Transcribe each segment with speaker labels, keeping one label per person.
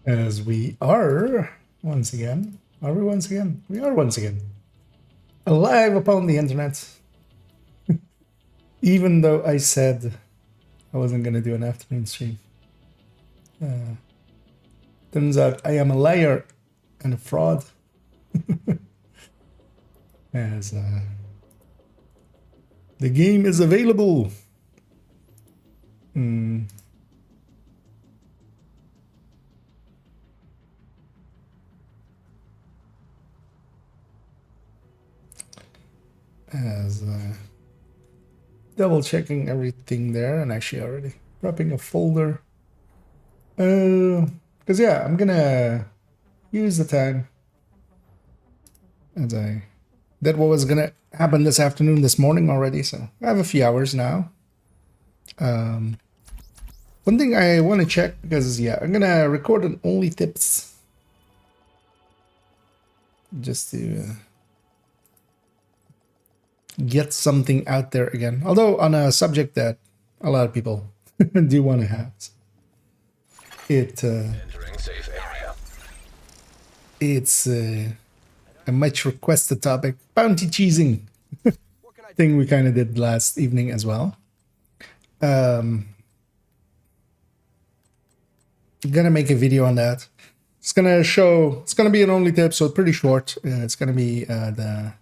Speaker 1: As we are once again. Are we once again? We are once again. Alive upon the internet. Even though I said I wasn't going to do an afternoon stream. Turns out I am a liar and a fraud. As the game is available. As double checking everything there and actually already prepping a folder. Because yeah, I'm gonna use the time as I did what was gonna happen this afternoon, this morning already. So I have a few hours now. One thing I want to check because yeah, I'm gonna record an Onlytips just to get something out there again. Although on a subject that a lot of people do want to have. It's a much requested topic. Bounty cheesing thing we kind of did last evening as well. Gonna make a video on that. It's gonna be an only tip, so it's pretty short. It's gonna be the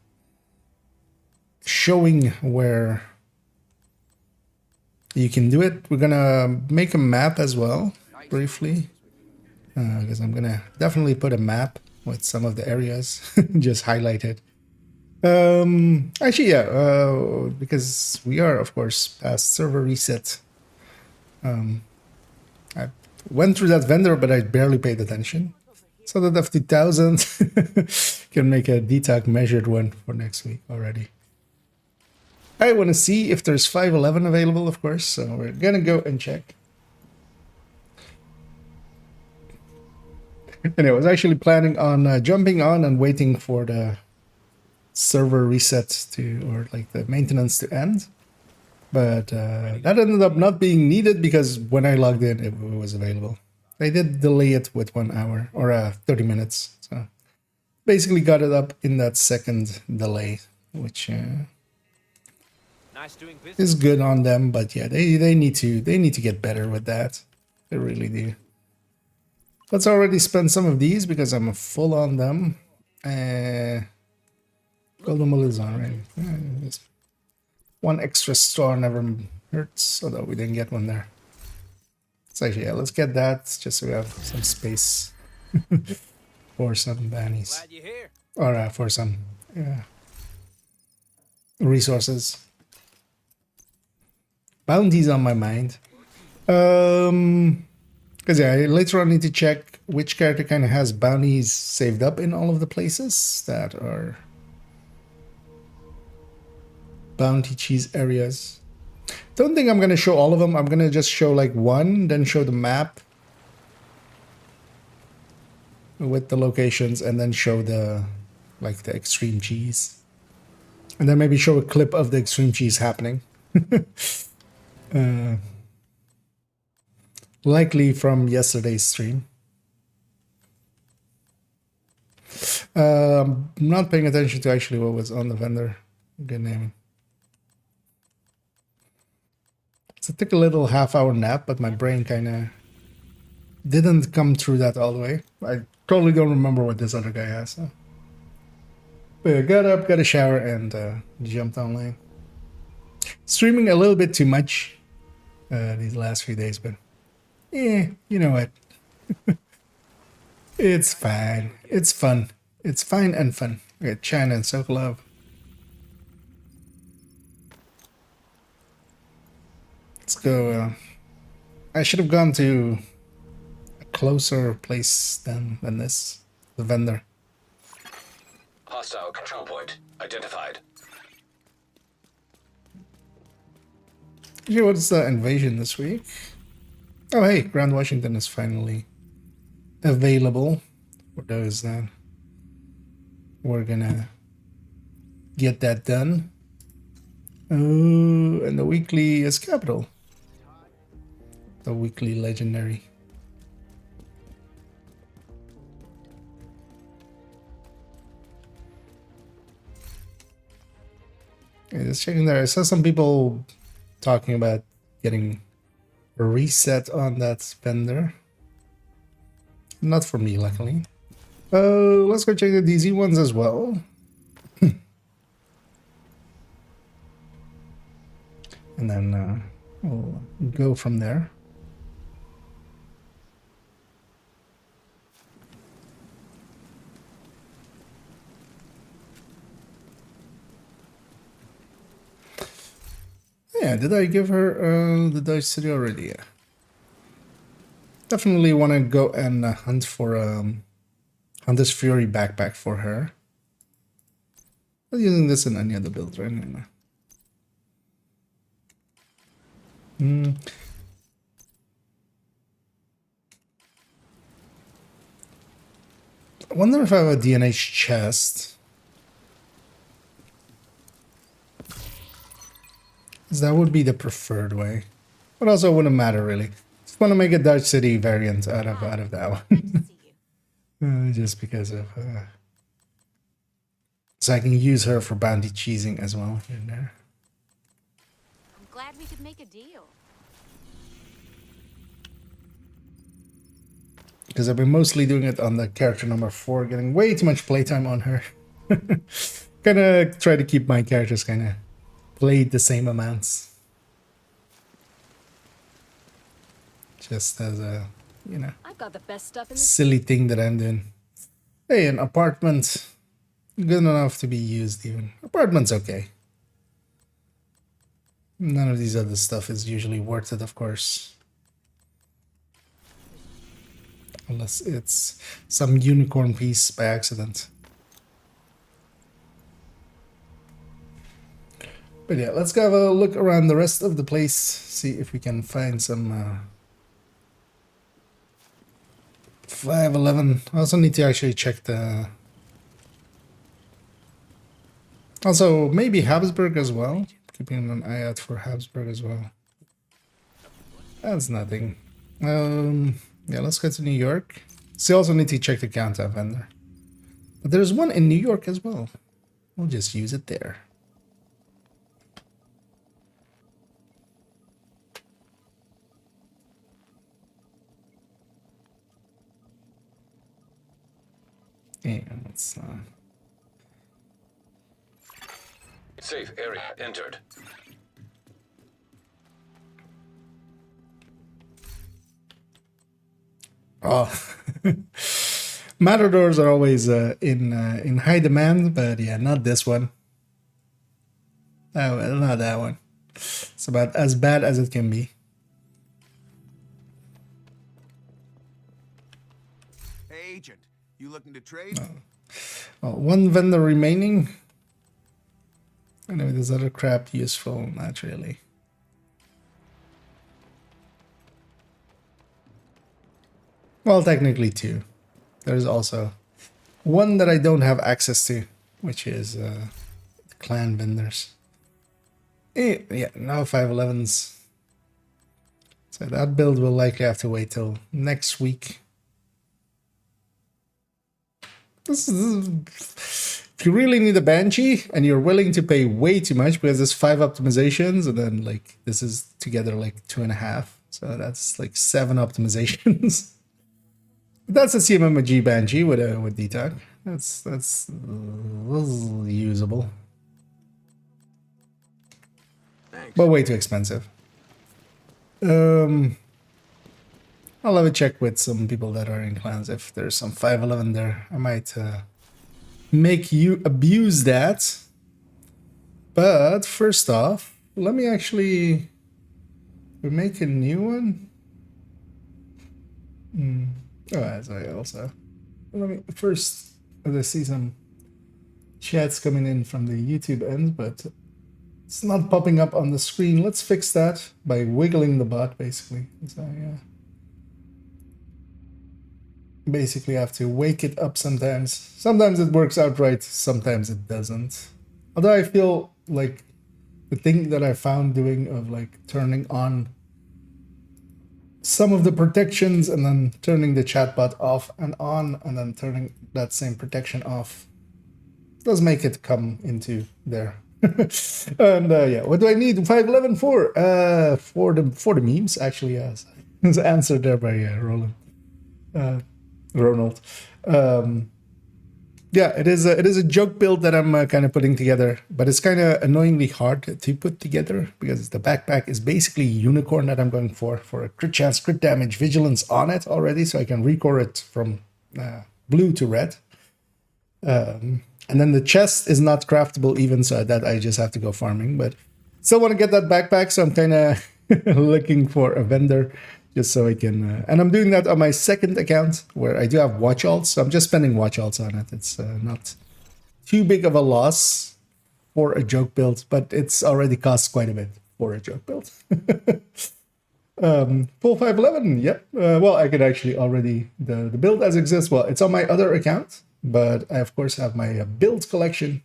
Speaker 1: showing where you can do it. We're gonna make a map as well, briefly, because I'm gonna definitely put a map with some of the areas just highlighted. Actually, yeah, because we are, of course, past server reset. I went through that vendor, but I barely paid attention. So that of 2000 can make a DTAC measured one for next week already. I want to see if there's 511 available, of course, so we're gonna go and check. And I was actually planning on jumping on and waiting for the server reset to, or like the maintenance to end. But that ended up not being needed because when I logged in, it was available. They did delay it with 1 hour or 30 minutes. So basically got it up in that second delay, which is good on them. But yeah, they need to get better with that. They really do. Let's already spend some of these because I'm full on them. Golden Mill is on, right? One extra store never hurts, although we didn't get one there. So actually, yeah, let's get that just so we have some space for some bannies. Or for some resources. Bounties on my mind. Because yeah, later on I need to check which character kind of has bounties saved up in all of the places that are bounty cheese areas. Don't think I'm going to show all of them. I'm going to just show like one, then show the map with the locations, and then show the like the extreme cheese. And then maybe show a clip of the extreme cheese happening. Likely from yesterday's stream. I'm not paying attention to actually what was on the vendor. Good naming. So I took a little half-hour nap, but my brain kind of didn't come through that all the way. I totally don't remember what this other guy has. So. But yeah, got up, got a shower, and jumped online. Streaming a little bit too much these last few days, but yeah, you know what? It's fine. It's fun. It's fine and fun. We got China and Sokolov. Let's go. I should have gone to a closer place than this. The vendor.
Speaker 2: Hostile control point identified.
Speaker 1: Yeah, what's the invasion this week? Oh, hey, Grand Washington is finally available for those that we're gonna get that done. Oh, and the weekly is capital. The weekly legendary. Yeah, just checking there. I saw some people talking about getting a reset on that vendor. Not for me, luckily. Let's go check the DZ ones as well. And then we'll go from there. Yeah, did I give her the Dodge City already? Yeah. Definitely want to go and hunt for Hunter's Fury backpack for her. I'm using this in any other build, right? I wonder if I have a DNH chest. That would be the preferred way. But also wouldn't matter really. Just want to make a Dodge City variant out of that one. Just because of so I can use her for bounty cheesing as well here and there.
Speaker 3: I'm glad we could make a deal.
Speaker 1: Because I've been mostly doing it on the character number 4, getting way too much playtime on her. Kinda try to keep my characters kinda played the same amounts. Just as a, you know,
Speaker 3: I've got the best stuff in the
Speaker 1: silly thing that I'm doing. Hey, an apartment. Good enough to be used even. Apartment's okay. None of these other stuff is usually worth it, of course. Unless it's some unicorn piece by accident. But yeah, let's go have a look around the rest of the place. See if we can find some 511. I also need to actually check the... Also, maybe Habsburg as well. Keeping an eye out for Habsburg as well. That's nothing. Yeah, let's go to New York. So you also need to check the counter vendor. But there's one in New York as well. We'll just use it there. Yeah, let's
Speaker 2: Safe area entered.
Speaker 1: Oh, Matadors are always in high demand, but yeah, not this one. Oh, well, not that one. It's about as bad as it can be.
Speaker 4: Hey, agent, you looking to trade?
Speaker 1: Well, one vendor remaining. Anyway, this other crap useful, not really. Well, technically two. There's also one that I don't have access to, which is clan vendors. Yeah, no 511s. So that build will likely have to wait till next week. If you really need a Banshee and you're willing to pay way too much because there's 5 optimizations and then like this is together like 2.5. So that's like 7 optimizations. That's a CMMG Banshee with DTOC. That's usable.
Speaker 4: Thanks.
Speaker 1: But way too expensive. I'll have a check with some people that are in clans if there's some 511 there. I might make you abuse that. But first off, let me actually make a new one. Oh, as I also let me first, as I see some chats coming in from the YouTube end, but it's not popping up on the screen. Let's fix that by wiggling the bot, basically. So yeah. Basically have to wake it up sometimes. Sometimes it works out right, sometimes it doesn't. Although I feel like the thing that I found doing of like turning on some of the protections and then turning the chatbot off and on and then turning that same protection off does make it come into there And yeah, what do I need 511 for? For the memes, actually, yes. It's answered there by Ronald. Yeah, it is a joke build that I'm kind of putting together, but it's kind of annoyingly hard to put together because the backpack is basically unicorn that I'm going for a crit chance, crit damage, vigilance on it already, so I can recore it from blue to red. And then the chest is not craftable even, so that I just have to go farming, but still want to get that backpack, so I'm kind of looking for a vendor just so I can... and I'm doing that on my second account where I do have watch alts, so I'm just spending watch alts on it. It's not too big of a loss for a joke build, but it's already cost quite a bit for a joke build. Full 511, yep. Well, I could actually already... The build as exists, well, it's on my other account, but I, of course, have my build collection.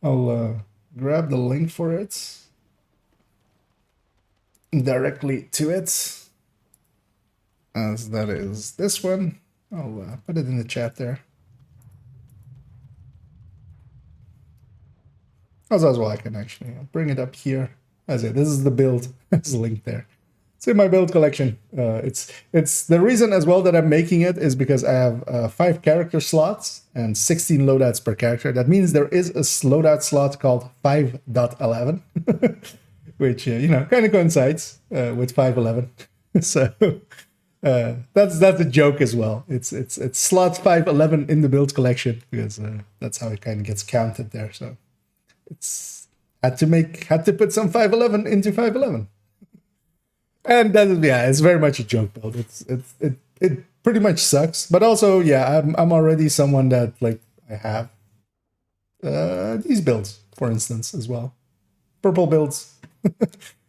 Speaker 1: I'll grab the link for it directly to it. As that is this one. I'll put it in the chat there. As well, I can actually bring it up here. As it, this is the build. It's linked there. It's in my build collection. It's the reason as well that I'm making it is because I have 5 character slots and 16 loadouts per character. That means there is a loadout slot called 5.11, which you know, kind of coincides with 511. So that's a joke as well. It's slot 511 in the build collection because that's how it kind of gets counted there. So it's had to put some 511 into 511. And that is, yeah, it's very much a joke build. It pretty much sucks, but also, yeah, I'm already someone that, like, I have these builds, for instance, as well. Purple builds.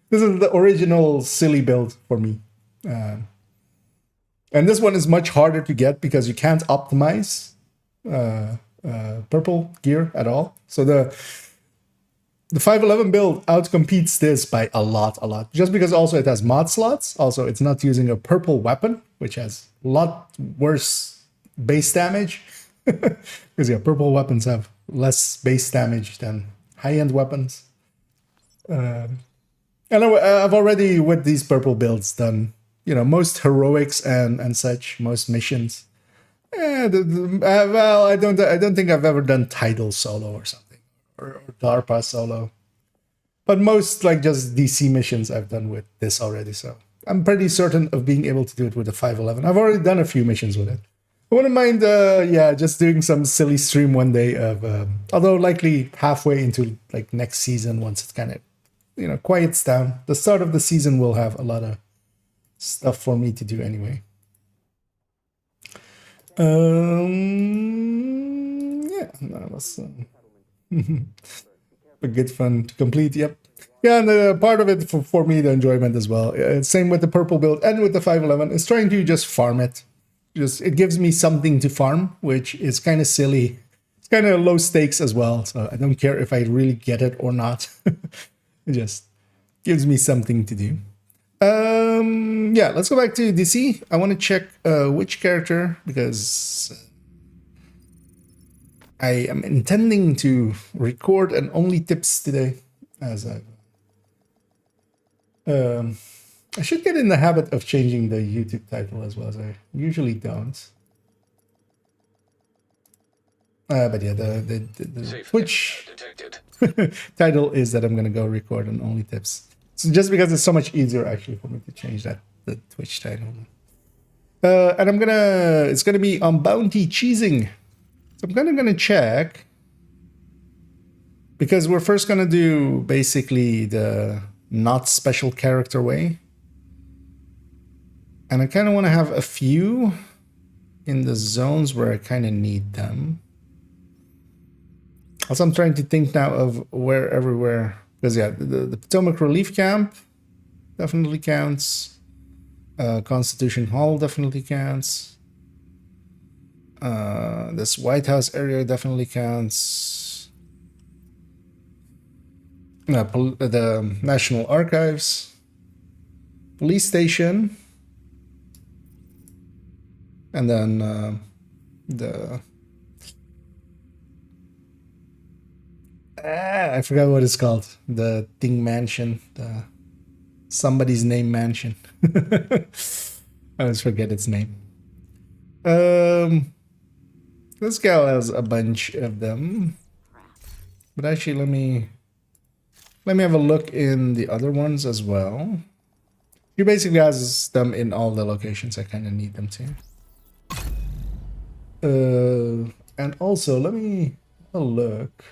Speaker 1: This is the original silly build for me. And this one is much harder to get because you can't optimize purple gear at all. So the 511 build outcompetes this by a lot. Just because also it has mod slots. Also, it's not using a purple weapon, which has a lot worse base damage. Because, yeah, purple weapons have less base damage than high-end weapons. And I've already, with these purple builds, done, you know, most heroics and such, most missions. Well, I don't think I've ever done Tidal solo or something. Or DARPA solo, but most like just DC missions I've done with this already, so I'm pretty certain of being able to do it with the 511. I've already done a few missions with it. I wouldn't mind, yeah, just doing some silly stream one day of, although likely halfway into like next season once it kind of, you know, quiets down. The start of the season will have a lot of stuff for me to do anyway. Yeah, that was. But good fun to complete, yep. Yeah, and part of it for me, the enjoyment as well. Same with the purple build and with the 511 is trying to just farm it. It gives me something to farm, which is kind of silly. It's kind of low stakes as well, so I don't care if I really get it or not. It just gives me something to do. Yeah, let's go back to DC. I want to check which character, because I am intending to record an Onlytips today, as I should get in the habit of changing the YouTube title as well, as I usually don't. But yeah, the Twitch title is that I'm gonna go record an Onlytips. So just because it's so much easier actually for me to change the Twitch title. And it's gonna be on bounty cheesing. So I'm kind of going to check, because we're first going to do basically the not special character way. And I kind of want to have a few in the zones where I kind of need them. Also, I'm trying to think now of where everywhere, because yeah, the Potomac Relief Camp definitely counts. Constitution Hall definitely counts. This White House area definitely counts. The National Archives, police station, and then I forgot what it's called. The thing mansion. The somebody's name mansion. I always forget its name. This gal has a bunch of them. But actually, let me have a look in the other ones as well. She basically has them in all the locations I kind of need them to. And also, let me have a look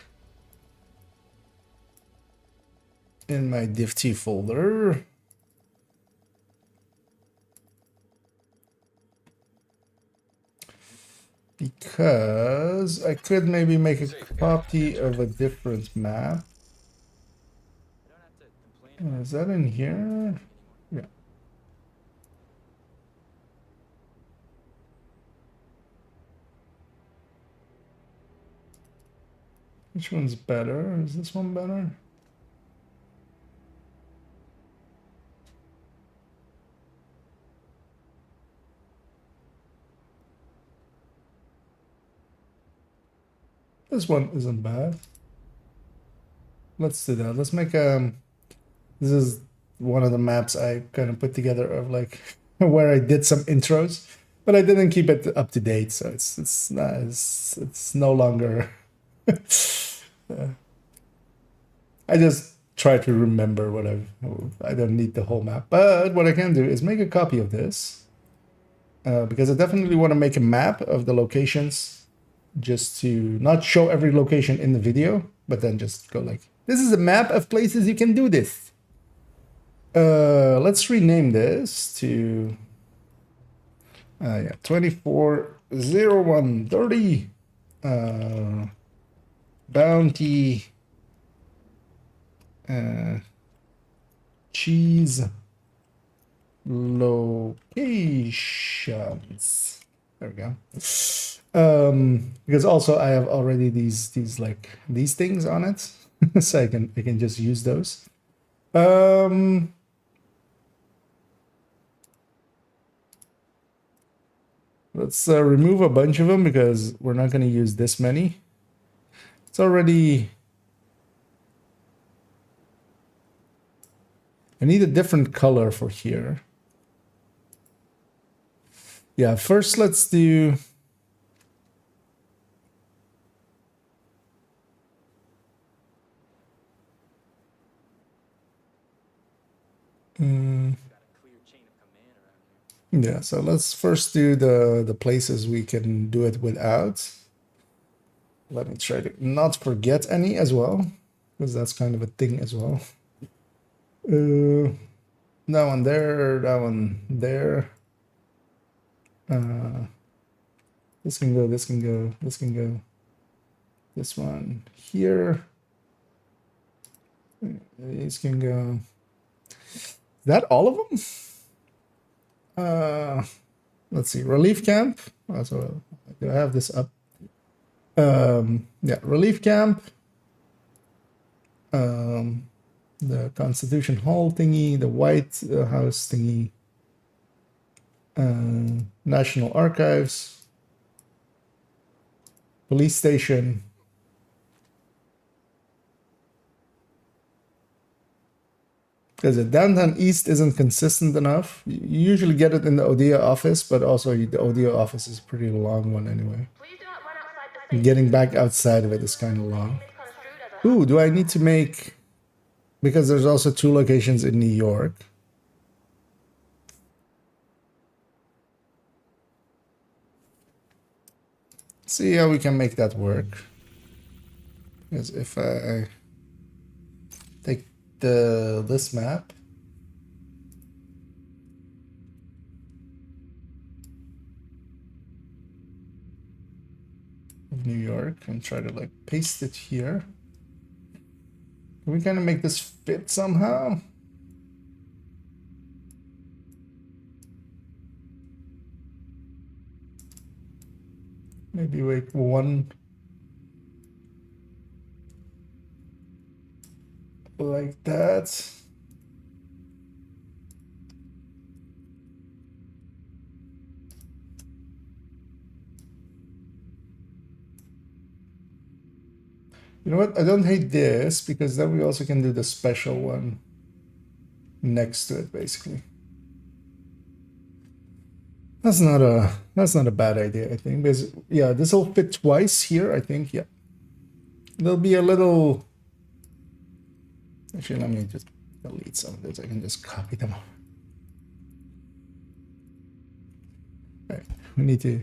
Speaker 1: in my div2 folder. Because I could maybe make a copy of a different map. Is that in here? Yeah. Which one's better? Is this one better? This one isn't bad. Let's do that. Let's make this is one of the maps I kind of put together of like where I did some intros, but I didn't keep it up to date, so it's no longer. I just try to remember what I don't need the whole map, but what I can do is make a copy of this because I definitely want to make a map of the locations. Just to not show every location in the video, but then just go like, this is a map of places you can do this. Let's rename this to 240130 bounty cheese locations. There we go. Because also I have already these things on it, so I can just use those. Let's remove a bunch of them because we're not going to use this many. It's already. I need a different color for here. Yeah, first let's do. Yeah, so let's first do the places we can do it without. Let me try to not forget any as well, because that's kind of a thing as well. That one there, that one there. This can go, this can go, this can go. This one here. These can go. Is that all of them? Let's see, relief camp. Also, do I have this up? Yeah, relief camp. The Constitution Hall thingy, the White House thingy, National Archives, police station. Because the downtown east isn't consistent enough. You usually get it in the Odia office, but also the Odia office is a pretty long one anyway. Getting back outside of it is kind of long. Ooh, do I need to make... Because there's also 2 locations in New York. See how we can make that work. Because if I take this map, of New York and try to like paste it here. Can we kind of make this fit somehow? Maybe wait one like that. You know what? I don't hate this because then we also can do the special one next to it, basically. That's not a bad idea, I think. Because yeah, this will fit twice here, I think. Yeah. There'll be a little. Actually, let me just delete some of this. I can just copy them. Right. We need to.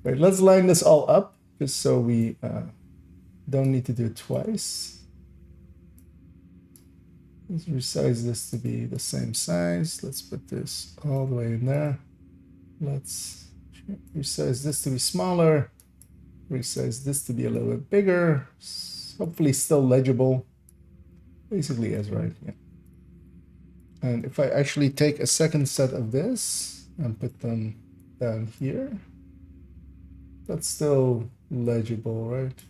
Speaker 1: Wait, let's line this all up just so we don't need to do it twice. Let's resize this to be the same size. Let's put this all the way in there. Let's resize this to be smaller. Resize this to be a little bit bigger. Hopefully still legible. Basically is right, yeah. And if I actually take a second set of this and put them down here, that's still legible, right?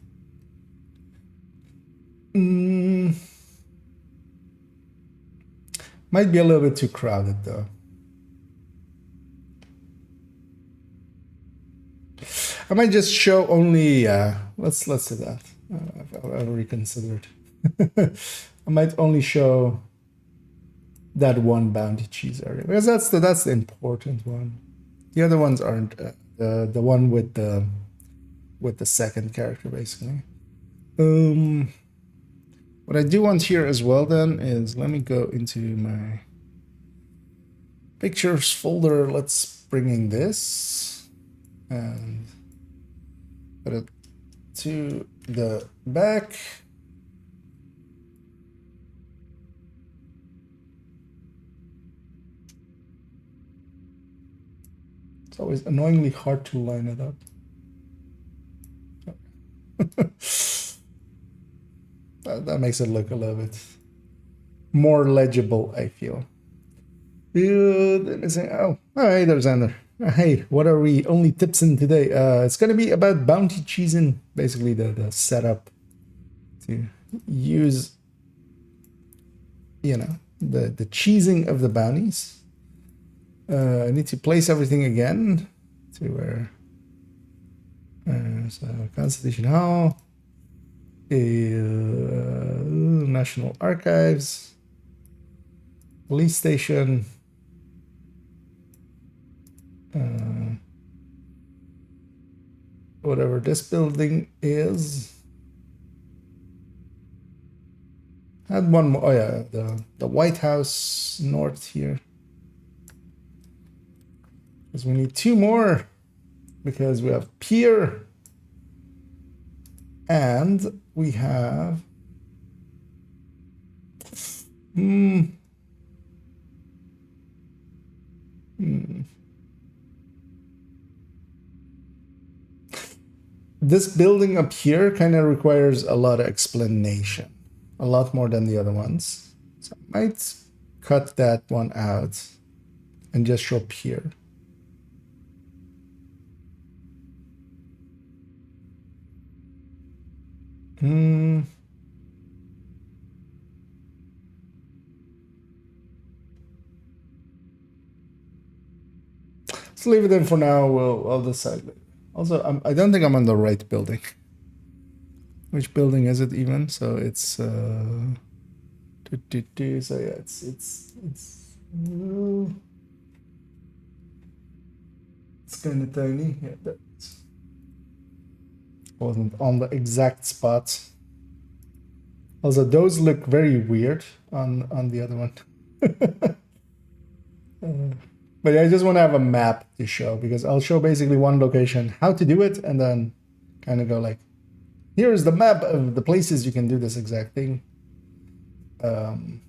Speaker 1: Might be a little bit too crowded though. I might just show only, let's do that. I've reconsidered. I might only show that one bounty cheese area because that's the important one. The other ones aren't. The one with the second character basically. What I do want here as well then is let me go into my pictures folder. Let's bring in this and put it to the back. It's always annoyingly hard to line it up. That makes it look a little bit more legible, I feel. Oh, hey, there's Ander. Hey, what are we only tipsing today? It's going to be about bounty cheesing, basically the setup to use, you know, the cheesing of the bounties. I need to place everything again to where so Constitution Hall, National Archives, police station, whatever this building is. Had one more. Oh yeah, the White House North here. Because we need two more. Because we have Pier. And we have. This building up here kind of requires a lot of explanation. A lot more than the other ones. So I might cut that one out and just show Pier. Let's leave it in for now. I'll decide later. Also, I don't think I'm on the right building. Which building is it even? So it's so yeah, it's kind of tiny. Yeah, that wasn't on the exact spot. Also, those look very weird on the other one. But I just want to have a map to show because I'll show basically one location, how to do it, and then kind of go like, here's the map of the places you can do this exact thing. And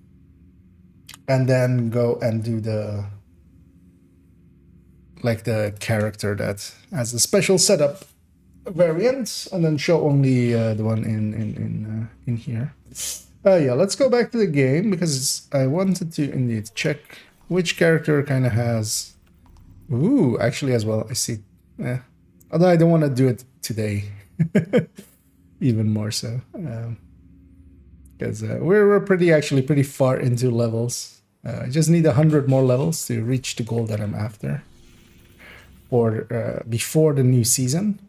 Speaker 1: then go and do the character that has a special setup variant, and then show only the one in here. Yeah, let's go back to the game because I wanted to indeed check which character kind of has. Ooh, actually as well. I see. Yeah. Although I don't want to do it today, even more so, because we're pretty far into levels. I just need 100 more levels to reach the goal that I'm after, or before the new season,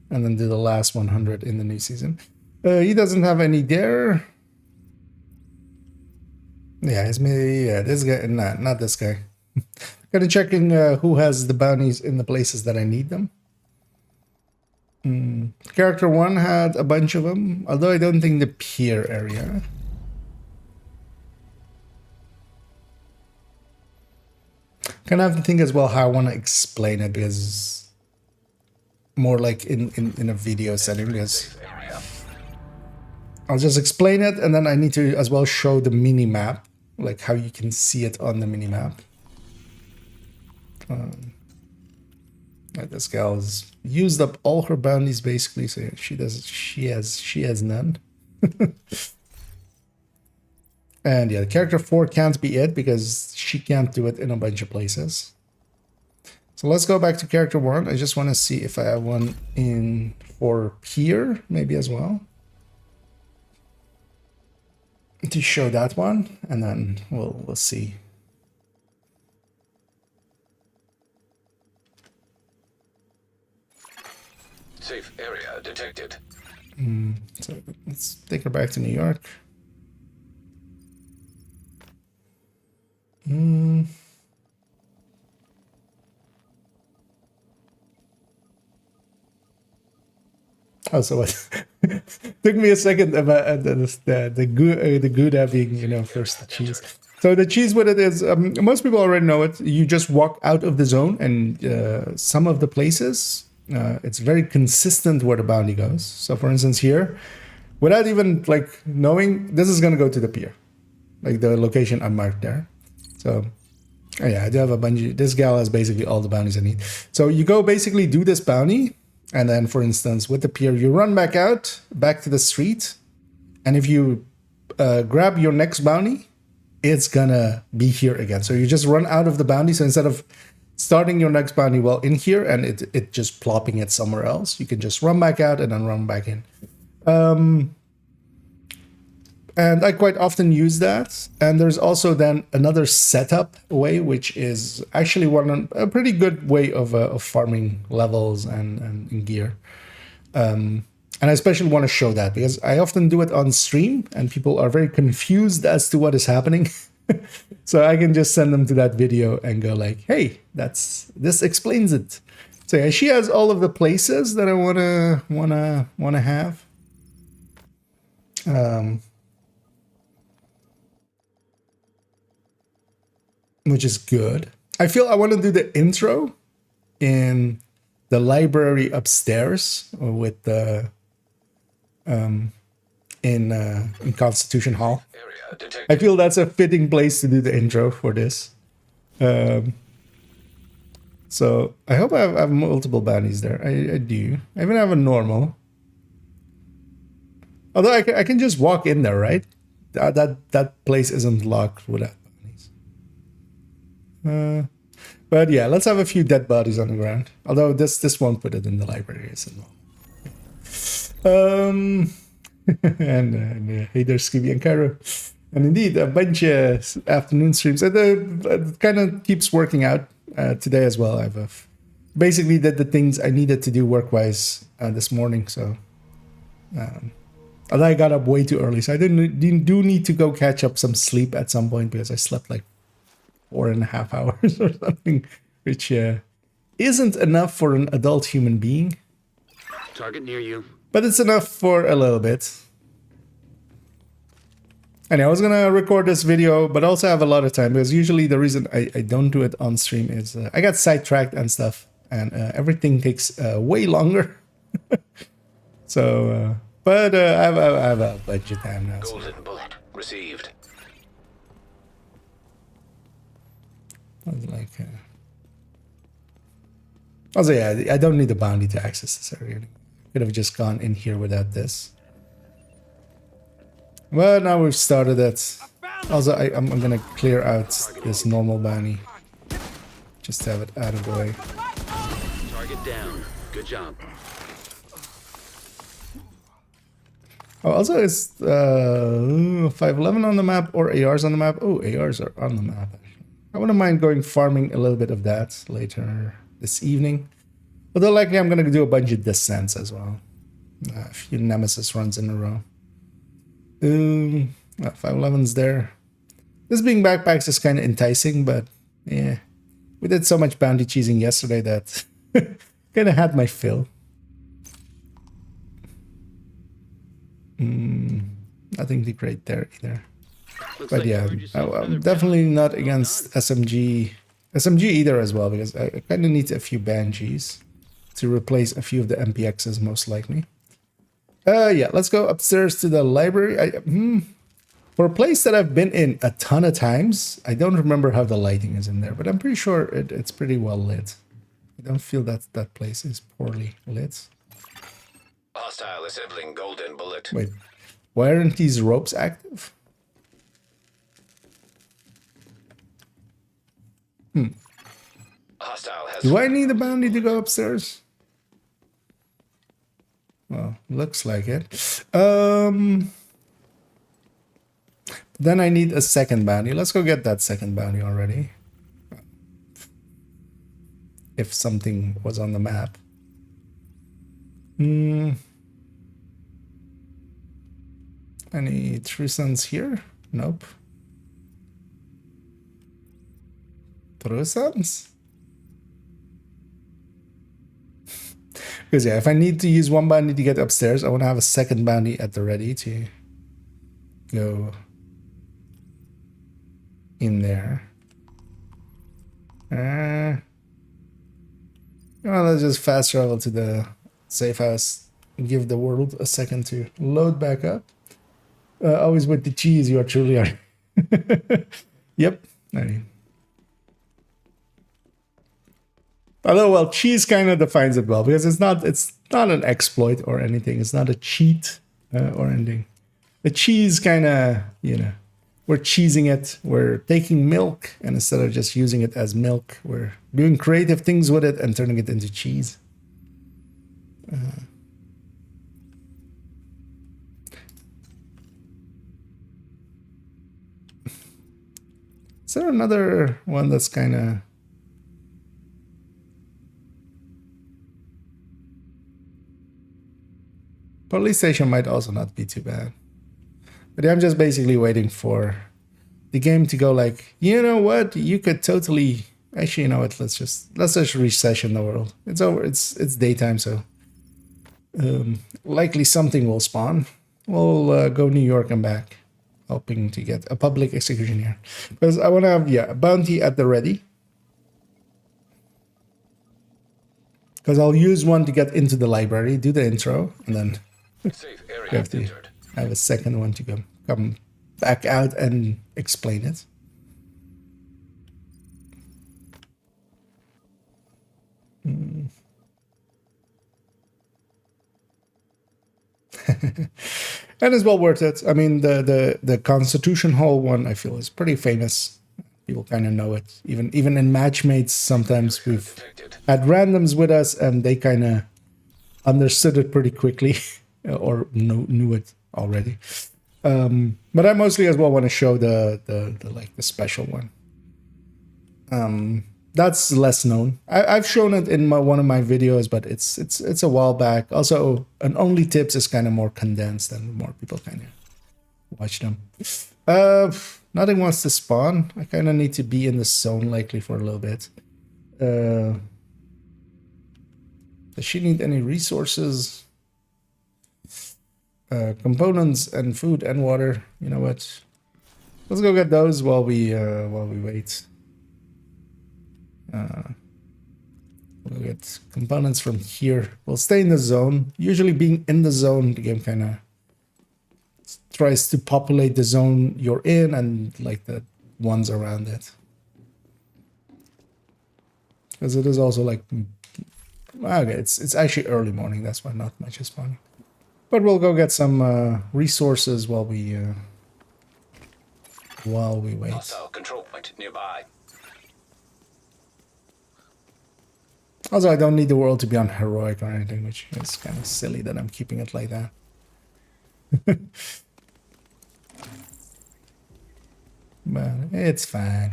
Speaker 1: and then do the last 100 in the new season. He doesn't have any there. Yeah, it's me. Yeah, this guy. Nah, not this guy. Kind of checking who has the bounties in the places that I need them. Character 1 had a bunch of them, although I don't think the pier area. Kind of have to think as well how I want to explain it, because more like in a video setting, because I'll just explain it and then I need to as well show the mini map, like how you can see it on the mini map. Like this gal has used up all her bounties basically, so she has none. And yeah, character 4 can't be it because she can't do it in a bunch of places. So let's go back to character 1. I just want to see if I have one in for pier maybe as well, to show that one, and then we'll see.
Speaker 2: Safe area detected.
Speaker 1: So let's take her back to New York. Oh, so what? Took me a second about the Gouda being, you know, first the cheese. So the cheese with it is, most people already know it. You just walk out of the zone, and some of the places, it's very consistent where the bounty goes. So for instance here, without even like knowing, this is going to go to the pier, like the location I marked there. So oh yeah, I do have a bunch. This gal has basically all the bounties I need. So you go basically do this bounty, and then for instance with the pier, you run back out, back to the street, and if you grab your next bounty, it's gonna be here again. So you just run out of the bounty. So instead of starting your next bounty well in here and it just plopping it somewhere else, you can just run back out and then run back in. And I quite often use that. And there's also then another setup way, which is actually a pretty good way of farming levels and gear. And I especially want to show that because I often do it on stream and people are very confused as to what is happening. So I can just send them to that video and go like, hey, this explains it. So yeah, she has all of the places that I wanna have. Which is good. I feel I want to do the intro in the library upstairs with the in Constitution Hall.
Speaker 2: Area detected.
Speaker 1: I feel that's a fitting place to do the intro for this. So I hope I have multiple bounties there. I do. I even have a normal. Although I can just walk in there, right? That place isn't locked without bounties. But yeah, let's have a few dead bodies on the ground. Although this won't put it in the library, isn't it? And hey there, Skibby and Cairo. And indeed, a bunch of afternoon streams. It kind of keeps working out today as well. I've basically did the things I needed to do work-wise this morning. So, although I got up way too early, so I do need to go catch up some sleep at some point because I slept like 4.5 hours or something, which isn't enough for an adult human being.
Speaker 5: Target near you.
Speaker 1: But it's enough for a little bit. And I was gonna record this video, but also have a lot of time because usually the reason I don't do it on stream is I got sidetracked and stuff, and everything takes way longer. So, but I have a bunch of time now. So.
Speaker 2: Golden bullet received.
Speaker 1: I was like, also yeah, I don't need the bounty to access this area. Could have just gone in here without this. Well, now we've started it. Also, I'm gonna clear out this normal bounty. Just to have it out of the way.
Speaker 5: Target down. Good job.
Speaker 1: Oh, also, it's 511 on the map or ARs on the map. Oh, ARs are on the map. I wouldn't mind going farming a little bit of that later this evening. Although likely I'm gonna do a bunch of descents as well. A few Nemesis runs in a row. 511's there. This being backpacks is kind of enticing, but yeah. We did so much bounty cheesing yesterday that kind of had my fill. Nothing to great there either.
Speaker 5: Looks
Speaker 1: But
Speaker 5: like
Speaker 1: yeah,
Speaker 5: George is another
Speaker 1: I'm definitely not against
Speaker 5: done.
Speaker 1: SMG either as well, because I kind of need a few Banshees to replace a few of the MPXs most likely. Yeah, let's go upstairs to the library. For a place that I've been in a ton of times, I don't remember how the lighting is in there, but I'm pretty sure it's pretty well lit. I don't feel that that place is poorly lit.
Speaker 2: Hostile assembling golden bullet.
Speaker 1: Wait, why aren't these ropes active?
Speaker 2: Hostile has.
Speaker 1: Do I need a bounty to go upstairs? Well, looks like it. Then I need a second bounty. Let's go get that second bounty already. If something was on the map. Any threesomes here? Nope. Threesomes? Because yeah, if I need to use one bounty to get upstairs, I want to have a second bounty at the ready to go in there. Well, let's just fast travel to the safe house and give the world a second to load back up. Always with the cheese, you are truly are. Yep. I mean, although, well, cheese kind of defines it well, because it's not an exploit or anything. It's not a cheat or anything. The cheese kind of, we're cheesing it. We're taking milk, and instead of just using it as milk, we're doing creative things with it and turning it into cheese. Is there another one that's kind of... Police station might also not be too bad. But I'm just basically waiting for the game to go like, you know what? You could totally... Actually, you know what? Let's just recession the world. It's over. It's daytime, so... likely something will spawn. We'll go New York and back. Hoping to get a public execution here. Because I want to have, a bounty at the ready. Because I'll use one to get into the library, do the intro, and then
Speaker 2: Safe area
Speaker 1: we have to
Speaker 2: entered.
Speaker 1: have a second one to come back out and explain it. And it's well worth it. I mean, the Constitution Hall one, I feel, is pretty famous. People kind of know it. Even in matchmates, sometimes we've
Speaker 2: Detected.
Speaker 1: had randoms with us, and they kind of understood it pretty quickly, or knew it already. But I mostly as well want to show the special one. That's less known. I've shown it in one of my videos, but it's a while back. Also, an Onlytips is kind of more condensed, and more people kind of watch them. Nothing wants to spawn. I kind of need to be in the zone likely for a little bit. Does she need any resources? Components and food and water. You know what? Let's go get those while we wait. We'll get components from here. We'll stay in the zone. Usually being in the zone, the game kind of tries to populate the zone you're in and like the ones around it. Because it is also like... Okay, it's actually early morning. That's why not much is spawning. But we'll go get some resources while we wait.
Speaker 2: Hostile control point nearby.
Speaker 1: Also, I don't need the world to be on heroic or anything, which is kind of silly that I'm keeping it like that. But it's fine.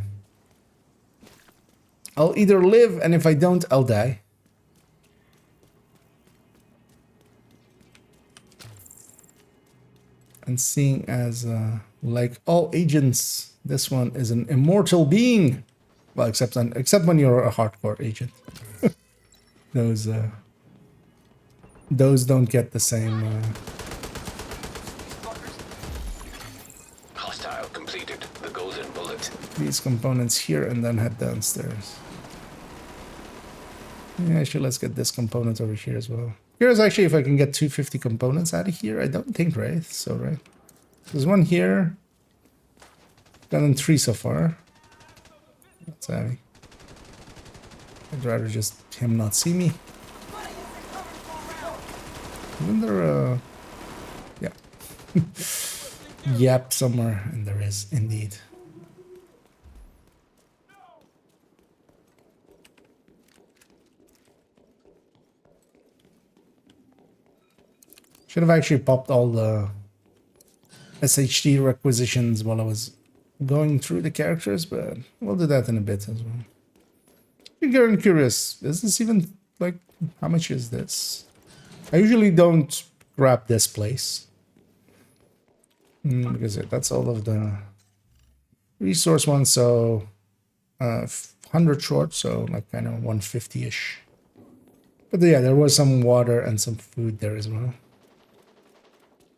Speaker 1: I'll either live, and if I don't, I'll die. And seeing as, like all agents, this one is an immortal being. Well, except when you're a hardcore agent. Those don't get the same.
Speaker 2: Hostile completed. The golden bullet.
Speaker 1: These components here and then head downstairs. Yeah, actually, let's get this component over here as well. Here's actually if I can get 250 components out of here. I don't think, right? So, right. There's one here. Gotten 3 so far. That's heavy. I'd rather just him not see me. Isn't there a... Yeah. Yep, somewhere. And there is, indeed. Should have actually popped all the SHD requisitions while I was going through the characters, but we'll do that in a bit as well. You're getting curious. Is this even, like, how much is this? I usually don't grab this place. Because that's all of the resource ones, so 100 short, so like kind of 150-ish. But yeah, there was some water and some food there as well.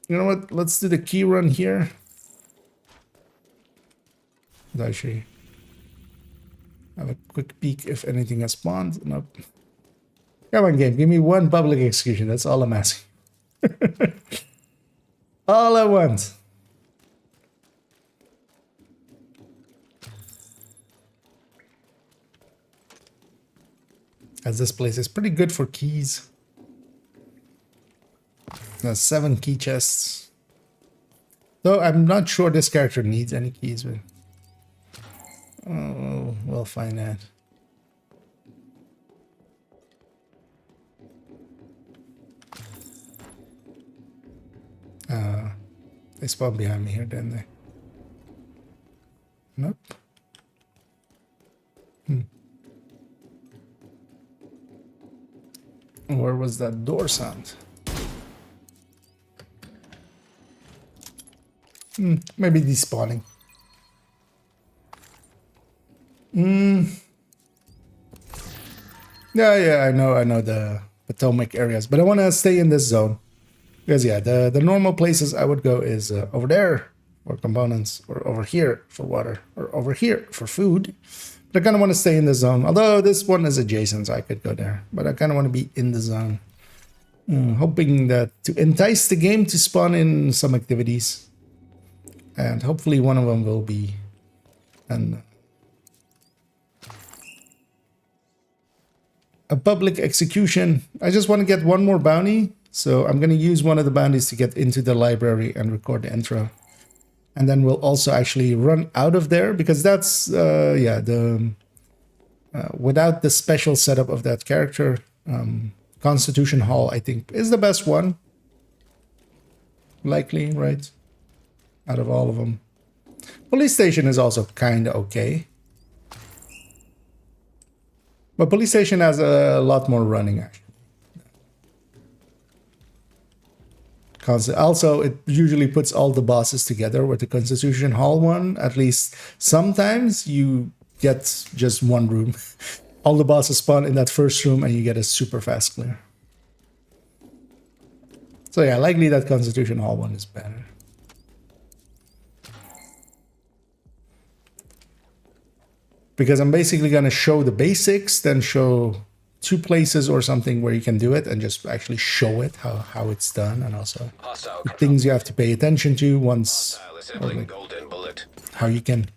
Speaker 1: You know what? Let's do the key run here. Actually, have a quick peek if anything has spawned. Nope. Come on, game. Give me one public execution. That's all I'm asking. All I want. As this place is pretty good for keys. There's 7 key chests. Though I'm not sure this character needs any keys. But oh, we'll find out. They spawned behind me here, didn't they? Nope. Where was that door sound? Maybe despawning. Yeah, I know the Potomac areas, but I want to stay in this zone. Because yeah, the normal places I would go is over there for components, or over here for water, or over here for food. But I kind of want to stay in the zone. Although this one is adjacent, so I could go there. But I kind of want to be in the zone. Hoping that to entice the game to spawn in some activities. And hopefully one of them will be a public execution. I just want to get one more bounty. So I'm going to use one of the bounties to get into the library and record the intro. And then we'll also actually run out of there because that's, without the special setup of that character, Constitution Hall, I think, is the best one. Likely, right? Out of all of them. Police Station is also kind of okay. But Police Station has a lot more running, actually. Also, it usually puts all the bosses together with the Constitution Hall one. At least sometimes you get just one room. All the bosses spawn in that first room and you get a super fast clear. So yeah, likely that Constitution Hall one is better. Because I'm basically going to show the basics, then show 2 places or something where you can do it and just actually show it, how it's done, and also the things you have to pay attention to once, like
Speaker 2: golden bullet.
Speaker 1: how you can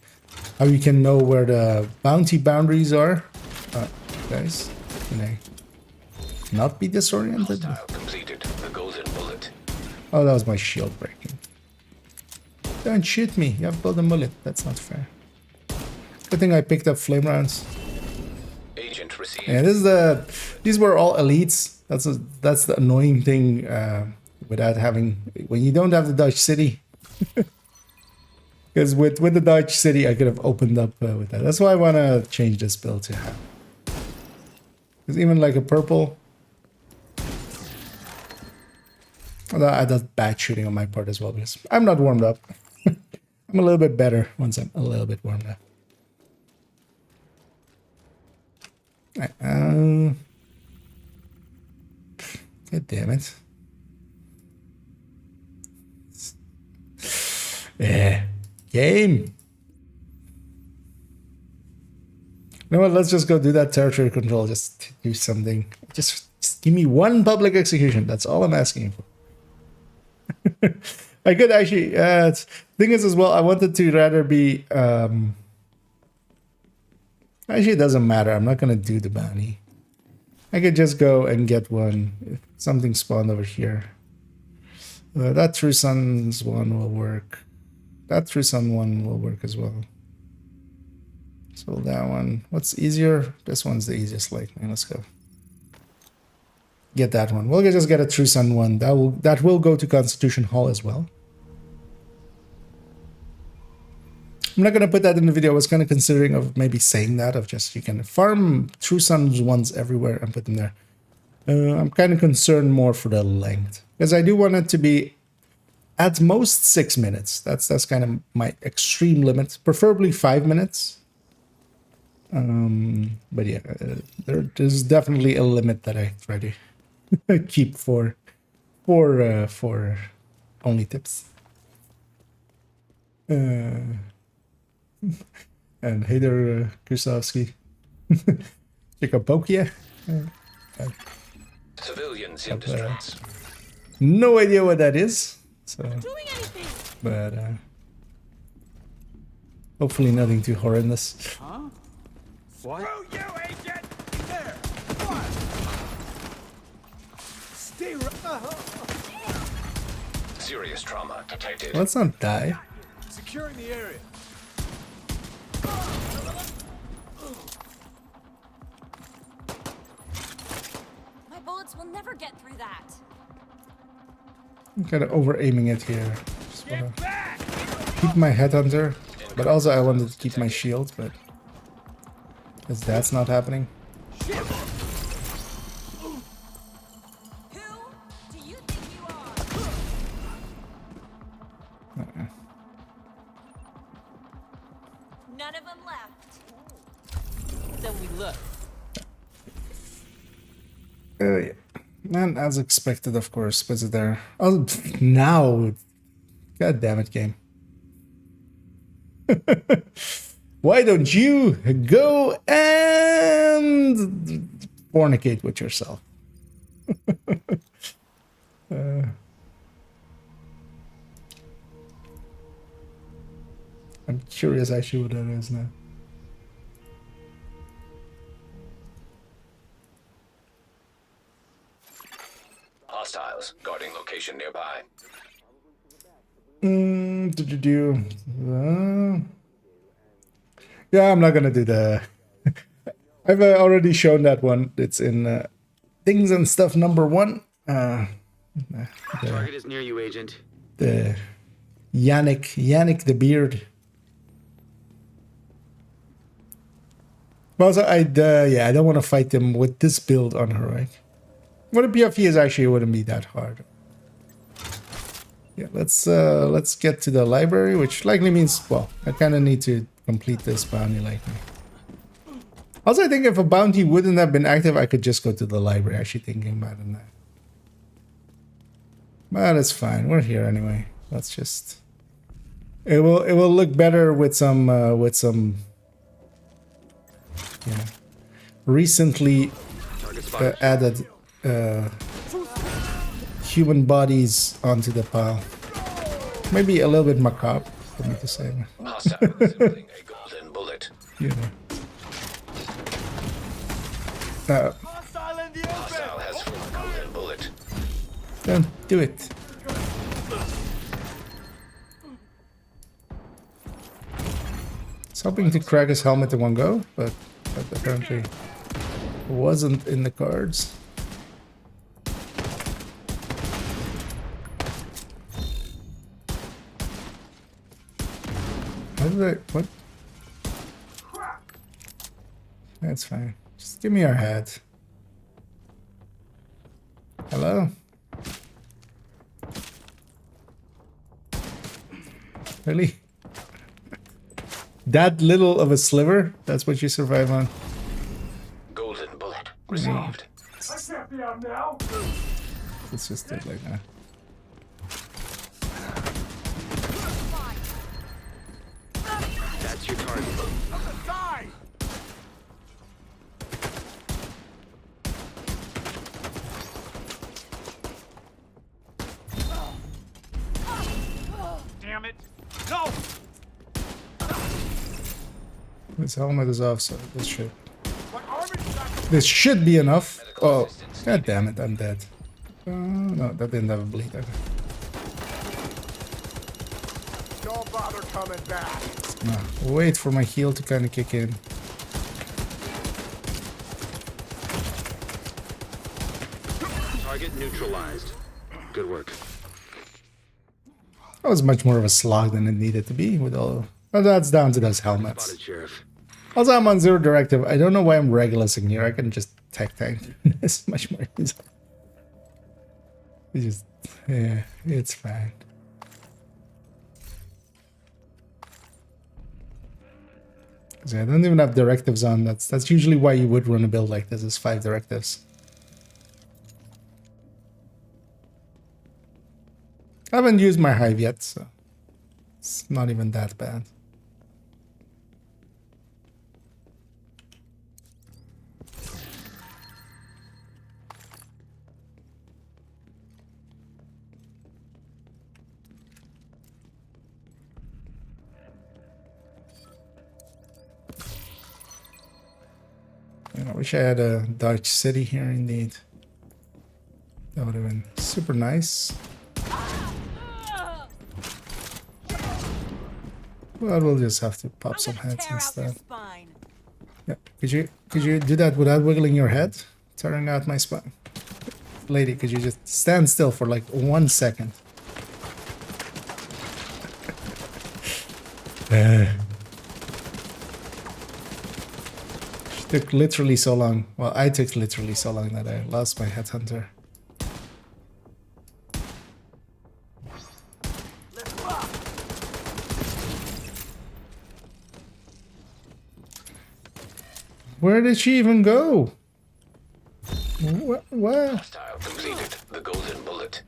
Speaker 1: know where the bounty boundaries are. Guys, can I not be disoriented?
Speaker 2: Hostile completed. The golden bullet.
Speaker 1: Oh, that was my shield breaking. Don't shoot me, you have golden bullet. That's not fair. Good thing I picked up flame rounds.
Speaker 2: Agent received.
Speaker 1: Yeah, these were all elites. That's the annoying thing without having, when you don't have the Dutch City. Because with the Dutch City, I could have opened up with that. That's why I want to change this build to have. Because even like a purple. Although that's bad shooting on my part as well because I'm not warmed up. I'm a little bit better once I'm a little bit warmed up. God damn it. Yeah. Game. You know what? Let's just go do that territory control. Just do something. Just give me one public execution. That's all I'm asking for. I could actually. Thing is, as well, I wanted to rather be. Actually, it doesn't matter. I'm not gonna do the bounty. I could just go and get one. If something spawned over here. That True Sun's one will work. That True Sun one will work as well. So that one. What's easier? This one's the easiest. Like, let's go. Get that one. We'll just get a True Sun one. That will go to Constitution Hall as well. I'm not gonna put that in the video. I was kind of considering of maybe saying that of just you can farm True Suns ones everywhere and put them there. I'm kind of concerned more for the length because I do want it to be at most 6 minutes. That's kind of my extreme limit. Preferably 5 minutes. But yeah, there's definitely a limit that I try to keep for Onlytips. And hey there, Krusovsky. Chikopokia.
Speaker 2: Civilians in distress.
Speaker 1: No idea what that is. So, but hopefully nothing too horrendous.
Speaker 4: Huh? What? Screw you, agent! There! What? Stay
Speaker 2: Serious trauma detected.
Speaker 1: Let's not die.
Speaker 4: Securing the area.
Speaker 3: My bullets will never get through that.
Speaker 1: I'm kind of over aiming it here. Just wanna keep my headhunter, but also I wanted to keep my shield, but because that's not happening.
Speaker 3: Who do you think you are? None of them left.
Speaker 6: Then we look.
Speaker 1: Yeah. And as expected, of course, was it there? Oh, now. God damn it, game. Why don't you go and fornicate with yourself? I'm curious actually what that is now.
Speaker 2: Hostiles guarding location nearby.
Speaker 1: Yeah, I'm not gonna do the. I've already shown that one. It's in things and stuff #1.
Speaker 5: Target is near you, Agent.
Speaker 1: The Yannick the beard. But also, I don't want to fight them with this build on heroic. What a PFE is actually wouldn't be that hard. Yeah, let's get to the library, which likely means, well, I kind of need to complete this bounty likely. Also, I think if a bounty wouldn't have been active, I could just go to the library. Actually, thinking about it now. But it's fine. We're here anyway. Let's just. It will look better with some recently added human bodies onto the pile. Maybe a little bit macabre for me to say.
Speaker 2: Hostile assembling a golden bullet.
Speaker 1: You know.
Speaker 2: Hostile has full golden bullet.
Speaker 1: Don't do it. I was hoping to crack his helmet in one go, but that apparently wasn't in the cards. How did I, what? That's fine. Just give me your head. Hello? Really? That little of a sliver? That's what you survive on?
Speaker 2: Golden bullet resolved.
Speaker 4: I can't be out now.
Speaker 1: Let's just do it like that.
Speaker 5: That's your target.
Speaker 4: Die! Damn it! No!
Speaker 1: This helmet is off, so
Speaker 4: My arm is stuck.
Speaker 1: this should be enough. Oh, god damn it, I'm dead. No, that didn't have a bleed. Okay.
Speaker 4: Don't bother coming back.
Speaker 1: No, wait for my heal to kind of kick in.
Speaker 5: Target neutralized. Good work.
Speaker 1: That was much more of a slog than it needed to be with all. But that's down to those helmets.
Speaker 5: Spotted, Sheriff.
Speaker 1: Also, I'm on zero directive. I don't know why I'm Regulusing here. I can just tech tank. It's much more easy. It's just, yeah, it's fine. So I don't even have directives on. That's usually why you would run a build like this. Is 5 directives. I haven't used my hive yet, so it's not even that bad. I wish I had a Dodge City here indeed. That would have been super nice. Well, we'll just have to pop some heads
Speaker 3: Tear out your
Speaker 1: instead.
Speaker 3: spine.
Speaker 1: Yeah. Could you do that without wiggling your head? Tearing out my spine. Lady, could you just stand still for like 1 second? It took literally so long. Well, I took literally so long that I lost my headhunter. Where did she even go? What?
Speaker 2: Hostile completed the golden bullet.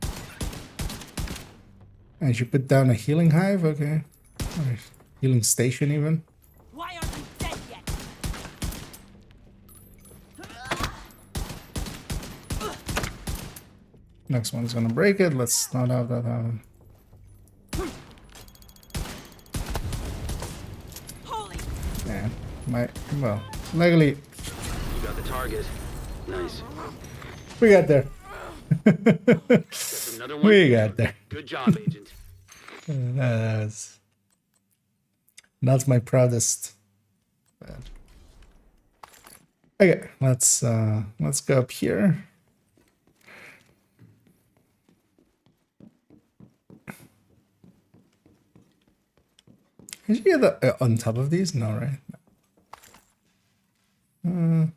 Speaker 1: And she put down a healing hive? Okay. Or healing station even.
Speaker 3: Why aren't you dead yet?
Speaker 1: Next one's gonna break it. Let's not have that happen.
Speaker 3: Holy!
Speaker 1: Yeah. Well, luckily,
Speaker 5: You got the target. Nice.
Speaker 1: we got there.
Speaker 5: That's another one.
Speaker 1: We got there.
Speaker 5: Good job, Agent.
Speaker 1: That's not my proudest. Bad. Okay, let's go up here. Did you get the, on top of these? No, right? No.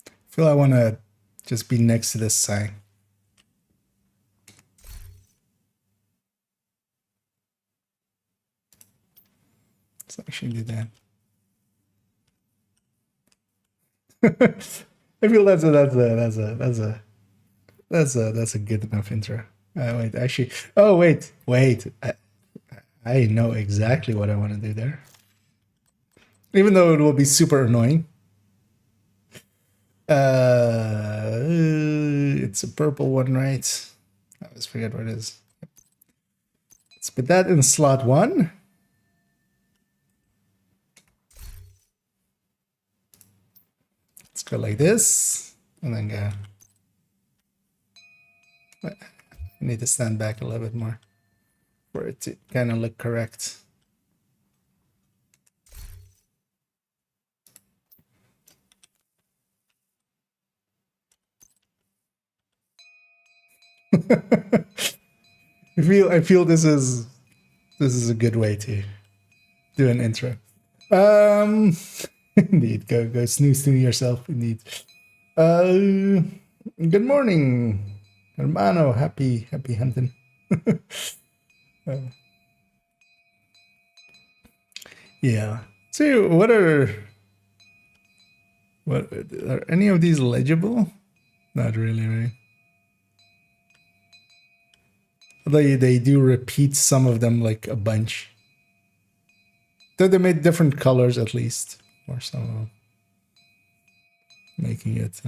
Speaker 1: I feel I want to just be next to this sign. Let's actually do that. I feel that's a good enough intro. Wait, actually, oh wait. I know exactly what I want to do there. Even though it will be super annoying. It's a purple one, right? I always forget what it is. Let's put that in slot 1. Let's go like this, and then go. I need to stand back a little bit more for it to kind of look correct. I feel this is a good way to do an intro. Indeed, go snooze to yourself. Indeed. Good morning. Hermano, happy hunting. Yeah. So what are any of these legible? Not really, right? They do repeat some of them like a bunch. Though they made different colors at least, or some of them, making it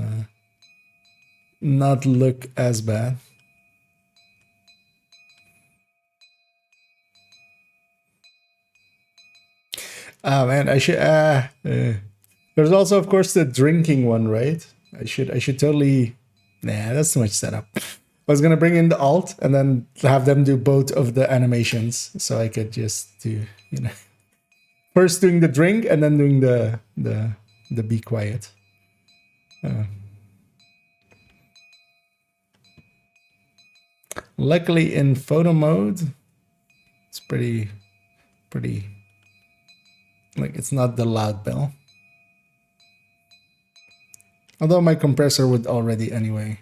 Speaker 1: not look as bad. Ah man, I should. There's also, of course, the drinking one, right? I should totally. Nah, that's too much setup. I was gonna bring in the alt and then have them do both of the animations, so I could just do, you know, first doing the drink and then doing the be quiet. Luckily, in photo mode, it's pretty, like it's not the loud bell. Although my compressor would already anyway.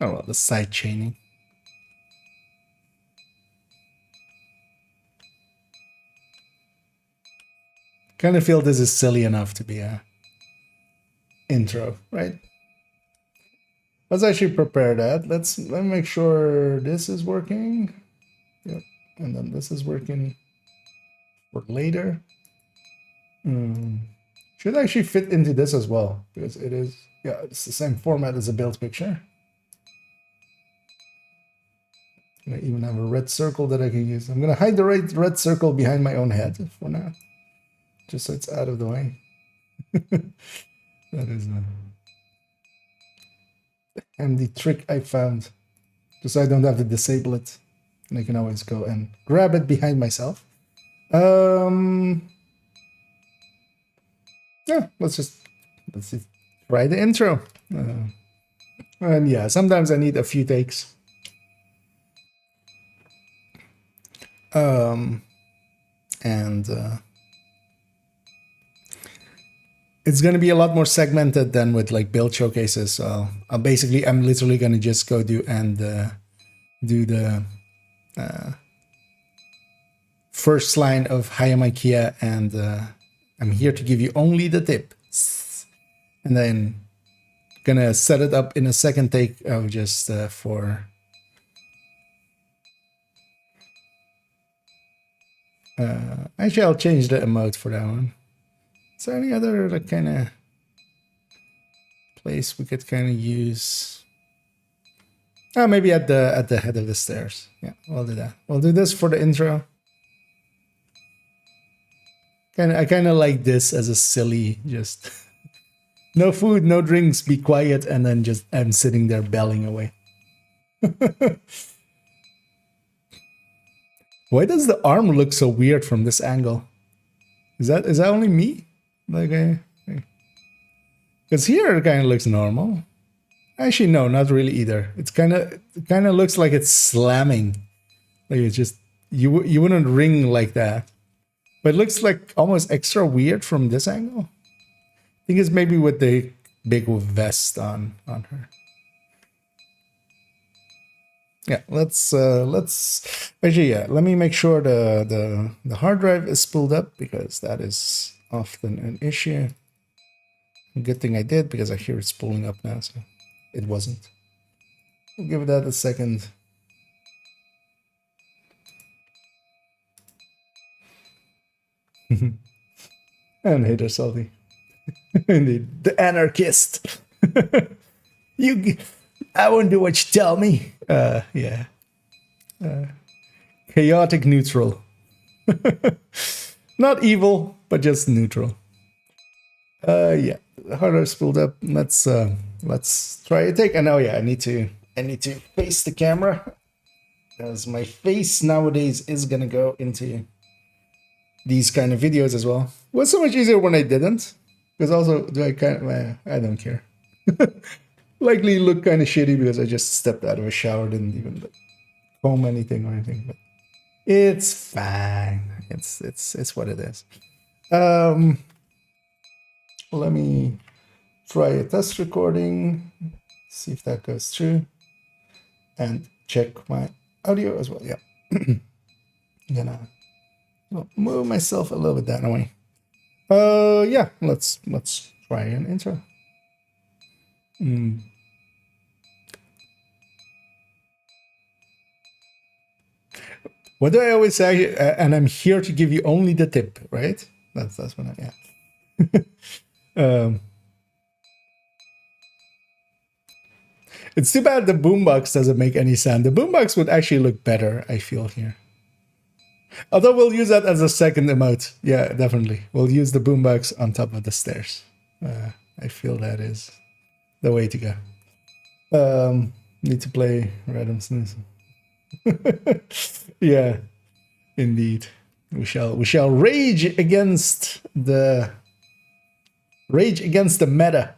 Speaker 1: Oh well, the side chaining. Kind of feel this is silly enough to be a intro, right? Let's actually prepare that. Let me make sure this is working. Yep, and then this is working for later. Should actually fit into this as well because it is, yeah, it's the same format as a build picture. I even have a red circle that I can use. I'm gonna hide the red circle behind my own head for now, just so it's out of the way. That is a handy trick I found, just so I don't have to disable it, and I can always go and grab it behind myself. Yeah, let's try the intro. And yeah, sometimes I need a few takes. It's going to be a lot more segmented than with like build showcases. So I'm literally going to just go do the first line of Hi, I'm IKEA, and I'm here to give you only the tip. And then gonna set it up in a second take of just for actually I'll change the emote for that one. Is there any other like kind of place we could kind of use? Oh, maybe at the head of the stairs. Yeah, we'll do that. We'll do this for the intro. I kind of like this as a silly, just no food, no drinks, be quiet, and then just I'm sitting there belling away. Why does the arm look so weird from this angle? Is that only me? Like, because here it kind of looks normal. Actually, no, not really either. It kind of looks like it's slamming. Like it's just you wouldn't ring like that. But it looks like almost extra weird from this angle. I think it's maybe with the big vest on her. Yeah, let's actually, yeah, let me make sure the hard drive is spooled up because that is often an issue. Good thing I did because I hear it spooling up now, so it wasn't. We'll give that a second. And hater salty. Indeed, the anarchist. I won't do what you tell me. Yeah. Chaotic neutral. Not evil, but just neutral. Yeah, the hard drive spooled up. Let's try a take. And oh yeah, I need to face the camera because my face nowadays is gonna go into these kind of videos as well. It was so much easier when I didn't. Because also, I don't care. Likely look kind of shitty because I just stepped out of a shower, didn't even comb anything or anything. But it's fine. It's what it is. let me try a test recording, see if that goes through, and check my audio as well. Yeah. I'm gonna move myself a little bit that way. Yeah, let's try an intro. What do I always say? And I'm here to give you only the tip, right? That's what I, yeah. It's too bad the boombox doesn't make any sound. The boombox would actually look better, I feel, here. Although we'll use that as a second emote. Yeah, definitely. We'll use the boombox on top of the stairs. I feel that is the way to go. Need to play Random Snooze. Yeah, indeed. We shall rage against the meta.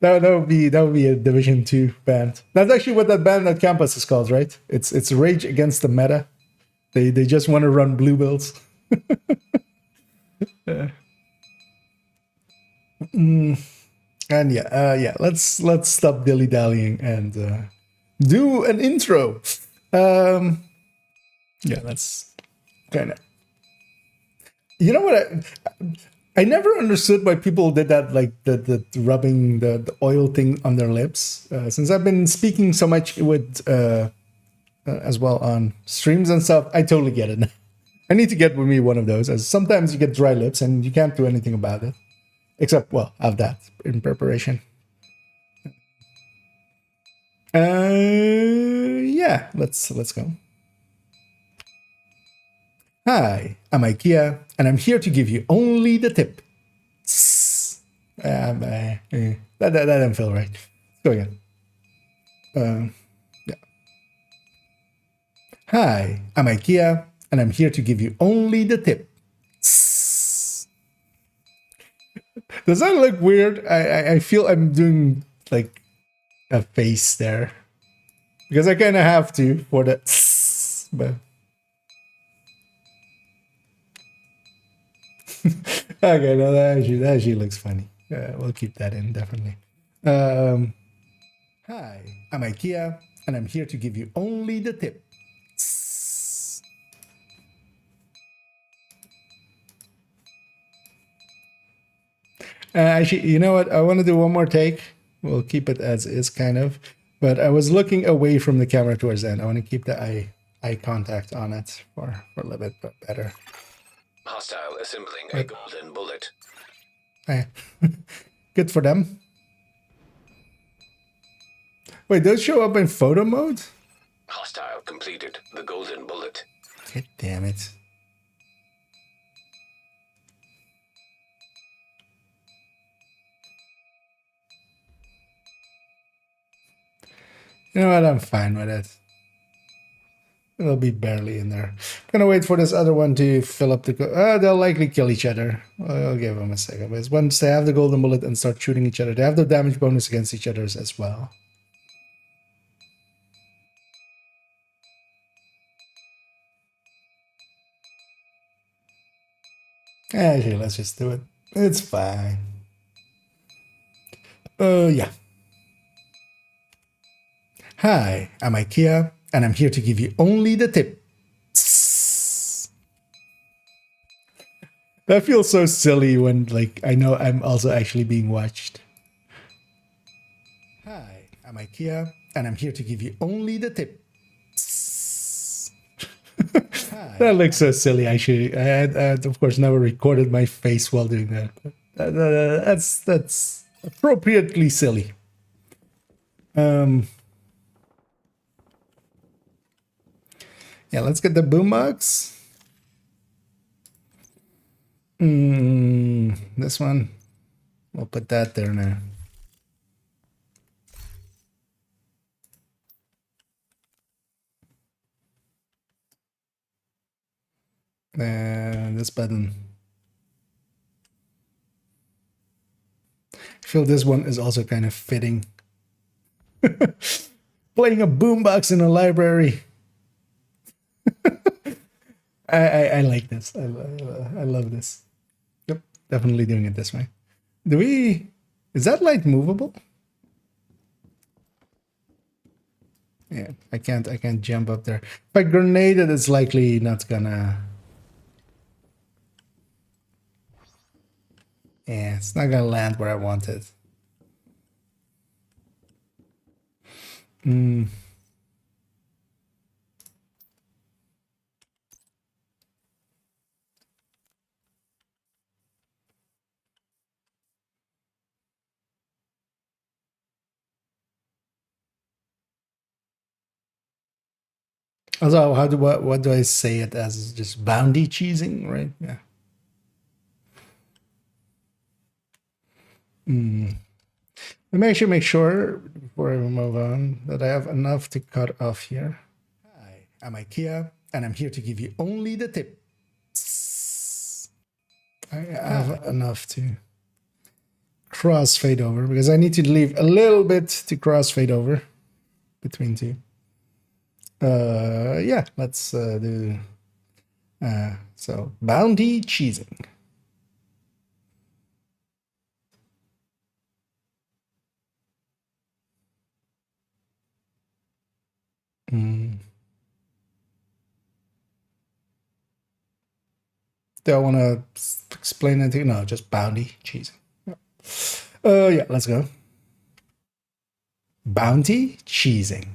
Speaker 1: That would be a Division 2 band. That's actually what that band at campus is called, right? It's Rage Against the Meta. They just want to run blue builds. And yeah, let's stop dilly dallying and do an intro. Yeah, that's kind of. You know what? I never understood why people did that, like the rubbing the oil thing on their lips. Since I've been speaking so much with as well on streams and stuff, I totally get it. I need to get with me one of those, as sometimes you get dry lips and you can't do anything about it, except have that in preparation. Yeah, let's go. Hi, I'm IKEA, and I'm here to give you only the tip. That didn't feel right. Let's go again. Yeah. Hi, I'm IKEA, and I'm here to give you only the tip. Does that look weird? I feel I'm doing like a face there. Because I kind of have to for the but okay, no, that actually looks funny. We'll keep that in, definitely. Hi, I'm IKEA, and I'm here to give you only the tip. Actually, you know what? I want to do one more take. We'll keep it as is, kind of. But I was looking away from the camera towards the end. I want to keep the eye contact on it for a little bit better.
Speaker 2: Hostile assembling a golden bullet.
Speaker 1: Good for them. Wait, those show up in photo mode?
Speaker 2: Hostile completed the golden bullet.
Speaker 1: God damn it. You know what? I'm fine with it. It'll be barely in there. Gonna wait for this other one to fill up the. They'll likely kill each other. I'll give them a second. But once they have the golden bullet and start shooting each other, they have the damage bonus against each other as well. Actually, let's just do it. It's fine. Yeah. Hi, I'm IKEA, and I'm here to give you only the tip. That feels so silly when, like, I know I'm also actually being watched. Hi, I'm IKEA, and I'm here to give you only the tip. That looks so silly, actually. I had, of course, never recorded my face while doing that. That's appropriately silly. Yeah, let's get the boombox. This one. We'll put that there now. And this button. I feel this one is also kind of fitting. Playing a boombox in a library. I like this. I love this. Yep. definitely doing it this way. Do we... Is that light movable? Yeah, I can't jump up there. If I grenade it, it's likely not gonna... Yeah, it's not gonna land where I want it. Also, what do I say it as? Just bounty cheesing, right? Yeah. Let me actually make sure before I move on that I have enough to cut off here. Hi, I'm IKEA, and I'm here to give you only the tips. I have enough to crossfade over because I need to leave a little bit to crossfade over between two. Yeah, let's do so bounty cheesing. Do I want to explain anything? No, just bounty cheesing. Yeah, let's go. Bounty cheesing.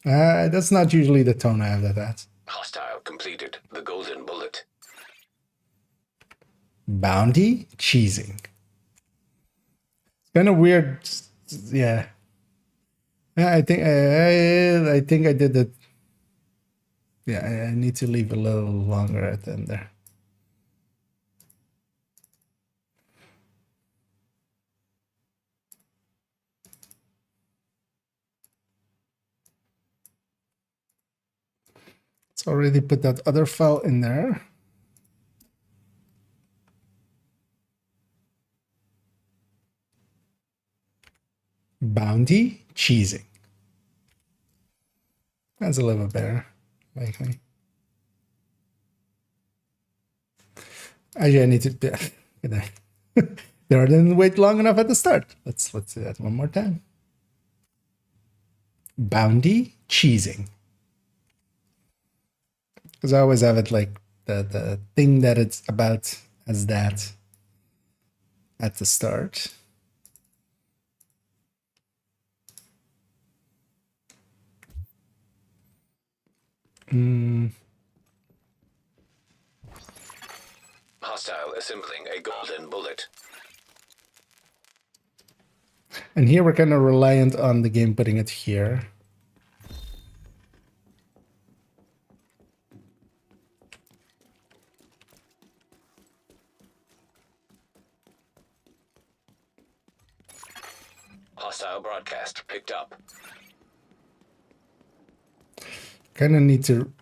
Speaker 1: That's not usually the tone I have that at.
Speaker 2: Hostile completed the golden bullet.
Speaker 1: Bounty cheesing. It's kind of weird. Yeah. I think I did that. Yeah, I need to leave a little longer at the end there. Let's already put that other file in there. Bounty cheesing. That's a little bit better, likely. Actually, I need to. There, I didn't wait long enough at the start. Let's do that one more time. Bounty cheesing. Because I always have it like the thing that it's about as that at the start.
Speaker 2: Hostile assembling a golden bullet.
Speaker 1: And here we're kind of reliant on the game putting it here.
Speaker 2: Hostile broadcast picked up.
Speaker 1: Kind of need to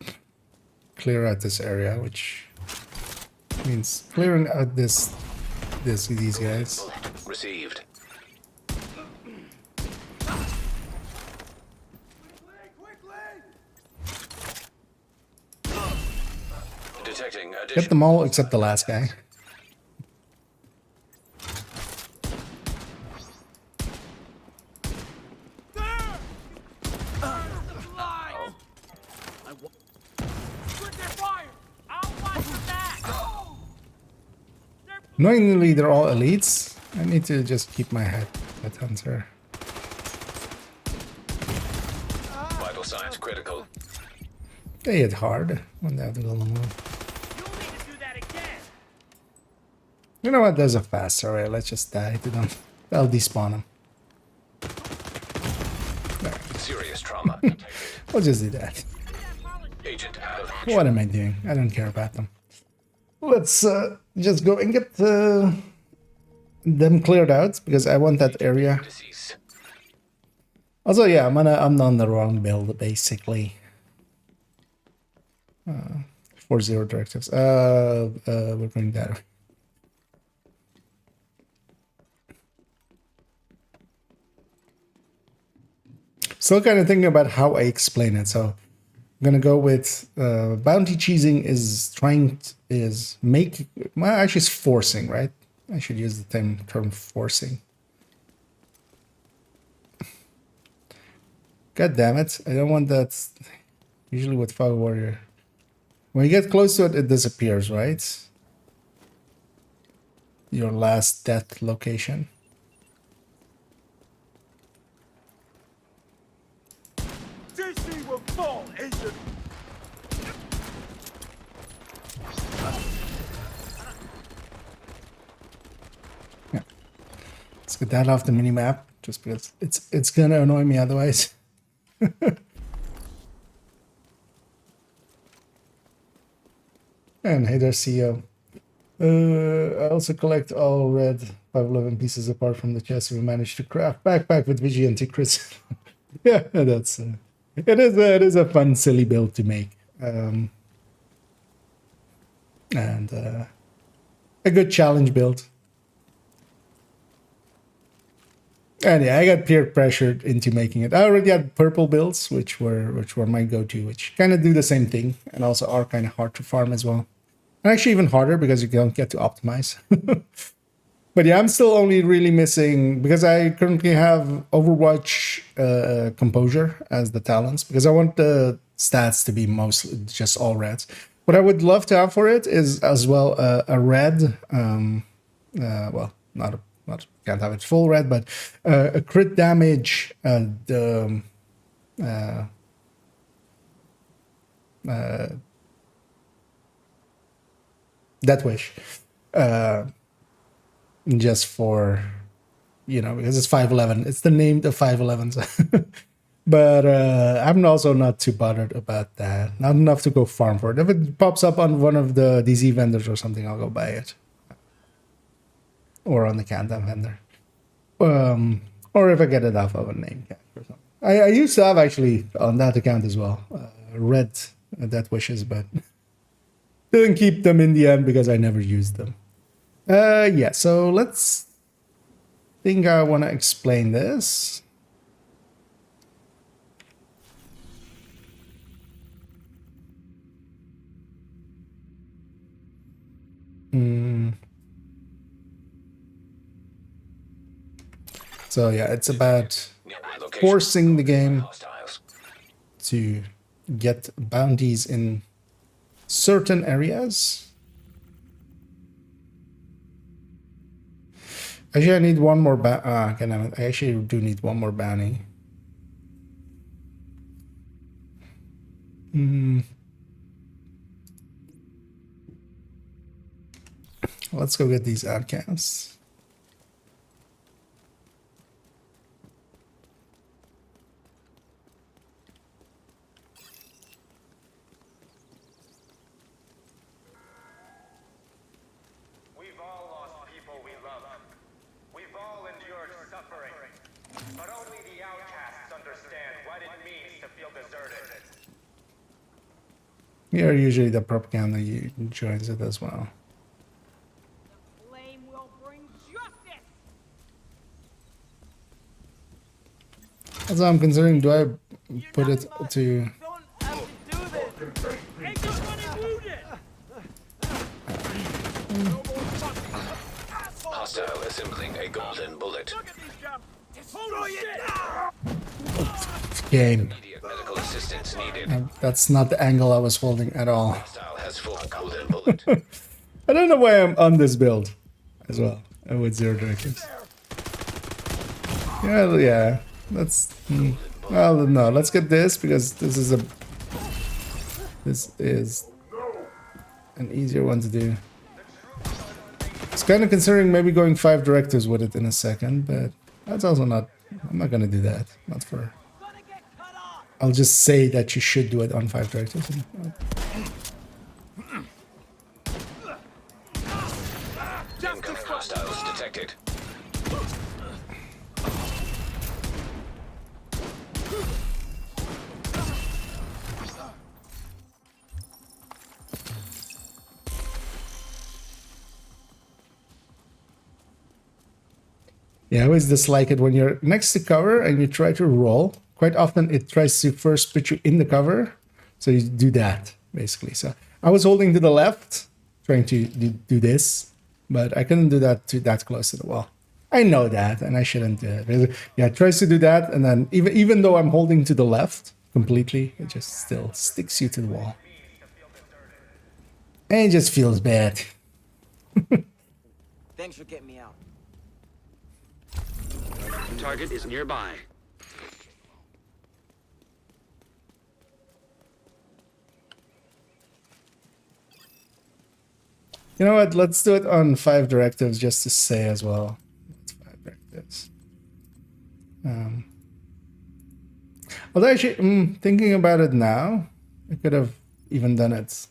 Speaker 1: clear out this area, which means clearing out these guys.
Speaker 2: Bullet received. Detecting
Speaker 1: Get
Speaker 2: additional.
Speaker 1: them all except the last guy. Knowingly they're all elites, I need to just keep my head hunter.
Speaker 2: Vital signs critical.
Speaker 1: They hit hard when they have to go long.
Speaker 4: You'll need to do that again.
Speaker 1: You know what? There's a fast array. Let's just die to them. That'll despawn them.
Speaker 2: Serious trauma.
Speaker 1: We'll just do that.
Speaker 2: Agent out of action.
Speaker 1: What am I doing? I don't care about them. Let's just go and get them cleared out because I want that area.
Speaker 2: Disease.
Speaker 1: Also, yeah, I'm on the wrong build basically. 4-0 directives. We're going that way. Still kind of thinking about how I explain it. So I'm gonna go with bounty cheesing is actually it's forcing, right? I should use the term forcing. God damn it. I don't want that. Usually with Fog Warrior. When you get close to it, it disappears, right? Your last death location.
Speaker 4: DC will fall, Agent!
Speaker 1: Yeah. Let's get that off the minimap, just because it's gonna annoy me otherwise. And hey there, CEO. I also collect all red 511 pieces apart from the chest. We managed to craft backpack with Vigi and Ticris. Yeah, that's it is a fun, silly build to make, and a good challenge build. And yeah, I got peer pressured into making it. I already had purple builds, which were my go-to, which kind of do the same thing, and also are kind of hard to farm as well. And actually even harder because you don't get to optimize. But yeah, I'm still only really missing, because I currently have Overwatch Composure as the talents, because I want the stats to be mostly just all reds. What I would love to have for it is as well a red, well, not can't have it full red, but a crit damage, Death Wish. Just for, because it's 511. It's the name of 511s. But I'm also not too bothered about that. Not enough to go farm for it. If it pops up on one of the DZ vendors or something, I'll go buy it. Or on the Countdown vendor. Or if I get it off of a name cap or something. I used to have actually on that account as well. Red Death Wishes, but didn't keep them in the end because I never used them. Yeah, so let's think I want to explain this. So yeah, it's about forcing the game to get bounties in certain areas. Actually, I need one more I actually do need one more bounty. Let's go get these outcasts.
Speaker 7: We've all lost people we love. We've all endured suffering. But only the outcasts understand what it means to feel deserted.
Speaker 1: Here, usually the propaganda joins it as well.
Speaker 3: Flame will bring justice.
Speaker 1: As I'm considering, do I put it to...
Speaker 6: Don't have to do this.
Speaker 4: Ain't somebody wounded!
Speaker 2: Hostile assembling a golden bullet.
Speaker 4: Look at these jumps! Holy shit!
Speaker 1: game?
Speaker 2: Immediate medical assistance needed.
Speaker 1: That's not the angle I was holding at all.
Speaker 2: Hostile has full golden bullet.
Speaker 1: I don't know why I'm on this build as well. With zero directives. Yeah. Let's. Well, no. Let's get this because this is an easier one to do. I was kind of considering maybe going 5 directives with it in a second, but that's also not. I'm not gonna do that. Not for. I'll just say that you should do it on 5 directives.
Speaker 2: Incoming hostiles detected.
Speaker 1: Yeah, I always dislike it when you're next to cover and you try to roll. Quite often it tries to first put you in the cover. So you do that, basically. So I was holding to the left, trying to do this. but I couldn't do that that close to the wall. I know that, and I shouldn't do it. Yeah, it tries to do that, and then even though I'm holding to the left completely, it just still sticks you to the wall. And it just feels bad.
Speaker 6: Thanks for getting me out.
Speaker 5: Target is nearby.
Speaker 1: You know what? Let's do it on 5 directives just to say as well. It's 5 directives. Although actually, thinking about it now, I could have even done it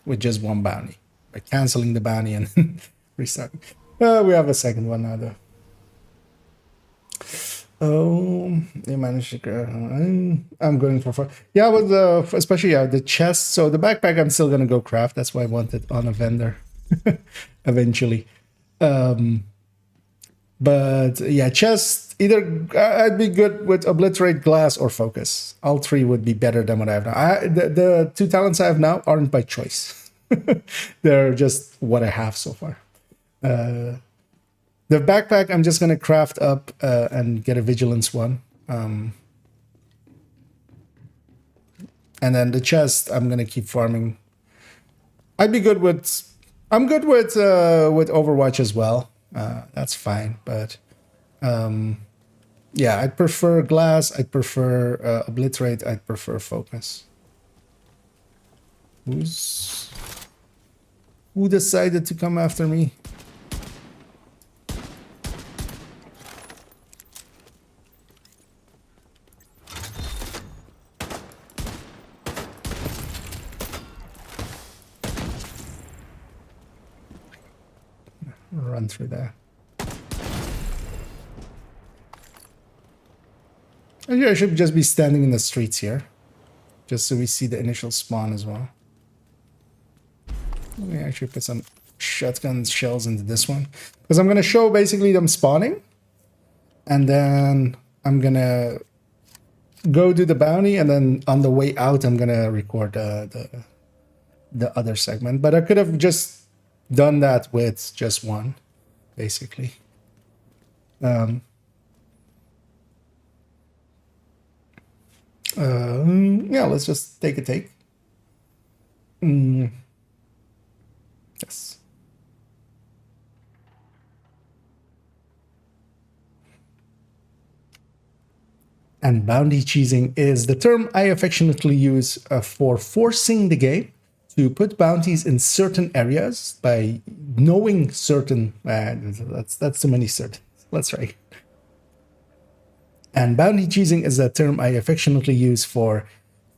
Speaker 1: with just 1 bounty by canceling the bounty and restarting. We have a second one now, though. Oh, they managed to go. I'm going for 4. Yeah, with especially the chest. So the backpack, I'm still gonna go craft. That's why I want it on a vendor eventually. But yeah, chest. Either I'd be good with obliterate, glass, or focus. All 3 would be better than what I have now. The 2 talents I have now aren't by choice. They're just what I have so far. The backpack, I'm just going to craft up and get a vigilance one. And then the chest, I'm going to keep farming. I'd be good with... I'm good with Overwatch as well. That's fine, but... yeah, I'd prefer glass, I'd prefer obliterate, I'd prefer focus. Who decided to come after me? Run through there. I should just be standing in the streets here, just so we see the initial spawn as well. Let me actually put some shotgun shells into this one, because I'm going to show basically them spawning, and then I'm going to go do the bounty, and then on the way out I'm going to record the other segment. But I could have just done that with just 1, basically. Yeah, let's just take a take. Yes. And bounty cheesing is the term I affectionately use for forcing the game to put bounties in certain areas by knowing certain... that's too many certain. Let's try. And bounty cheesing is a term I affectionately use for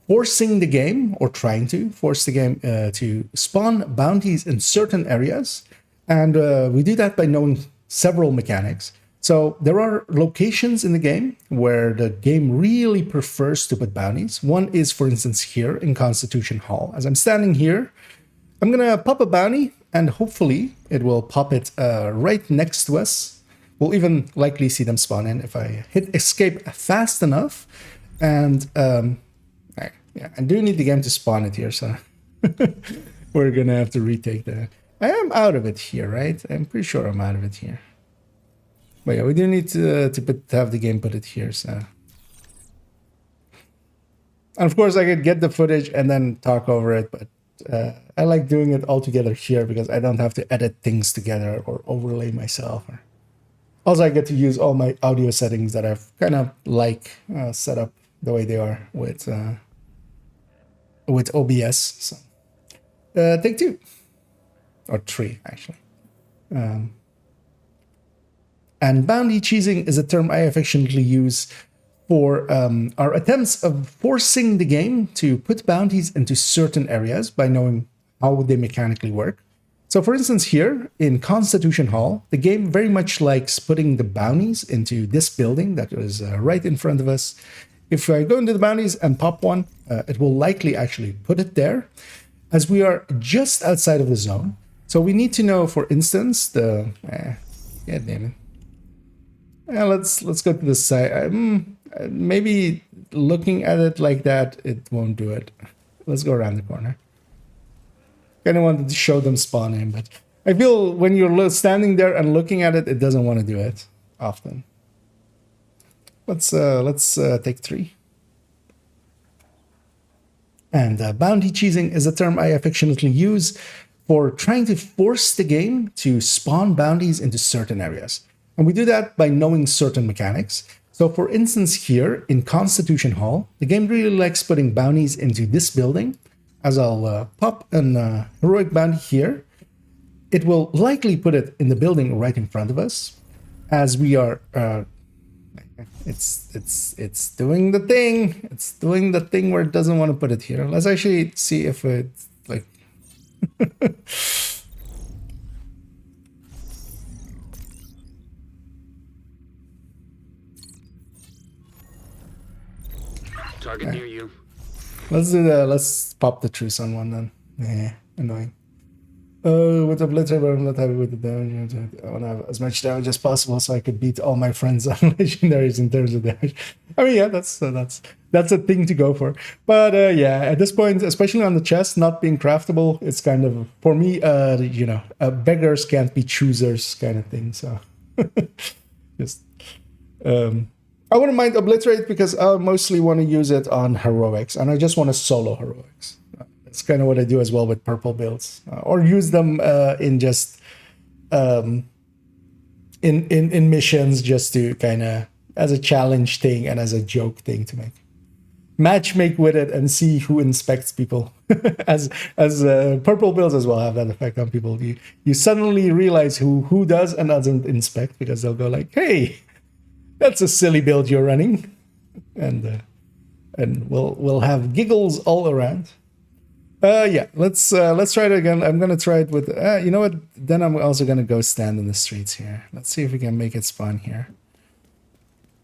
Speaker 1: forcing the game, or trying to force the game to spawn bounties in certain areas. And we do that by knowing several mechanics. So there are locations in the game where the game really prefers to put bounties. One is, for instance, here in Constitution Hall. As I'm standing here, I'm going to pop a bounty, and hopefully it will pop it right next to us. We'll even likely see them spawn in if I hit escape fast enough. And yeah, I do need the game to spawn it here, so we're gonna have to retake that. I am out of it here, right? I'm pretty sure I'm out of it here. But yeah, we do need to have the game put it here, so. And of course, I could get the footage and then talk over it, but I like doing it all together here because I don't have to edit things together or overlay myself. Also, I get to use all my audio settings that I've kind of set up the way they are with OBS. So, take 2 or 3 actually. And bounty cheesing is a term I affectionately use for our attempts of forcing the game to put bounties into certain areas by knowing how they mechanically work. So for instance, here in Constitution Hall, the game very much likes putting the bounties into this building that is right in front of us. If I go into the bounties and pop one, it will likely actually put it there, as we are just outside of the zone. So we need to know, for instance, the... yeah, damn it. Let's go to the side. Maybe looking at it like that, it won't do it. Let's go around the corner. Kind of wanted to show them spawning, but I feel when you're standing there and looking at it, it doesn't want to do it often. Let's take 3. And bounty cheesing is a term I affectionately use for trying to force the game to spawn bounties into certain areas. And we do that by knowing certain mechanics. So for instance here in Constitution Hall, the game really likes putting bounties into this building. As I'll pop an heroic bounty here, it will likely put it in the building right in front of us. As we are, it's doing the thing. It's doing the thing where it doesn't want to put it here. Let's actually see if it's like...
Speaker 5: Target near you.
Speaker 1: Let's do the, let's pop the truce on one then. Yeah, annoying. With Obliterator, but I'm not happy with the damage. I want to have as much damage as possible so I could beat all my friends on legendaries in terms of damage. I mean, yeah, that's a thing to go for. But yeah, at this point, especially on the chest, not being craftable, it's kind of, for me, you know, beggars can't be choosers kind of thing. So just, I wouldn't mind Obliterate because I mostly want to use it on heroics, and I just want to solo heroics. It's kind of what I do as well with purple builds, or use them in just in missions, just to kind of as a challenge thing and as a joke thing to matchmake with it and see who inspects people. as purple builds as well have that effect on people. You suddenly realize who does and doesn't inspect, because they'll go like, "Hey, that's a silly build you're running," and we'll have giggles all around. Yeah, let's try it again. I'm gonna try it with you know what, then I'm also gonna go stand in the streets here. Let's see if we can make it spawn here.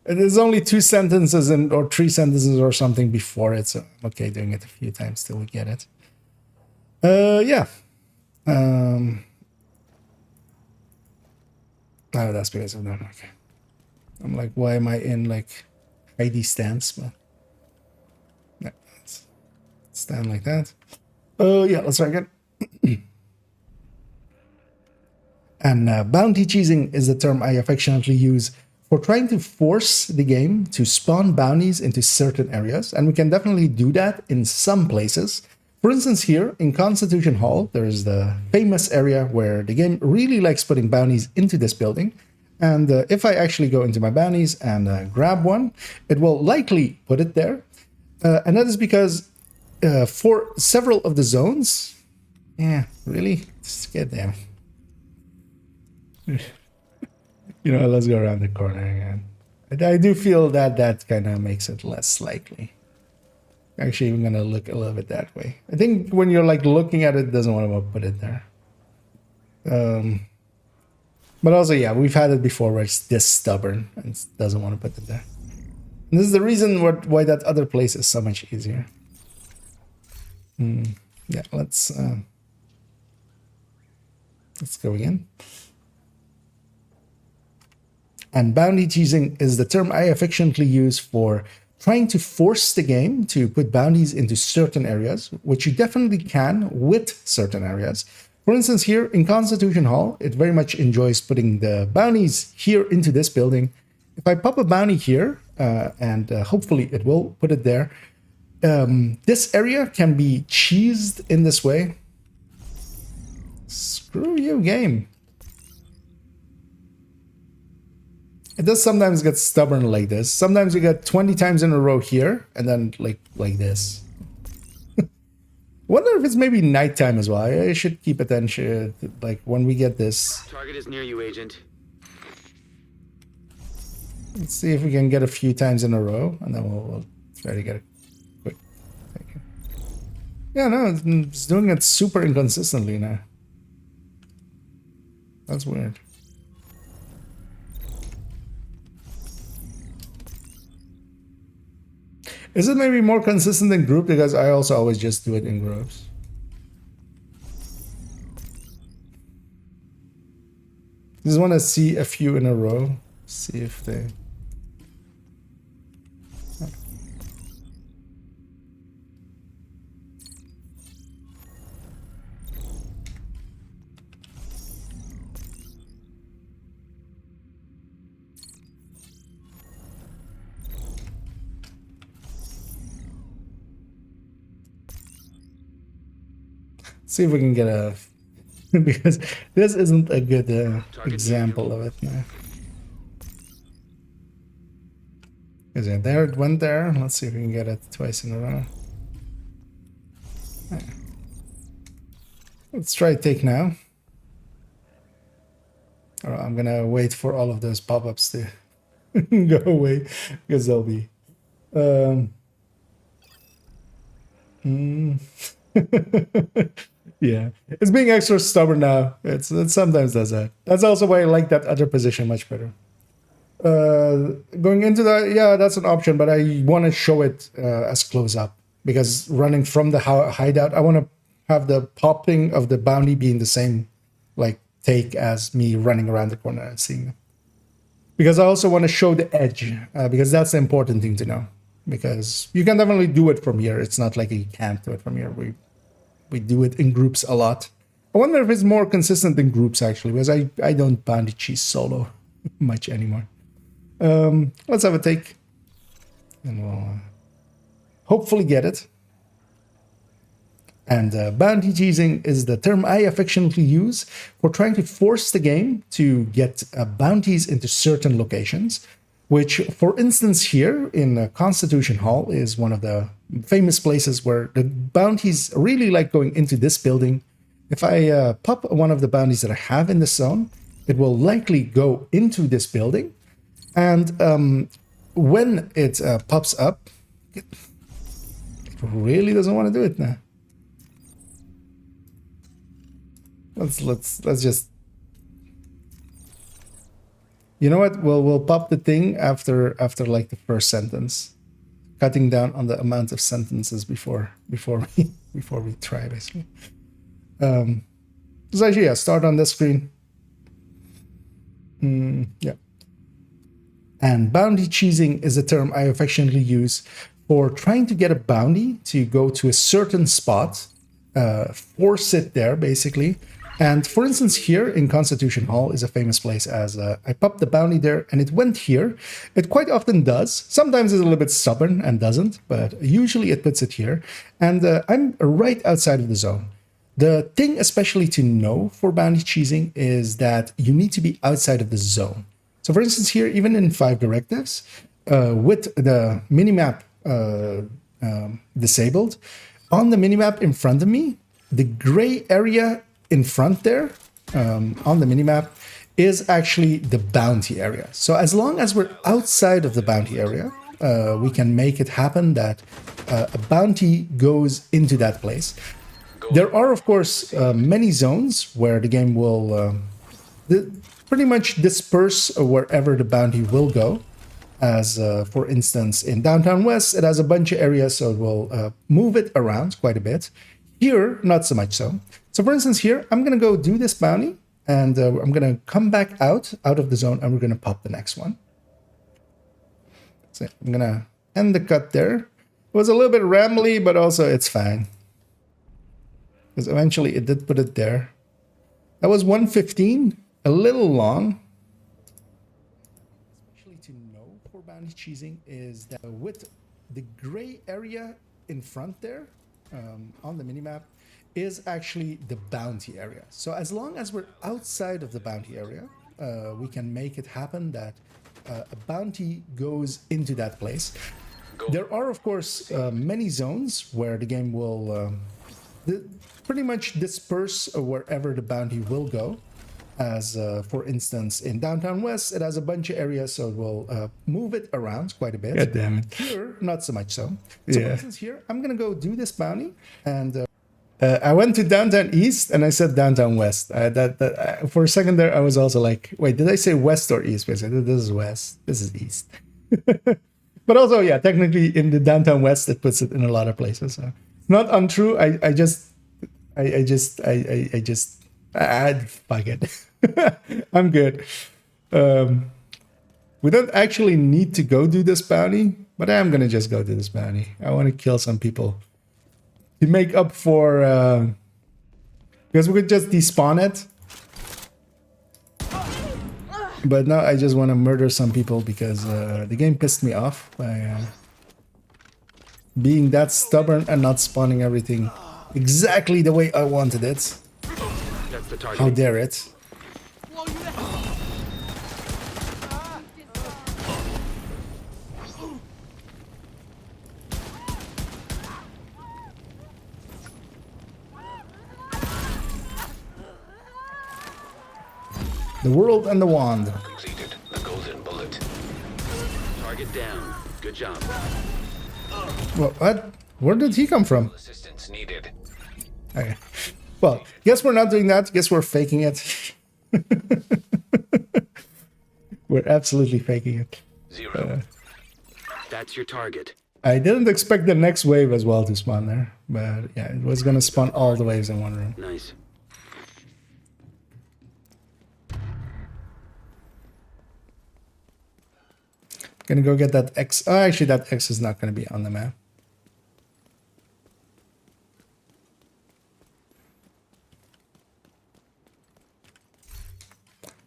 Speaker 1: There's only 2 sentences or 3 sentences or something before it, so I'm okay doing it a few times till we get it. Yeah. Oh, that's because of that. Okay. I'm like, why am I in like Heidi stance? But yeah, let's stand like that. Yeah, let's try again. And bounty cheesing is the term I affectionately use for trying to force the game to spawn bounties into certain areas, and we can definitely do that in some places. For instance, here in Constitution Hall, there's the famous area where the game really likes putting bounties into this building. And if I actually go into my bounties and grab one, it will likely put it there. And that is because for several of the zones, yeah, really? Get them. You know, let's go around the corner again. I do feel that that kind of makes it less likely. Actually, I'm going to look a little bit that way. I think when you're like looking at it, it doesn't want to put it there. But also, yeah, we've had it before where it's this stubborn and it doesn't want to put it there. And this is the reason why that other place is so much easier. Yeah, let's go again. And bounty cheesing is the term I affectionately use for trying to force the game to put bounties into certain areas, which you definitely can with certain areas. For instance, here in Constitution Hall, it very much enjoys putting the bounties here into this building. If I pop a bounty here, and hopefully it will put it there, this area can be cheesed in this way. Screw you, game. It does sometimes get stubborn like this. Sometimes you get 20 times in a row here, and then like this. Wonder if it's maybe nighttime as well. I should keep attention, like when we get this.
Speaker 5: Target is near you, Agent.
Speaker 1: Let's see if we can get a few times in a row, and then we'll try to get a quick. Thank you. Yeah, no, it's doing it super inconsistently now. That's weird. Is it maybe more consistent in group? Because I also always just do it in groups. Just want to see a few in a row. See if they... See if we can get a because this isn't a good example of it now. Because yeah, there it went there. Let's see if we can get it twice in a row. Let's try take now. I'm gonna wait for all of those pop-ups to go away because they'll be. Yeah, it's being extra stubborn now. It sometimes does that. That's also why I like that other position much better. Going into that, yeah, that's an option, but I want to show it as close up because running from the hideout, I want to have the popping of the bounty being the same, like take as me running around the corner and seeing them. Because I also want to show the edge, because that's the important thing to know. Because you can definitely do it from here. It's not like you can't do it from here. We do it in groups a lot. I wonder if it's more consistent in groups actually, because I don't bounty cheese solo much anymore. Let's have a take, and we'll hopefully get it. And bounty cheesing is the term I affectionately use for trying to force the game to get bounties into certain locations, which, for instance, here in Constitution Hall is one of the famous places where the bounties really like going into this building. If I pop one of the bounties that I have in this zone, it will likely go into this building. And when it pops up, it really doesn't want to do it now. Let's just, you know what? We'll pop the thing after like the first sentence, cutting down on the amount of sentences before we try basically. So actually, yeah, start on the screen. Yeah. And bounty cheesing is a term I affectionately use for trying to get a bounty to go to a certain spot, force it there basically. And for instance, here in Constitution Hall is a famous place as I popped the bounty there and it went here. It quite often does. Sometimes it's a little bit stubborn and doesn't, but usually it puts it here. And I'm right outside of the zone. The thing especially to know for bounty cheesing is that you need to be outside of the zone. So for instance, here, even in 5 directives, with the minimap disabled, on the minimap in front of me, the gray area in front there on the minimap is actually the bounty area. So as long as we're outside of the bounty area, we can make it happen that a bounty goes into that place. There are, of course, many zones where the game will pretty much disperse wherever the bounty will go. As for instance, in Downtown West, it has a bunch of areas, so it will move it around quite a bit. Here, not so much so. So for instance, here, I'm going to go do this bounty, and I'm going to come back out of the zone, and we're going to pop the next one. So I'm going to end the cut there. It was a little bit rambly, but also it's fine. Because eventually it did put it there. That was 1:15, a little long. Especially to know for bounty cheesing is that with the gray area in front there, on the minimap, is actually the bounty area. So as long as we're outside of the bounty area, we can make it happen that a bounty goes into that place. There are, of course, many zones where the game will pretty much disperse wherever the bounty will go. As for instance, in Downtown West, it has a bunch of areas, so it will move it around quite a bit.
Speaker 8: God damn it.
Speaker 1: Here, not so much so.
Speaker 8: Yeah.
Speaker 1: So for instance, here, I'm going to go do this bounty, and I went to Downtown East, and I said Downtown West. For a second there, I was also like, wait, did I say West or East? Because I said, this is West, this is East. But also, yeah, technically in the Downtown West, it puts it in a lot of places. So not untrue. Fuck it. I'm good. We don't actually need to go do this bounty, but I am gonna just go do this bounty. I want to kill some people to make up for because we could just despawn it. But now I just want to murder some people because the game pissed me off by being that stubborn and not spawning everything exactly the way I wanted it.
Speaker 5: That's the
Speaker 1: How
Speaker 5: target.
Speaker 1: dare it? The world and the wand.
Speaker 2: Completed. The golden bullet.
Speaker 5: Target down. Good job.
Speaker 1: What? Where did he come from?
Speaker 2: Assistance needed.
Speaker 1: Okay. Well, guess we're not doing that. Guess we're faking it. We're absolutely faking it.
Speaker 2: 0.
Speaker 5: That's your target.
Speaker 1: I didn't expect the next wave as well to spawn there, but yeah, it was gonna spawn all the waves in one room.
Speaker 5: Nice.
Speaker 1: Gonna go get that X. Oh, actually, that X is not gonna be on the map.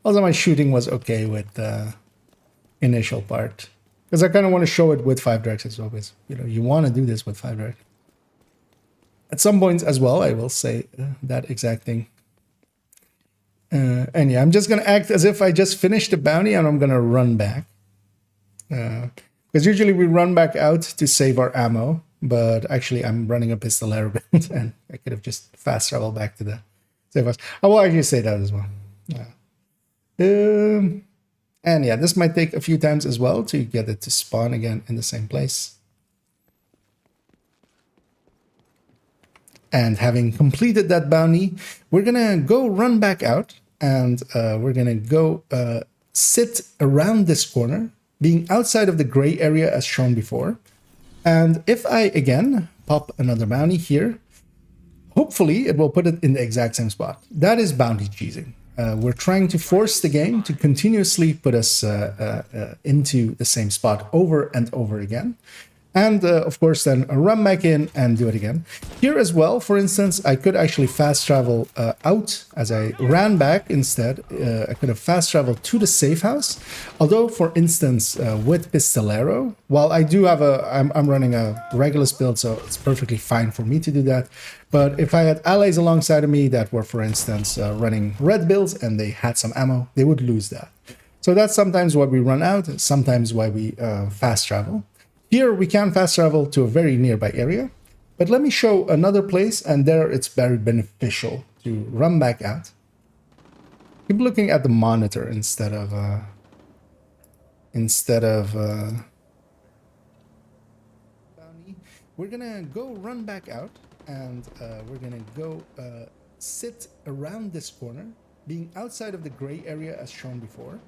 Speaker 1: Also, my shooting was okay with the initial part. Because I kind of want to show it with 5 directs as always. You know, you want to do this with 5 direct. At some points as well, I will say that exact thing. And yeah, I'm just going to act as if I just finished the bounty and I'm going to run back. Because usually we run back out to save our ammo. But actually, I'm running a pistolero build and I could have just fast traveled back to the save house. I will actually say that as well. And yeah, this might take a few times as well to get it to spawn again in the same place. And having completed that bounty, we're gonna go run back out and we're gonna go sit around this corner, being outside of the gray area as shown before. And if I again pop another bounty here, hopefully it will put it in the exact same spot. That is bounty cheesing. We're trying to force the game to continuously put us into the same spot over and over again. And of course, then run back in and do it again. Here as well, for instance, I could actually fast travel out as I ran back instead. I could have fast traveled to the safe house. Although, for instance, with Pistolero, while I do have I'm running a Regulus build, so it's perfectly fine for me to do that. But if I had allies alongside of me that were, for instance, running red builds and they had some ammo, they would lose that. So that's sometimes why we run out, sometimes why we fast travel. Here we can fast travel to a very nearby area, but let me show another place, and there it's very beneficial to run back out. Keep looking at the monitor instead of we're gonna go run back out, and we're gonna go sit around this corner, being outside of the gray area as shown before.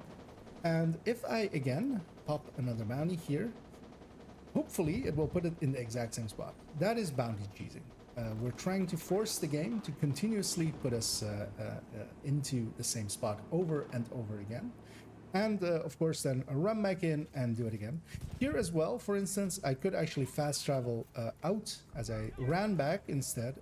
Speaker 1: And if I again pop another bounty here, hopefully it will put it in the exact same spot. That is bounty cheesing. We're trying to force the game to continuously put us into the same spot over and over again. And of course, then run back in and do it again. Here as well, for instance, I could actually fast travel out as I ran back instead.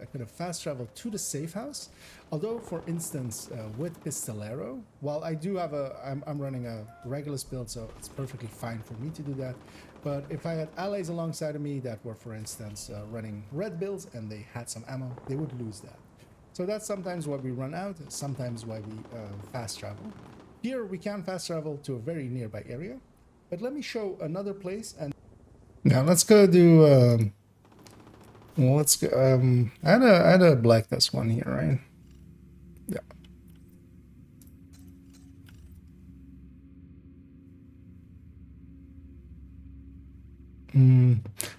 Speaker 1: I could have fast traveled to the safe house. Although, for instance, with Pistolero, while I do have I'm running a Regulus build, so it's perfectly fine for me to do that. But if I had allies alongside of me that were, for instance, running red builds and they had some ammo, they would lose that. So that's sometimes why we run out, sometimes why we fast travel. Here we can fast travel to a very nearby area, but let me show another place. And now let's go do. Well, let's go. I had a black test one here, right? Yeah.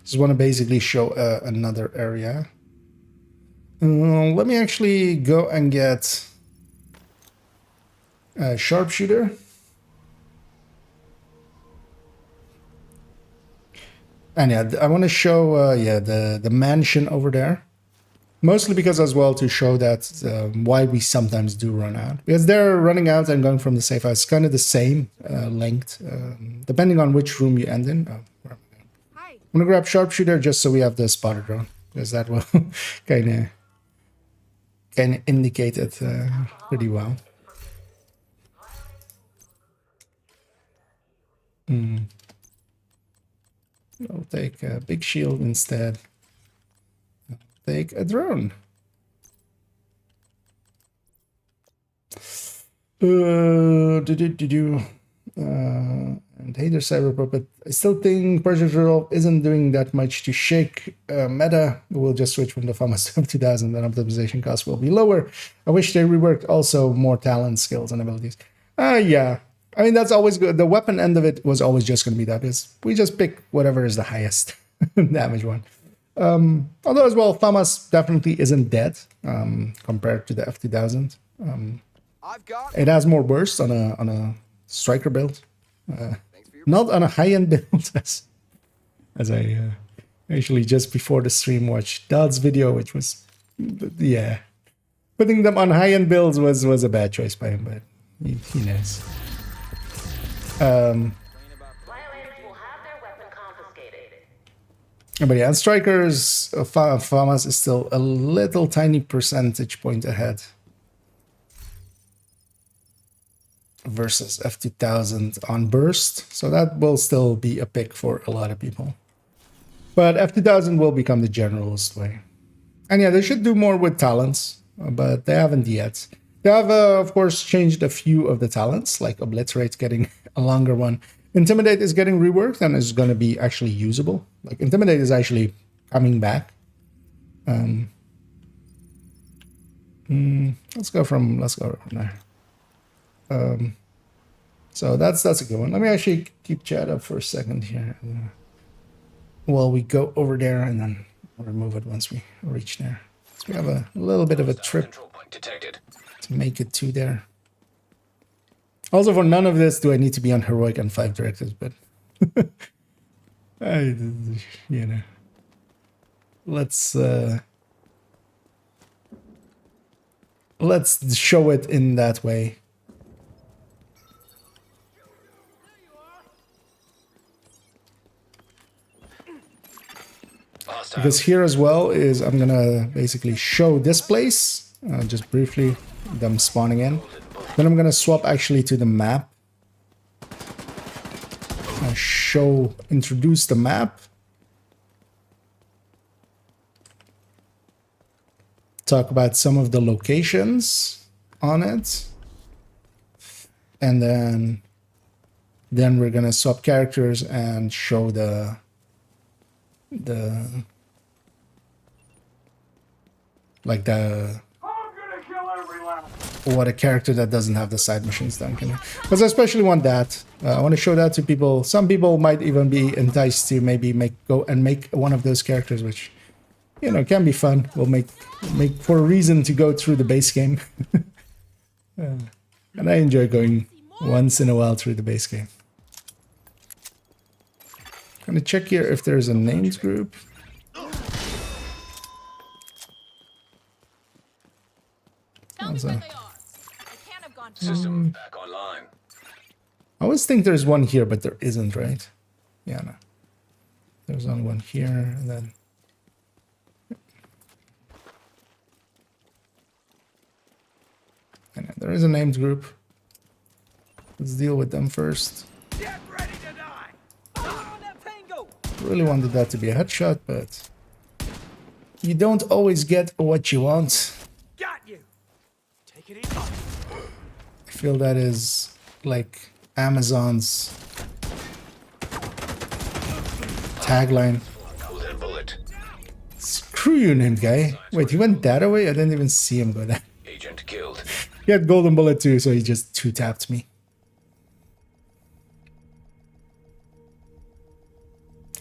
Speaker 1: Just want to basically show another area. Let me actually go and get a sharpshooter. And yeah, I want to show yeah the mansion over there. Mostly because as well to show that why we sometimes do run out. Because they're running out and going from the safe house. It's kind of the same length, depending on which room you end in. Oh, where am I going?
Speaker 3: Hi.
Speaker 1: I'm gonna grab sharpshooter just so we have the spotter drone, because that will kind of indicate it pretty well. I'll take a big shield instead. take a drone. And hater cyberpro, but I still think Project Resolve isn't doing that much to shake meta. We'll just switch from the FAMAS to 2000 and optimization costs will be lower. I wish they reworked also more talent, skills, and abilities. Yeah. I mean, that's always good. The weapon end of it was always just going to be that. Is we just pick whatever is the highest damage one. Although as well, FAMAS definitely isn't dead compared to the F2000.
Speaker 4: I've got.
Speaker 1: It has more burst on a striker build, not on a high-end build as I actually just before the stream watched Dodd's video, which was putting them on high-end builds was a bad choice by him, but he knows.
Speaker 8: Violators will have their weapon confiscated.
Speaker 1: But yeah, strikers, FAMAS is still a little tiny percentage point ahead versus F2000 on burst, so that will still be a pick for a lot of people. But F2000 will become the generalist way. And yeah, they should do more with talents, but they haven't yet. They have, of course, changed a few of the talents, like Obliterate getting a longer one. Intimidate is getting reworked and is going to be actually usable. Like, Intimidate is actually coming back. Let's go from there. So that's a good one. Let me actually keep chat up for a second here while we go over there, and then we'll remove it once we reach there. So we have a little bit of a trip
Speaker 2: Control point detected.
Speaker 1: to make it to there. Also, for none of this do I need to be on heroic and 5 directives, but let's show it in that way. Because here as well is I'm gonna basically show this place, just briefly, them spawning in. Then I'm gonna swap actually to the map. Introduce the map. Talk about some of the locations on it. And then we're gonna swap characters and show the what a character that doesn't have the side missions done can do. Because I especially want that. I want to show that to people. Some people might even be enticed to maybe make one of those characters, which can be fun. Will make for a reason to go through the base game. And I enjoy going once in a while through the base game. Gonna check here if there's a names group.
Speaker 3: Tell me where they are. I can't have gone far.
Speaker 2: System back online.
Speaker 1: I always think there's one here, but there isn't, right? Yeah, no. There's only one here, and then... And there is a names group. Let's deal with them first.
Speaker 4: Get ready to die.
Speaker 6: On that tango.
Speaker 1: Really wanted that to be a headshot, but... You don't always get what you want.
Speaker 4: Got you. Take it easy.
Speaker 1: I feel that is like Amazon's tagline.
Speaker 2: Golden bullet.
Speaker 1: Screw you, named guy. Wait, he went that away? I didn't even see him go that.
Speaker 2: Agent killed.
Speaker 1: He had golden bullet too, so he just 2-tapped me.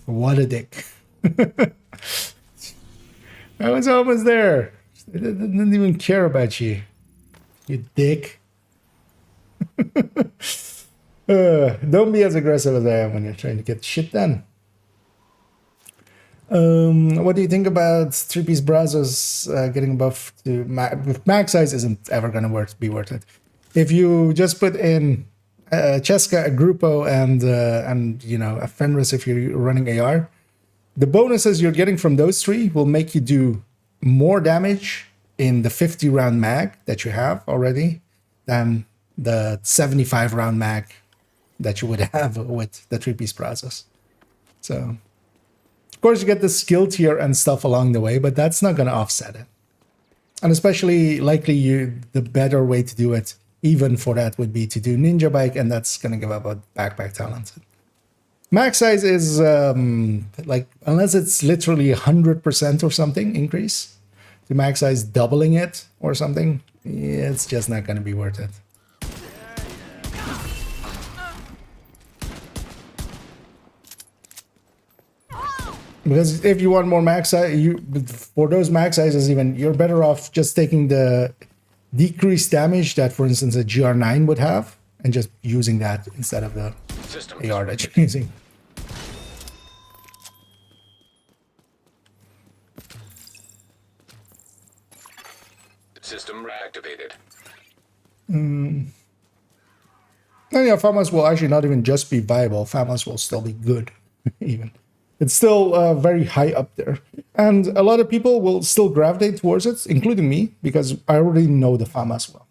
Speaker 1: What a dick. I was almost there. I didn't even care about you. You dick. Don't be as aggressive as I am when you're trying to get shit done. What do you think about 3-piece Brazos getting buffed to max size? Isn't ever going to be worth it. If you just put in Cheska, a Grupo, and a Fenris if you're running AR, the bonuses you're getting from those 3 will make you do more damage in the 50-round mag that you have already than the 75-round mag that you would have with the 3-piece Brazos. So course, you get the skill tier and stuff along the way, but that's not going to offset it. And especially likely the better way to do it, even for that, would be to do Ninja Bike, and that's going to give up a backpack talent. Max size is like, unless it's literally 100% or something increase, the max size doubling it or something, it's just not going to be worth it. Because if you want more max size, for those max sizes even, you're better off just taking the decreased damage that, for instance, a GR9 would have, and just using that instead of the AR that you're using.
Speaker 2: System reactivated.
Speaker 1: And yeah, FAMAS will actually not even just be viable. FAMAS will still be good, even. It's still very high up there. And a lot of people will still gravitate towards it, including me, because I already know the FAMAS well.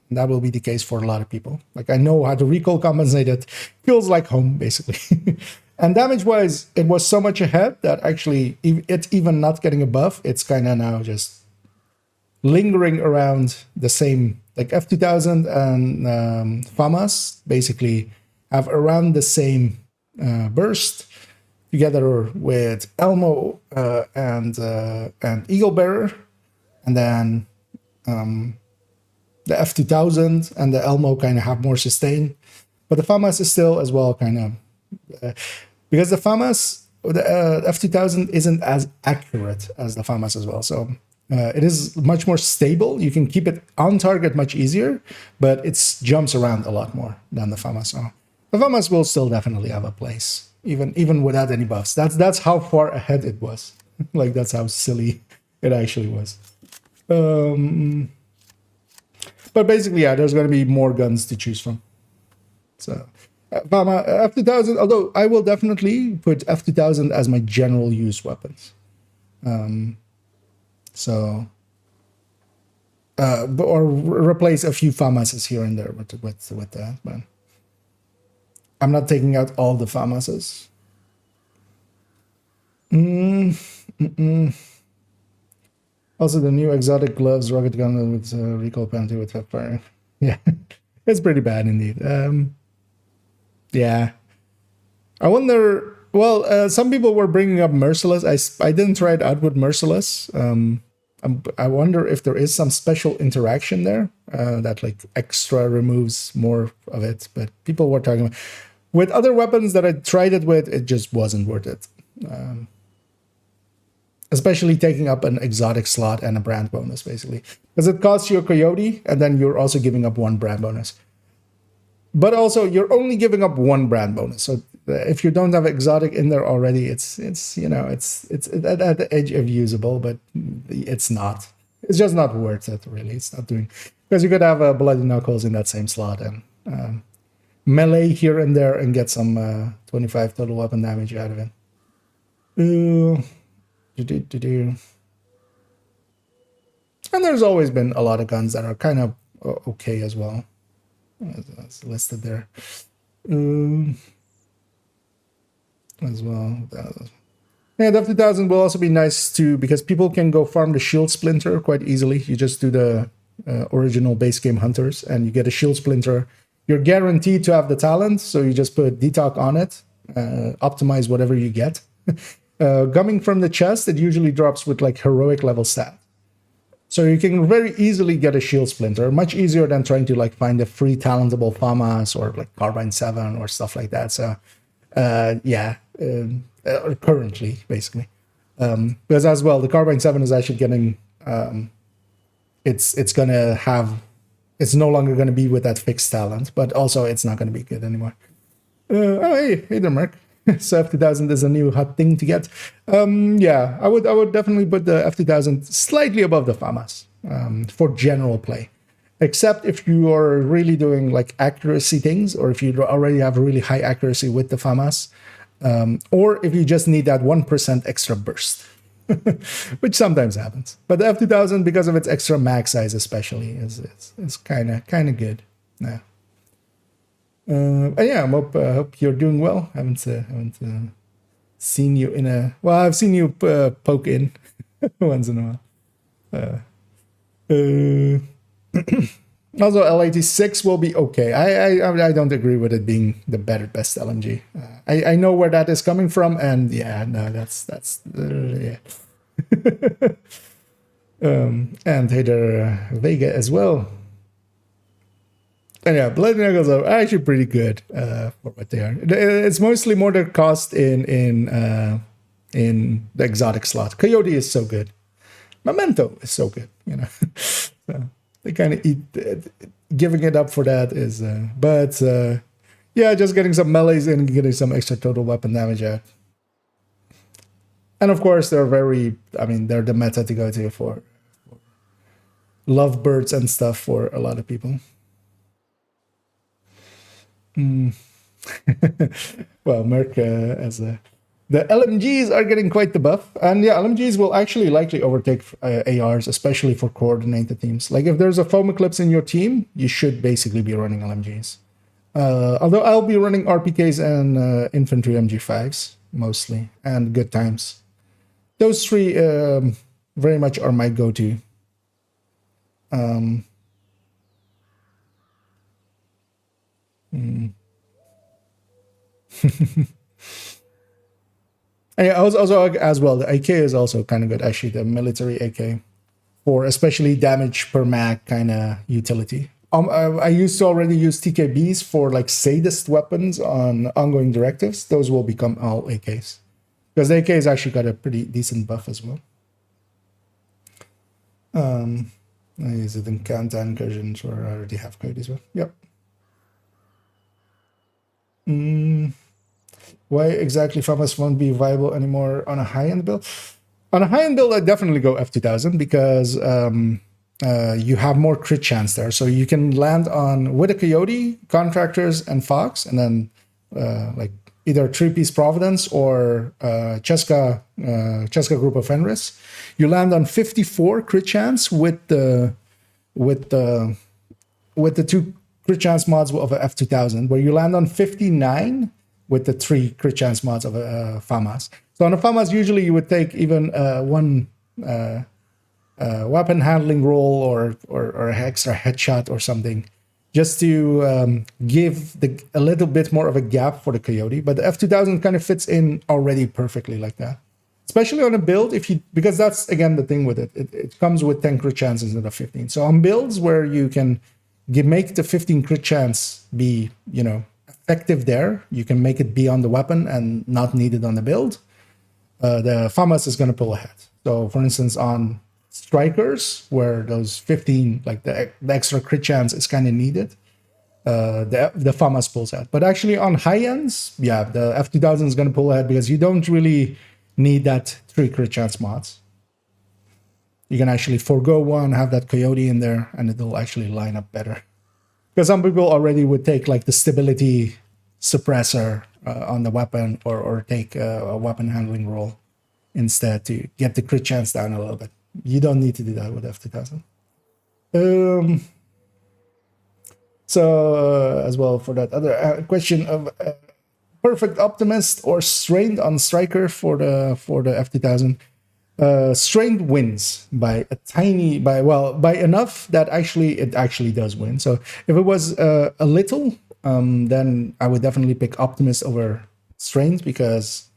Speaker 1: And that will be the case for a lot of people. Like, I know how to recoil compensate it. Feels like home, basically. And damage-wise, it was so much ahead that actually, it's even not getting above. It's kind of now just lingering around the same. Like F2000 and FAMAS basically have around the same burst, together with Elmo and Eagle Bearer, and then the F2000 and the Elmo kind of have more sustain, but the FAMAS is still as well kind of because the FAMAS, the F2000 isn't as accurate as the FAMAS as well, so. It is much more stable. You can keep it on target much easier, but it jumps around a lot more than the FAMAS. So the FAMAS will still definitely have a place, even without any buffs. That's how far ahead it was. Like, that's how silly it actually was. But basically, yeah, there's going to be more guns to choose from. So F2000, although I will definitely put F2000 as my general use weapons. So, or replace a few FAMASes here and there with that, but I'm not taking out all the FAMASes. Also, the new exotic gloves, rocket gun with recoil penalty with hip fire. Yeah, it's pretty bad indeed. Yeah, I wonder. Well, some people were bringing up Merciless. I didn't try it out with Merciless. I wonder if there is some special interaction there that like extra removes more of it. But people were talking about with other weapons that I tried it with, it just wasn't worth it. Especially taking up an exotic slot and a brand bonus, basically, because it costs you a coyote, and then you're also giving up one brand bonus. But also, you're only giving up one brand bonus. So if you don't have exotic in there already, it's you know, it's at the edge of usable, but it's not. It's just not worth it, really. It's not doing, because you could have a Bloody Knuckles in that same slot and melee here and there and get some 25 total weapon damage out of it. And there's always been a lot of guns that are kind of okay as well. That's listed there as well. Yeah, the F2000 will also be nice too, because people can go farm the shield splinter quite easily. You just do the original base game hunters and you get a shield splinter. You're guaranteed to have the talent, so you just put detox on it, optimize whatever you get. Coming from the chest, it usually drops with like heroic level stat. So you can very easily get a shield splinter, much easier than trying to like find a free talentable FAMAS or like Carbine 7 or stuff like that. So currently, basically. Because as well, the Carbine 7 is actually getting, it's no longer going to be with that fixed talent, but also it's not going to be good anymore. Hey there, Mark. So F2000 is a new hot thing to get. Yeah, I would definitely put the F2000 slightly above the FAMAS for general play, except if you are really doing like accuracy things, or if you already have really high accuracy with the FAMAS, or if you just need that 1% extra burst, which sometimes happens. But the F2000, because of its extra mag size, especially, is kind of good. Yeah. Yeah, I hope you're doing well. Haven't seen you in a... Well, I've seen you poke in once in a while. Also, L86 will be okay. I don't agree with it being the best LMG. I know where that is coming from, and yeah, no, that's yeah. And Hader Vega as well. And yeah, Blood Knuckles are actually pretty good for what they are. It's mostly more their cost in the exotic slot. Coyote is so good. Memento is so good, you know. So they kind of eat. Giving it up for that is, but yeah, just getting some melees in and getting some extra total weapon damage out. And of course, they're they're the meta to go to for lovebirds and stuff for a lot of people. Well, Merc the LMGs are getting quite the buff, and yeah, LMGs will actually likely overtake ARs, especially for coordinated teams. Like if there's a foam eclipse in your team, you should basically be running LMGs. Although I'll be running RPKs and infantry MG5s mostly, and good times. Those three very much are my go-to. And yeah, also as well, the AK is also kind of good, actually, the military AK, for especially damage per mag kind of utility. I used to already use TKBs for like sadist weapons on ongoing directives. Those will become all AKs, because the AK has actually got a pretty decent buff as well. I use it in countdown incursions, or I already have code as well. Yep. Why exactly FAMAS won't be viable anymore on a high-end build? On a high-end build, I definitely go F2000 because you have more crit chance there. So you can land on with a Coyote, Contractors, and Fox, and then like either 3-piece Providence or Cheska Group of Fenris. You land on 54 crit chance with the 2 crit chance mods of a F2000, where you land on 59 with the 3 crit chance mods of a FAMAS. So on a FAMAS, usually you would take even one weapon handling roll or an extra headshot or something, just to give a little bit more of a gap for the Coyote. But the F2000 kind of fits in already perfectly like that. Especially on a build, because that's again the thing with it. It comes with 10 crit chances instead of 15. So on builds where you can make the 15 crit chance be, effective there, you can make it be on the weapon and not needed on the build, the FAMAS is going to pull ahead. So for instance, on strikers, where those 15, like the extra crit chance is kind of needed, the FAMAS pulls out. But actually on high ends, yeah, the F2000 is going to pull ahead because you don't really need that 3 crit chance mods. You can actually forego one, have that Coyote in there, and it'll actually line up better. Because some people already would take like the stability suppressor on the weapon, or take a weapon handling roll instead to get the crit chance down a little bit. You don't need to do that with F2000. So as well, for that other question of perfect optimist or strained on striker for the F2000. Strained wins by enough that it actually does win. So if it was a little, then I would definitely pick optimist over strained, because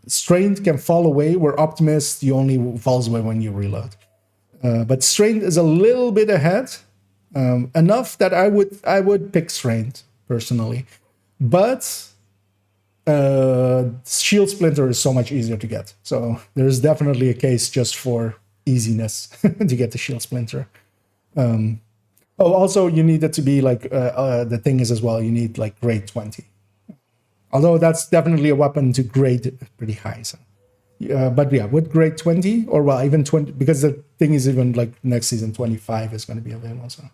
Speaker 1: strained can fall away, where optimist you only falls away when you reload. But strained is a little bit ahead, enough that I would pick strained personally, but shield splinter is so much easier to get. So there's definitely a case just for easiness to get the shield splinter. Also you need it to be like the thing is as well, you need like grade 20. Although that's definitely a weapon to grade pretty high. So but yeah, with grade 20 or well even 20, because the thing is even like next season 25 is going to be available. So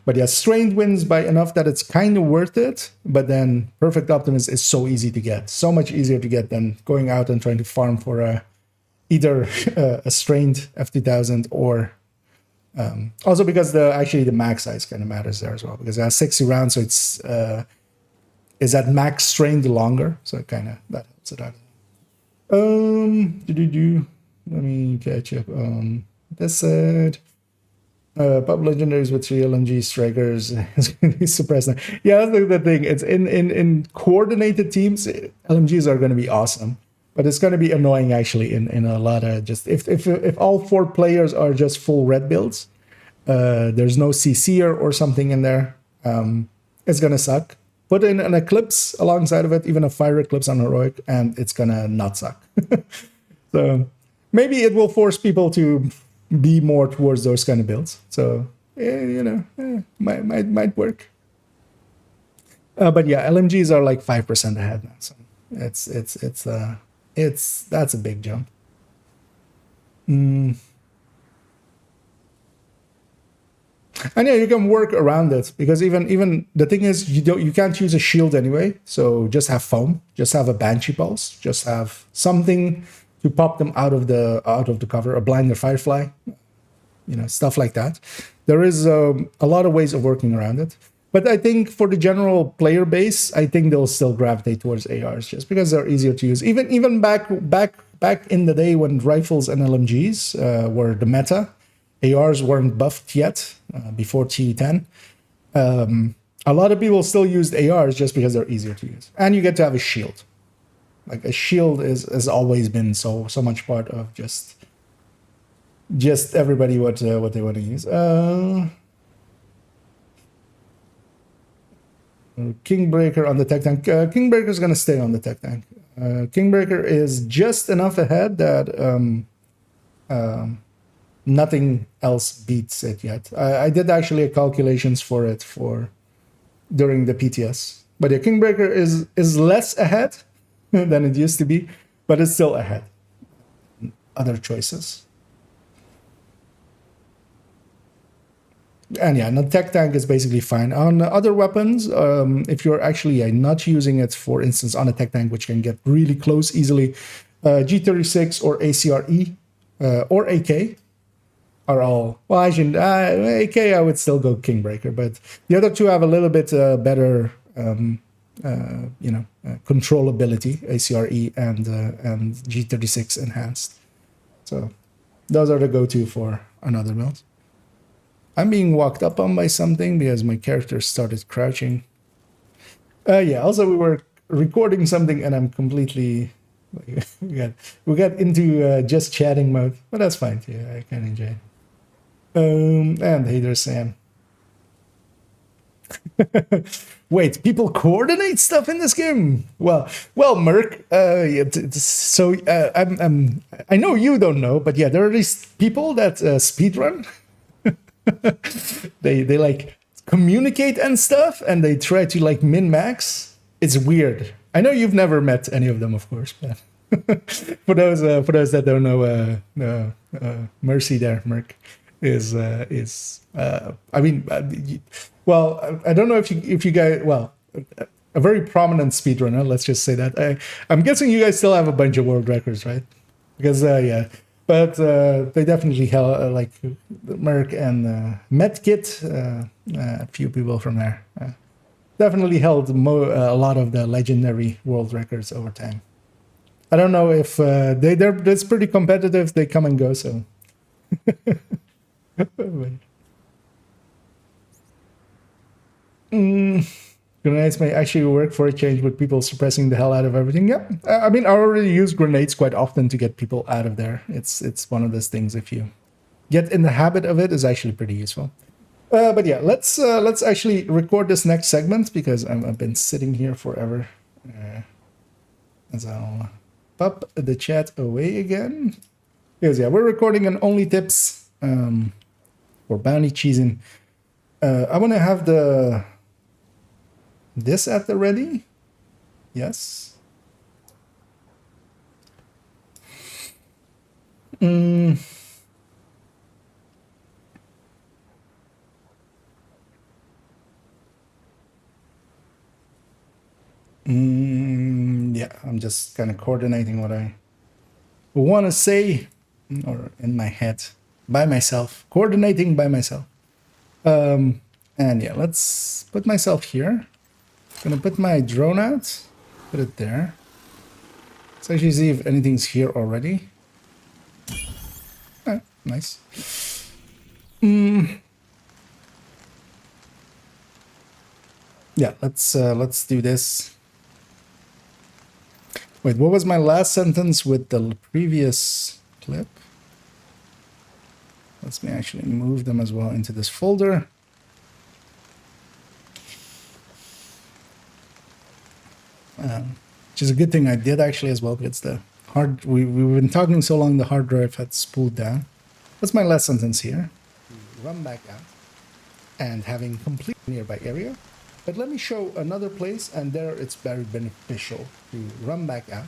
Speaker 1: but yeah, strained wins by enough that it's kind of worth it. But then perfect optimist is so easy to get, so much easier to get than going out and trying to farm for either a strained F2000 or Also because the mag size kind of matters there as well, because it has 60 rounds, so it's is that max strained longer, so it kind of that helps it out. Let me catch up on this side. Pub legendaries with 3 LMG strikers is going to be suppressed now. Yeah, that's the thing. It's in coordinated teams, LMGs are going to be awesome, but it's going to be annoying actually in a lot of just if all 4 players are just full red builds, there's no CC'er or something in there, it's going to suck. Put in an Eclipse alongside of it, even a Fire Eclipse on Heroic, and it's going to not suck. So maybe it will force people to be more towards those kind of builds. So, might work. But yeah, LMGs are like 5% ahead now. So that's a big jump. And yeah, you can work around it, because even the thing is you can't use a shield anyway. So just have foam, just have a Banshee Pulse, just have something to pop them out of the cover, a Blinder Firefly, stuff like that. There is a lot of ways of working around it. But I think for the general player base, I think they'll still gravitate towards ARs just because they're easier to use. Even back in the day when rifles and LMGs were the meta, ARs weren't buffed yet, before TE10. A lot of people still used ARs just because they're easier to use. And you get to have a shield. Like a shield has always been so much part of just everybody what they want to use. Kingbreaker on the tech tank. Kingbreaker is going to stay on the tech tank. Kingbreaker is just enough ahead that nothing else beats it yet. I did actually calculations for it during the PTS. But yeah, Kingbreaker is less ahead than it used to be, but it's still ahead. Other choices. And yeah, the tech tank is basically fine. On other weapons, if you're actually not using it, for instance, on a tech tank, which can get really close easily, G36 or ACRE or AK are all, well, actually, AK, I would still go Kingbreaker, but the other two have a little bit better, controllability, ACRE and G36 enhanced. So those are the go-to for another build. I'm being walked up on by something because my character started crouching. Yeah, also we were recording something and I'm completely, we got into just chatting mode, but that's fine too, I can enjoy it. And hey there, Sam. Wait, people coordinate stuff in this game? Well, Merc. So I know you don't know, but yeah, there are these people that speedrun. they like communicate and stuff, and they try to like min-max. It's weird. I know you've never met any of them, of course, but for those that don't know, Mercy there, Merc, is I mean, well, I don't know if you guys, well, a very prominent speedrunner, let's just say that. I'm guessing you guys still have a bunch of world records, right? Because yeah. But they definitely held, like Merc and Medkit, a few people from there, definitely held a lot of the legendary world records over time. I don't know if it's pretty competitive. They come and go, so. Grenades may actually work for a change with people suppressing the hell out of everything. Yeah, I mean, I already use grenades quite often to get people out of there. It's one of those things, if you get in the habit of it, is actually pretty useful. But yeah, let's actually record this next segment because I've been sitting here forever. As I'll pop the chat away again. Because yeah, we're recording an Onlytips for bounty cheesing. I want to have this at the ready. Yes. Yeah, I'm just kind of coordinating what I want to say or in my head. by myself, coordinating by myself. And yeah, let's put myself here. Gonna put my drone out, put it there. Let's actually see if anything's here already. Ah, nice. Yeah, let's do this. Wait, what was my last sentence with the previous clip? Let's me actually move them as well into this folder. Which is a good thing I did actually as well, because the we've been talking so long the hard drive had spooled down. What's my last sentence here? Run back out and having complete nearby area. But let me show another place, and there it's very beneficial to run back out.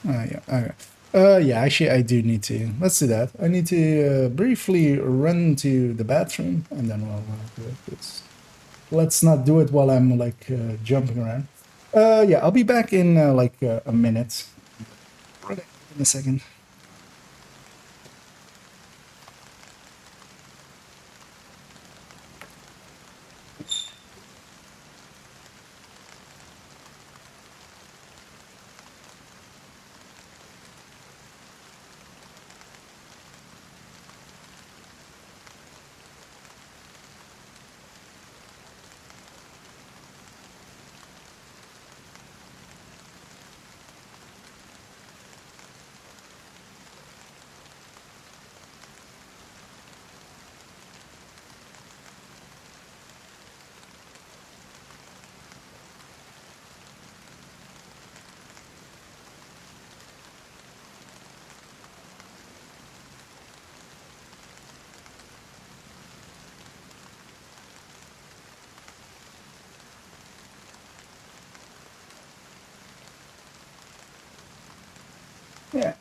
Speaker 1: Yeah, okay. Yeah, actually I do need to. Let's do that. I need to briefly run to the bathroom, and then we'll do it. Let's not do it while I'm like jumping around. Yeah, I'll be back in like a minute. In a second. Yeah.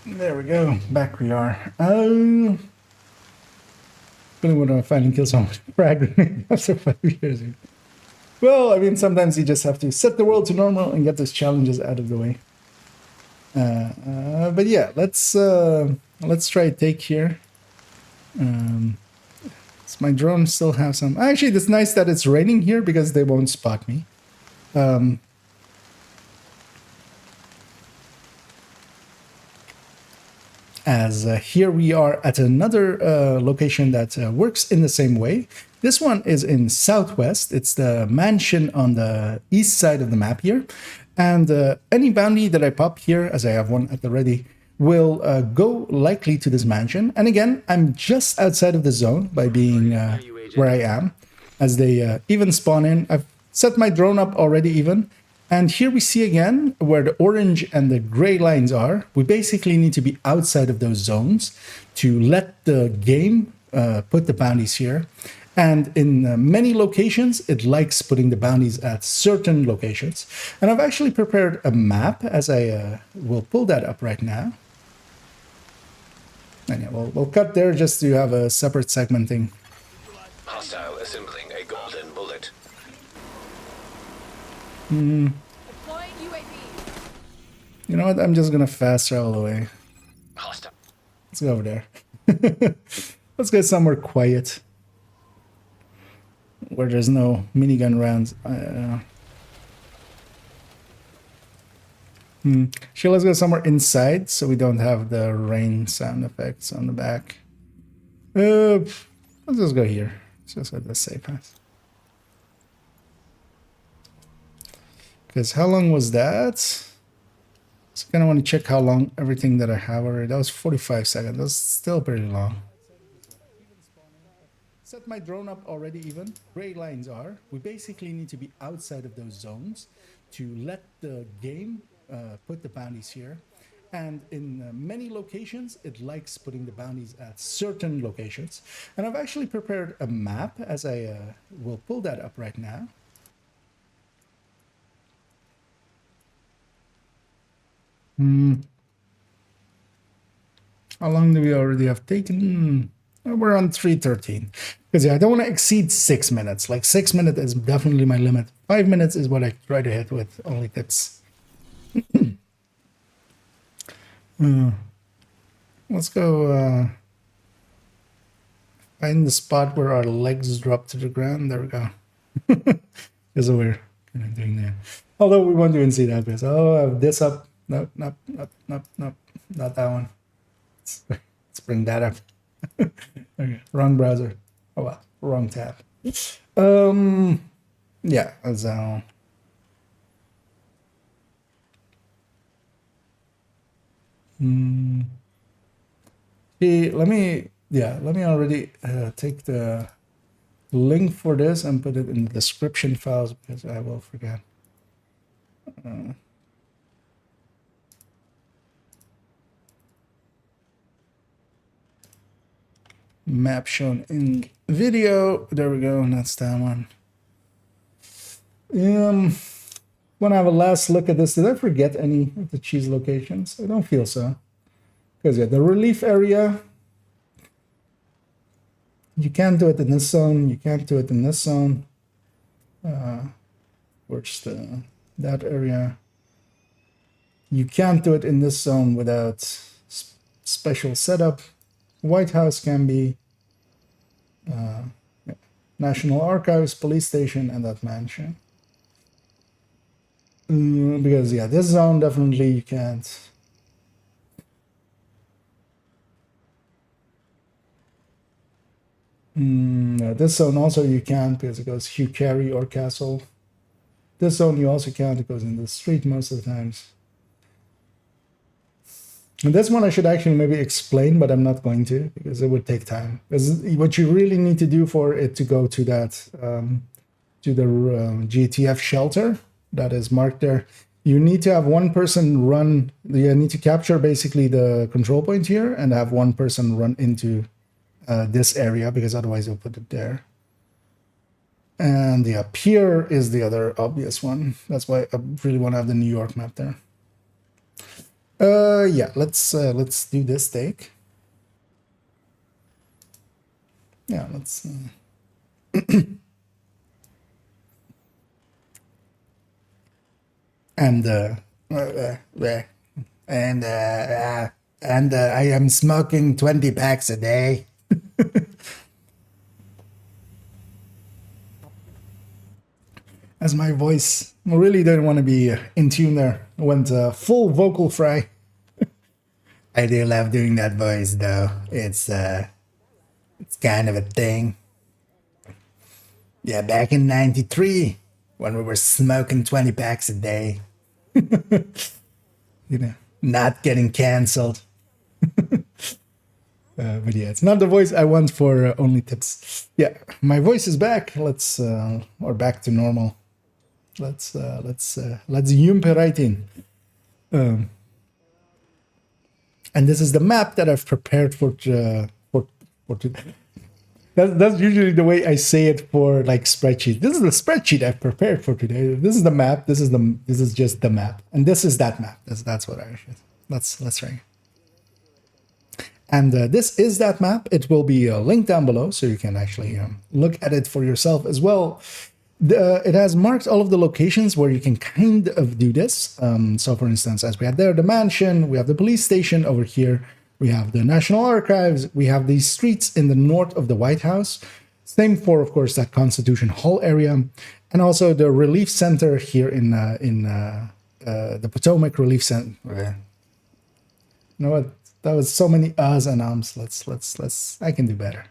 Speaker 1: There we go. Back we are. Really want to finally kill someone with a frag grenade after 5 years. Well, I mean, sometimes you just have to set the world to normal and get those challenges out of the way. But yeah, let's try take here. Does my drone still have some? Actually, it's nice that it's raining here because they won't spot me. As here we are at another location that works in the same way. This one is in Southwest. It's the mansion on the east side of the map here. And any bounty that I pop here, as I have one at the ready, will go likely to this mansion. And again, I'm just outside of the zone by being where I am. As they even spawn in. I've set my drone up already even. And here we see again where the orange and the gray lines are. We basically need to be outside of those zones to let the game put the bounties here. And in many locations, it likes putting the bounties at certain locations. And I've actually prepared a map, as I will pull that up right now. And yeah, we'll cut there just to have a separate segmenting.
Speaker 2: Hostile assembling a golden bullet.
Speaker 3: Deploying UAV.
Speaker 1: You know what? I'm just gonna fast travel away.
Speaker 2: Hostile.
Speaker 1: Let's go over there. Let's get somewhere quiet, where there's no minigun rounds. Sure, let's go somewhere inside so we don't have the rain sound effects on the back. Let's just go here. Let's just go to the safe house. Because how long was that? So I kind of want to check how long everything that I have already. That was 45 seconds. That's still pretty long. Set my drone up already even. Gray lines are. We basically need to be outside of those zones to let the game put the bounties here. And in many locations, it likes putting the bounties at certain locations. And I've actually prepared a map, as I will pull that up right now. How long do we already have taken? We're on 3:13. Because yeah, I don't want to exceed 6 minutes. Like 6 minutes is definitely my limit. 5 minutes is what I try to hit with Onlytips. Let's go find the spot where our legs drop to the ground. There we go. Because we're kind of doing that. Although we won't even see that because I have this up. Nope, nope, nope, nope, nope. Not that one. Let's bring that up. Okay, wrong browser. Oh well, wrong tab. Yeah, so see, let me already take the link for this and put it in the description files because I will forget. Map shown in video. There we go. And that's that one. Want to have a last look at this. Did I forget any of the cheese locations? I don't feel so. Because yeah, the relief area. You can't do it in this zone. You can't do it in this zone. Where's that area? You can't do it in this zone without special setup. White House can be. Yeah. National Archives, police station, and that mansion. Because yeah, this zone definitely you can't. This zone also you can't because it goes Hugh Carey or Castle. This zone you also can't, it goes in the street most of the times. And this one I should actually maybe explain, but I'm not going to because it would take time. Because what you really need to do for it to go to that, to the GTF shelter that is marked there, you need to have one person run, you need to capture basically the control point here and have one person run into this area because otherwise you'll put it there. And yeah, Pier is the other obvious one. That's why I really want to have the New York map there. Yeah, let's do this take. Yeah, let's. And I am smoking 20 packs a day. As my voice, I really didn't want to be in tune there. I went full vocal fry. I do love doing that voice though. It's kind of a thing. Yeah, back in '93 when we were smoking 20 packs a day. You know, not getting cancelled. But yeah, it's not the voice I want for Onlytips. Yeah, my voice is back. Let's or back to normal. Let's jump right in. And this is the map that I've prepared for today. That's usually the way I say it for like spreadsheet. This is the spreadsheet I've prepared for today. This is the map. This is just the map, and this is that map. That's what I should. Let's try. And this is that map. It will be linked down below, so you can actually look at it for yourself as well. It has marked all of the locations where you can kind of do this. So for instance, as we had there, the mansion, we have the police station over here, we have the National Archives, we have these streets in the north of the White House. Same for, of course, that Constitution Hall area, and also the Relief Center here in the Potomac Relief Center. You know what? That was so many uhs and ums. Let's. I can do better.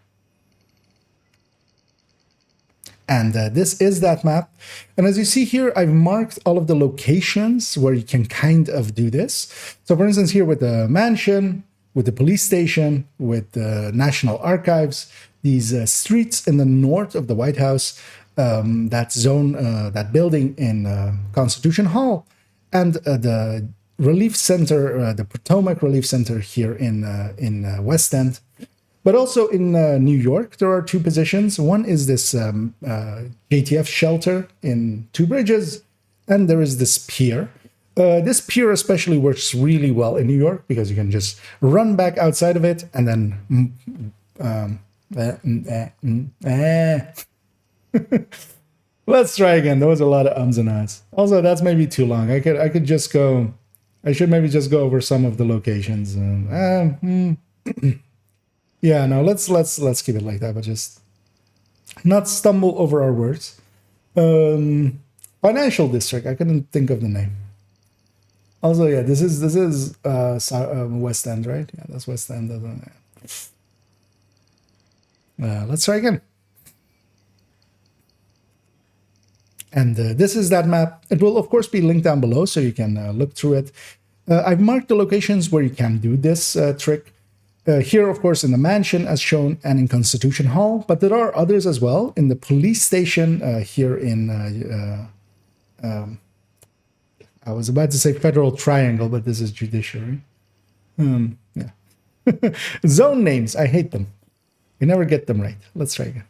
Speaker 1: And this is that map. And as you see here, I've marked all of the locations where you can kind of do this. So for instance, here with the mansion, with the police station, with the National Archives, these streets in the north of the White House, that zone, that building in Constitution Hall, and the Relief Center, the Potomac Relief Center here in West End. But also in New York, there are two positions. One is this JTF shelter in Two Bridges, and there is this pier. This pier especially works really well in New York because you can just run back outside of it and then... Let's try again. There was a lot of ums and ahs. Also, that's maybe too long. I could just go... I should maybe just go over some of the locations. Yeah, no, let's keep it like that, but just not stumble over our words. Financial district. I couldn't think of the name. Also, yeah, this is West End, right? Yeah, that's West End. Let's try again. And this is that map. It will, of course, be linked down below, so you can look through it. I've marked the locations where you can do this trick. Here, of course, in the mansion, as shown, and in Constitution Hall. But there are others as well. In the police station here in... I was about to say Federal Triangle, but this is Judiciary. Yeah. Zone names. I hate them. We never get them right. Let's try again.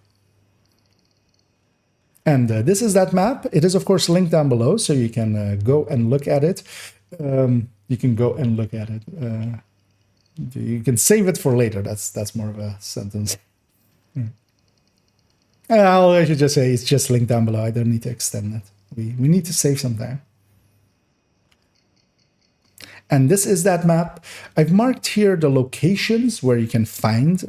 Speaker 1: And this is that map. It is, of course, linked down below, so you can go and look at it. You can go and look at it. You can save it for later. That's more of a sentence. I should just say it's just linked down below. I don't need to extend it. We need to save some time. And this is that map. I've marked here the locations where you can find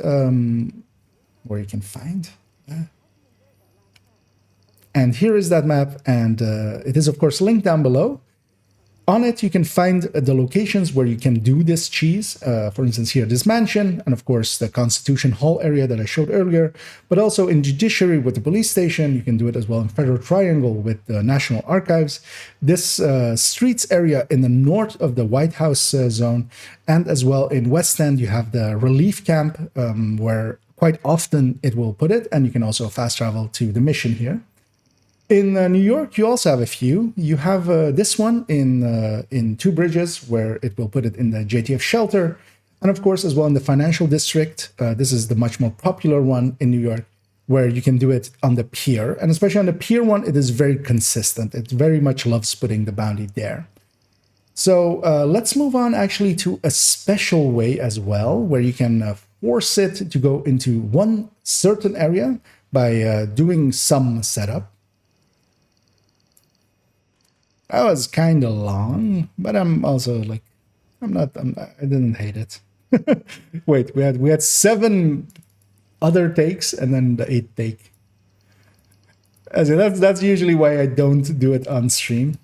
Speaker 1: And here is that map, and it is, of course, linked down below. On it, you can find the locations where you can do this cheese. For instance, here, this mansion, and of course, the Constitution Hall area that I showed earlier, but also in Judiciary with the police station. You can do it as well in Federal Triangle with the National Archives. This streets area in the north of the White House zone, and as well in West End, you have the relief camp where quite often it will put it, and you can also fast travel to the mission here. In New York, you also have a few. You have this one in Two Bridges, where it will put it in the JTF shelter. And of course, as well in the financial district. This is the much more popular one in New York, where you can do it on the pier. And especially on the pier one, it is very consistent. It very much loves putting the bounty there. So let's move on actually to a special way as well, where you can force it to go into one certain area by doing some setup. That was kind of long, but I'm also like, I didn't hate it. Wait, we had 7 other takes and then the 8th take. That's usually why I don't do it on stream.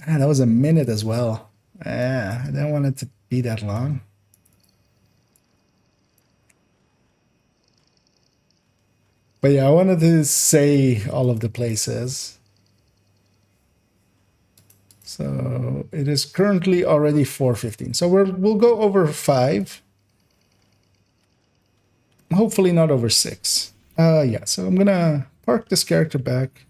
Speaker 1: That was a minute as well. I didn't want it to be that long. But yeah, I wanted to say all of the places. So it is currently already 4:15. So we'll go over 5. Hopefully not over 6. Yeah, so I'm gonna park this character back.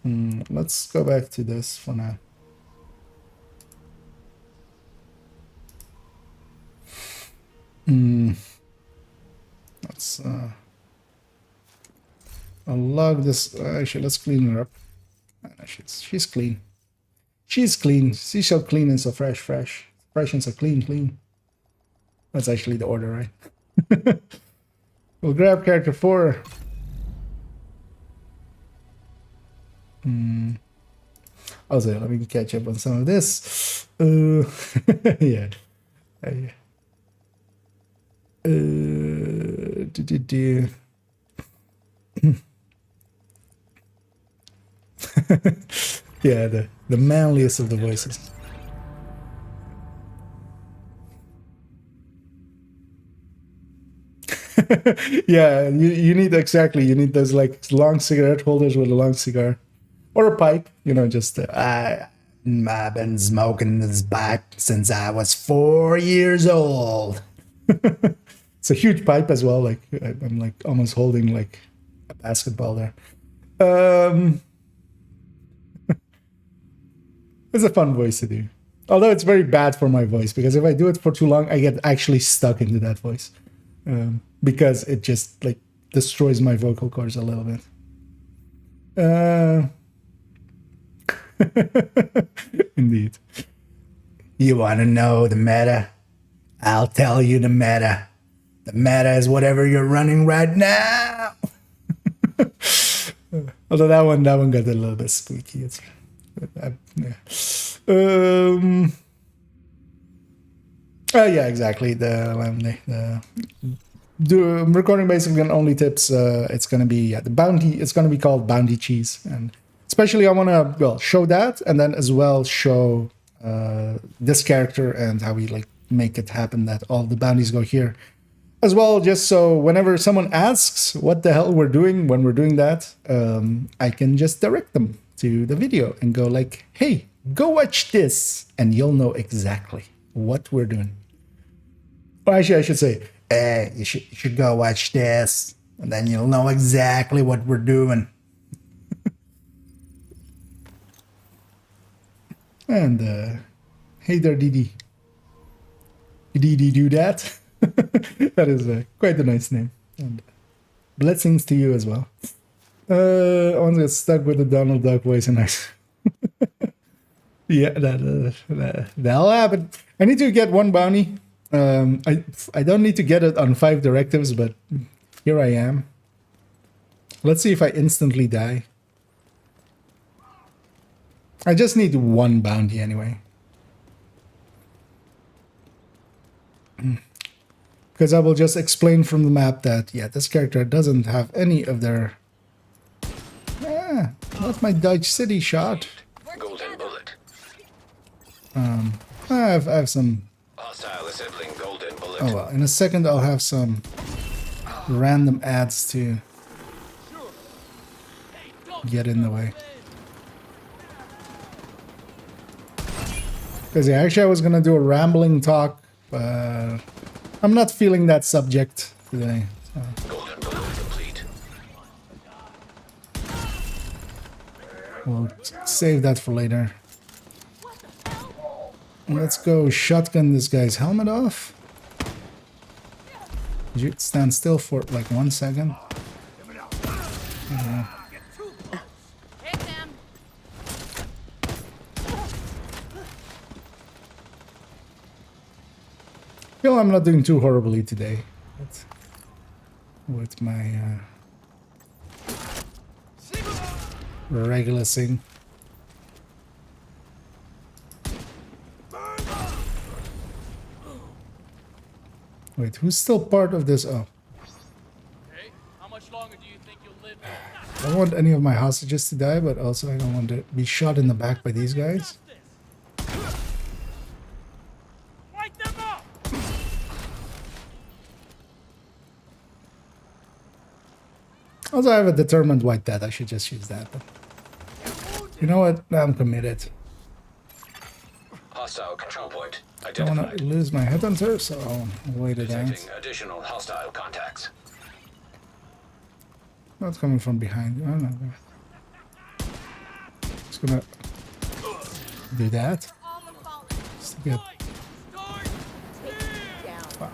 Speaker 1: Let's go back to this for now. Let's unlock this. Actually, let's clean her up. She's clean. She's clean. She's so clean and so fresh. Fresh and so clean. That's actually the order, right? We'll grab character 4. Also, let me catch up on some of this. Yeah. Yeah, the manliest of the voices. Yeah, you need those like long cigarette holders with a long cigar. Or a pipe, just I've been smoking this pipe since I was 4 years old. It's a huge pipe as well, like I'm like almost holding like a basketball there. It's a fun voice to do. Although it's very bad for my voice, because if I do it for too long, I get actually stuck into that voice. Because it just like destroys my vocal cords a little bit. Indeed. You want to know the meta? I'll tell you the meta. The meta is whatever you're running right now. Although that one got a little bit spooky. Yeah. Oh yeah, exactly. I'm recording basically on Onlytips. It's gonna be the bounty. It's gonna be called Bounty Cheese, and especially I want to show that, and then as well show this character and how we like make it happen that all the bounties go here, as well. Just so whenever someone asks what the hell we're doing when we're doing that, I can just direct them to the video and go like, "Hey, go watch this," and you'll know exactly what we're doing. Or actually, I should say, you should go watch this, and then you'll know exactly what we're doing. And hey there, Didi. Didi, do that. That is quite a nice name. And blessings to you as well. I want to get stuck with the Donald Duck voice and nice. Yeah, that'll happen. I need to get one bounty. I don't need to get it on 5 directives, but here I am. Let's see if I instantly die. I just need one bounty anyway. Because I will just explain from the map that, yeah, this character doesn't have any of their... Ah, not my Dutch City shot.
Speaker 2: Golden bullet.
Speaker 1: I have some...
Speaker 2: Hostile assembling golden bullet.
Speaker 1: Oh well, in a second I'll have some random ads to get in the way. Because yeah, actually I was gonna do a rambling talk, but I'm not feeling that subject today. So.
Speaker 2: Golden bullet complete.
Speaker 1: We'll save that for later. Let's go shotgun this guy's helmet off. Did you stand still for like 1 second? Yeah.
Speaker 3: Hit them.
Speaker 1: Feel I'm not doing too horribly today with my regular thing. Wait, who's still part of this? Oh.
Speaker 4: Hey, how much longer do you think you'll live?
Speaker 1: I don't want any of my hostages to die, but also I don't want to be shot in the back by these guys.
Speaker 4: Light them up!
Speaker 1: Also, I have a determined white dad. I should just use that. But you know what? I'm committed.
Speaker 2: Hostile control point
Speaker 1: I don't want
Speaker 2: identified.
Speaker 1: to lose my headhunter, so I'll wait it out.
Speaker 2: Detecting additional hostile contacts.
Speaker 1: Not coming from behind. I don't know. Just gonna do that. Just to get... Wow.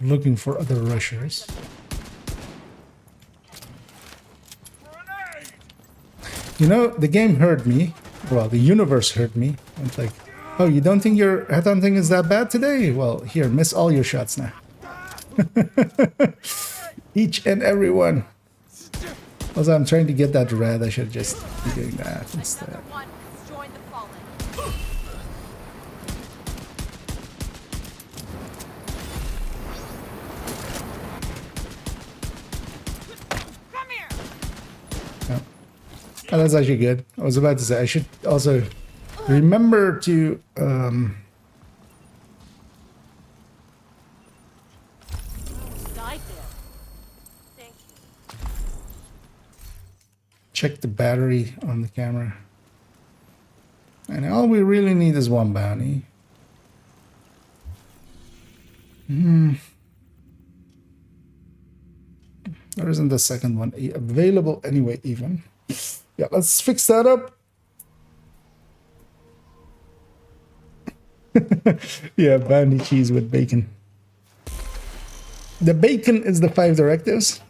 Speaker 1: Looking for other rushers. You know, the game heard me. Well, the universe heard me. It's like, oh, you don't think your headhunting is that bad today? Well, here, miss all your shots now. Each and every one. Also, I'm trying to get that red. I should just be doing that instead.
Speaker 3: Another one has joined the fallen. Come here.
Speaker 1: Oh, that's actually good. I was about to say, I should also remember to
Speaker 3: Died there. Thank you.
Speaker 1: check the battery on the camera. And all we really need is one bounty. There isn't a second one available anyway, even. Yeah, let's fix that up. Yeah, bounty cheese with bacon. The bacon is the 5 directives.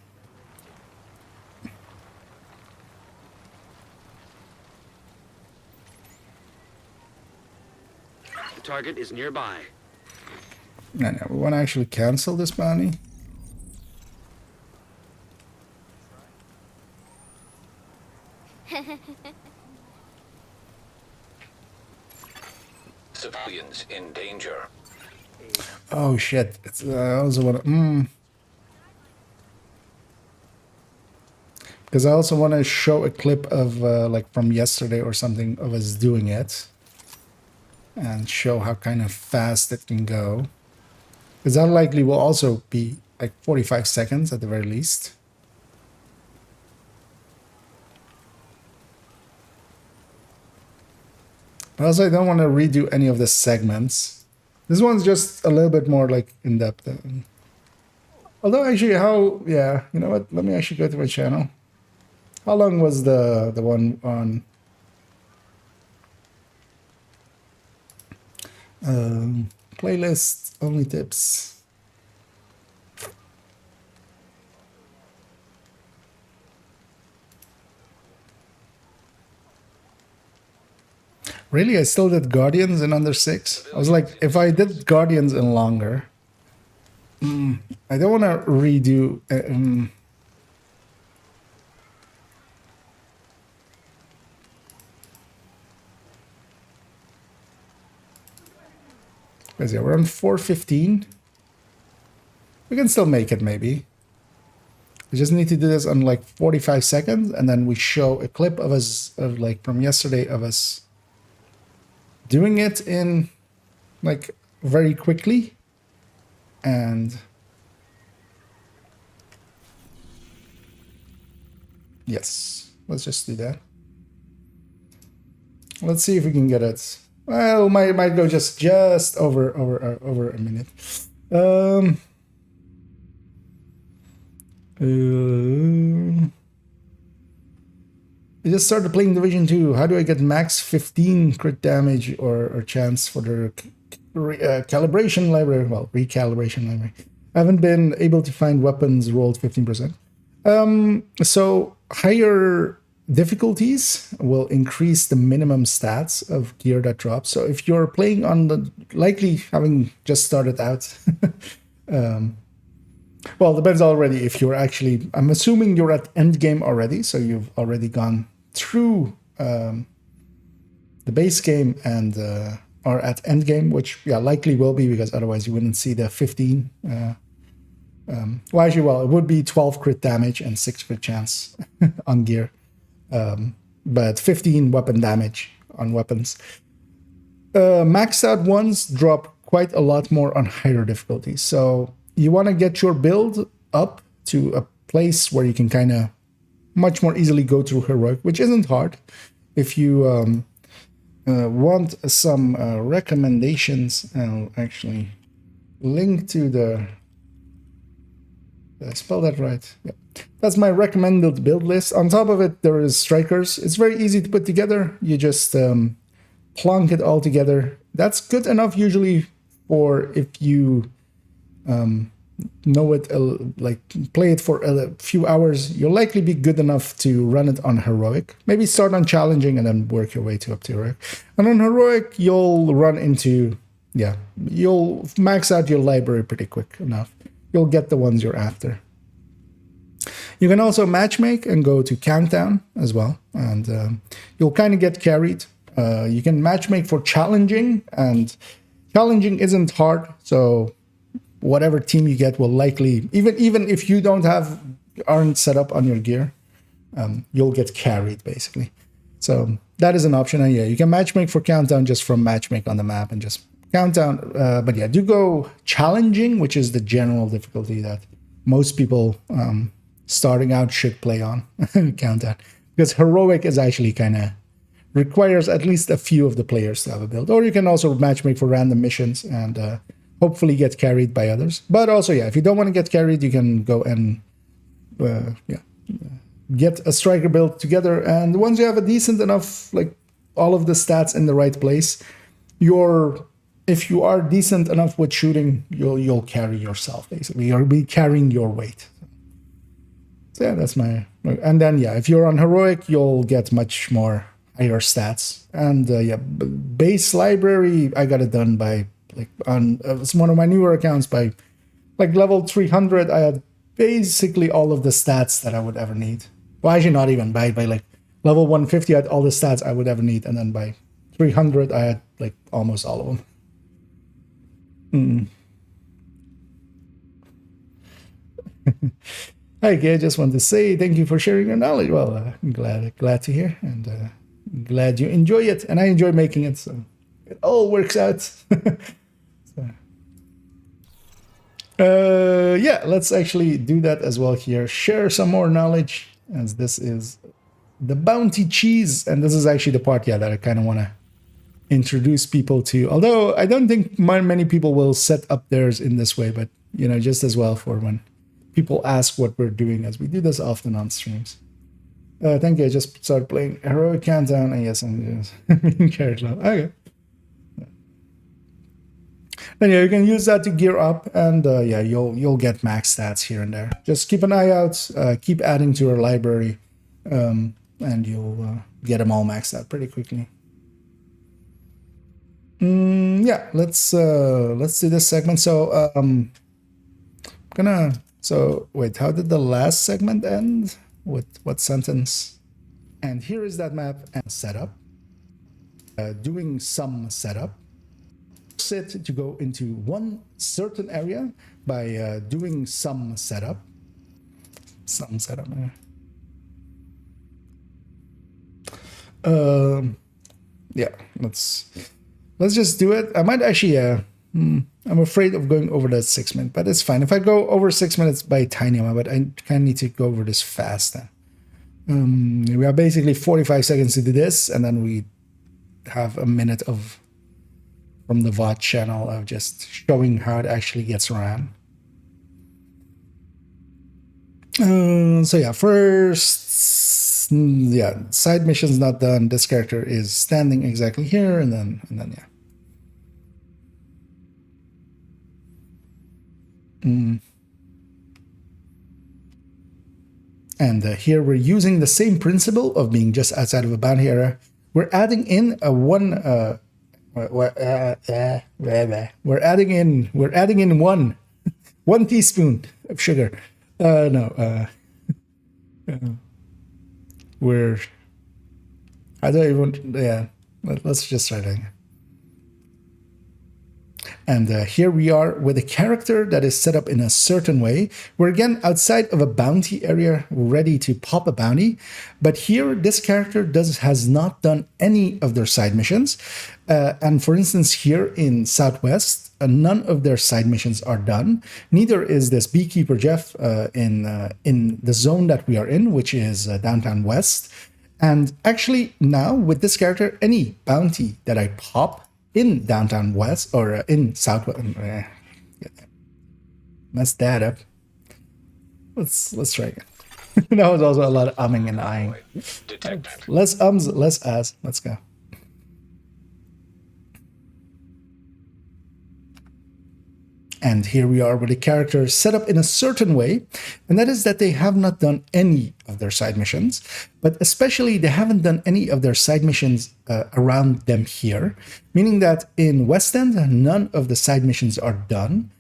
Speaker 5: The target is nearby.
Speaker 1: No, we want to actually cancel this bounty.
Speaker 2: Civilians in danger.
Speaker 1: Oh shit! I also want to. Because I also want to show a clip of like from yesterday or something of us doing it, and show how kind of fast it can go. Because that likely will also be like 45 seconds at the very least. But also, I don't want to redo any of the segments. This one's just a little bit more like in depth. Although actually, yeah, you know what? Let me actually go to my channel. How long was the one on playlist Onlytips? Really, I still did Guardians in under 6. I was like, if I did Guardians in longer, I don't want to redo. Because yeah, we're on 4:15. We can still make it, maybe. We just need to do this on like 45 seconds, and then we show a clip of us, of like from yesterday, of us doing it in like very quickly. And yes, let's just do that. Let's see if we can get it. Well, might go just over a minute. I just started playing Division 2. How do I get max 15 crit damage or chance for the calibration library? Well, recalibration library. I haven't been able to find weapons rolled 15%. So higher difficulties will increase the minimum stats of gear that drops. So if you're playing on the, likely having just started out, well, depends already if you're actually, I'm assuming you're at end game already, so you've already gone through the base game and are at end game, which yeah, likely will be, because otherwise you wouldn't see the 15. Well, actually, well, it would be 12 crit damage and 6 crit chance on gear, but 15 weapon damage on weapons. Maxed out ones drop quite a lot more on higher difficulties, so you want to get your build up to a place where you can kind of much more easily go through heroic, which isn't hard. If you want some recommendations, I'll actually link to the... Did I spell that right? Yeah. That's my recommended build list. On top of it, there is strikers. It's very easy to put together. You just plonk it all together. That's good enough usually for if you know it, like play it for a few hours, you'll likely be good enough to run it on heroic. Maybe start on challenging and then work your way to up to heroic. And on heroic, you'll run into, yeah, you'll max out your library pretty quick enough. You'll get the ones you're after. You can also matchmake and go to countdown as well, and you'll kind of get carried. You can matchmake for challenging, and challenging isn't hard, so whatever team you get will likely, even if you aren't set up on your gear, you'll get carried basically. So that is an option, and yeah, you can matchmake for countdown just from matchmake on the map and just countdown. But yeah, do go challenging, which is the general difficulty that most people starting out should play on countdown, because heroic is actually kind of requires at least a few of the players to have a build. Or you can also matchmake for random missions and hopefully get carried by others. But also, yeah, if you don't want to get carried, you can go and get a striker build together. And once you have a decent enough, like all of the stats in the right place, if you are decent enough with shooting, you'll carry yourself basically. You'll be carrying your weight. So yeah, that's my. And then yeah, if you're on heroic, you'll get much more higher stats. And yeah, base library, I got it done by like on it's one of my newer accounts by like level 300. I had basically all of the stats that I would ever need. Well, actually not even by like level 150, I had all the stats I would ever need, and then by 300, I had like almost all of them. Hi, Gay. Just want to say thank you for sharing your knowledge. Well, I'm glad to hear, and glad you enjoy it, and I enjoy making it, so it all works out. Yeah, let's actually do that as well here. Share some more knowledge, as this is the bounty cheese, and this is actually the part, yeah, that I kind of want to introduce people to. Although I don't think many people will set up theirs in this way, but you know, just as well for when people ask what we're doing, as we do this often on streams. Thank you. I just started playing Heroic Countdown, and yes, I'm just being carried low. Okay. And yeah, you can use that to gear up, and yeah, you'll get max stats here and there. Just keep an eye out, keep adding to your library, and you'll get them all maxed out pretty quickly. Yeah, let's do this segment. So so wait, how did the last segment end? With what sentence? And here is that map and setup. Doing some setup. Set to go into one certain area by doing some setup. Some setup. Yeah, let's just do it. I might actually. I'm afraid of going over that 6 minutes, but it's fine. If I go over 6 minutes by a tiny amount, but I kind of need to go over this fast. We are basically 45 seconds to do this, and then we have a minute of from the VOD channel of just showing how it actually gets ran. So yeah, first, yeah, side mission's not done. This character is standing exactly here, and then yeah. And here we're using the same principle of being just outside of a boundary area. We're adding in a we're adding in one teaspoon of sugar. Let's just try that. And here we are with a character that is set up in a certain way. We're again outside of a bounty area, ready to pop a bounty. But here, this character has not done any of their side missions. And for instance, here in Southwest, none of their side missions are done. Neither is this Beekeeper Jeff in the zone that we are in, which is Downtown West. And actually now with this character, any bounty that I pop in Downtown West or in Southwest, mess that up. Let's try again. That was also a lot of umming and eyeing. Less ums, less ahs. Let's go. And here we are with the characters set up in a certain way, and that is that they have not done any of their side missions, but especially they haven't done any of their side missions around them here, meaning that in West End, none of the side missions are done.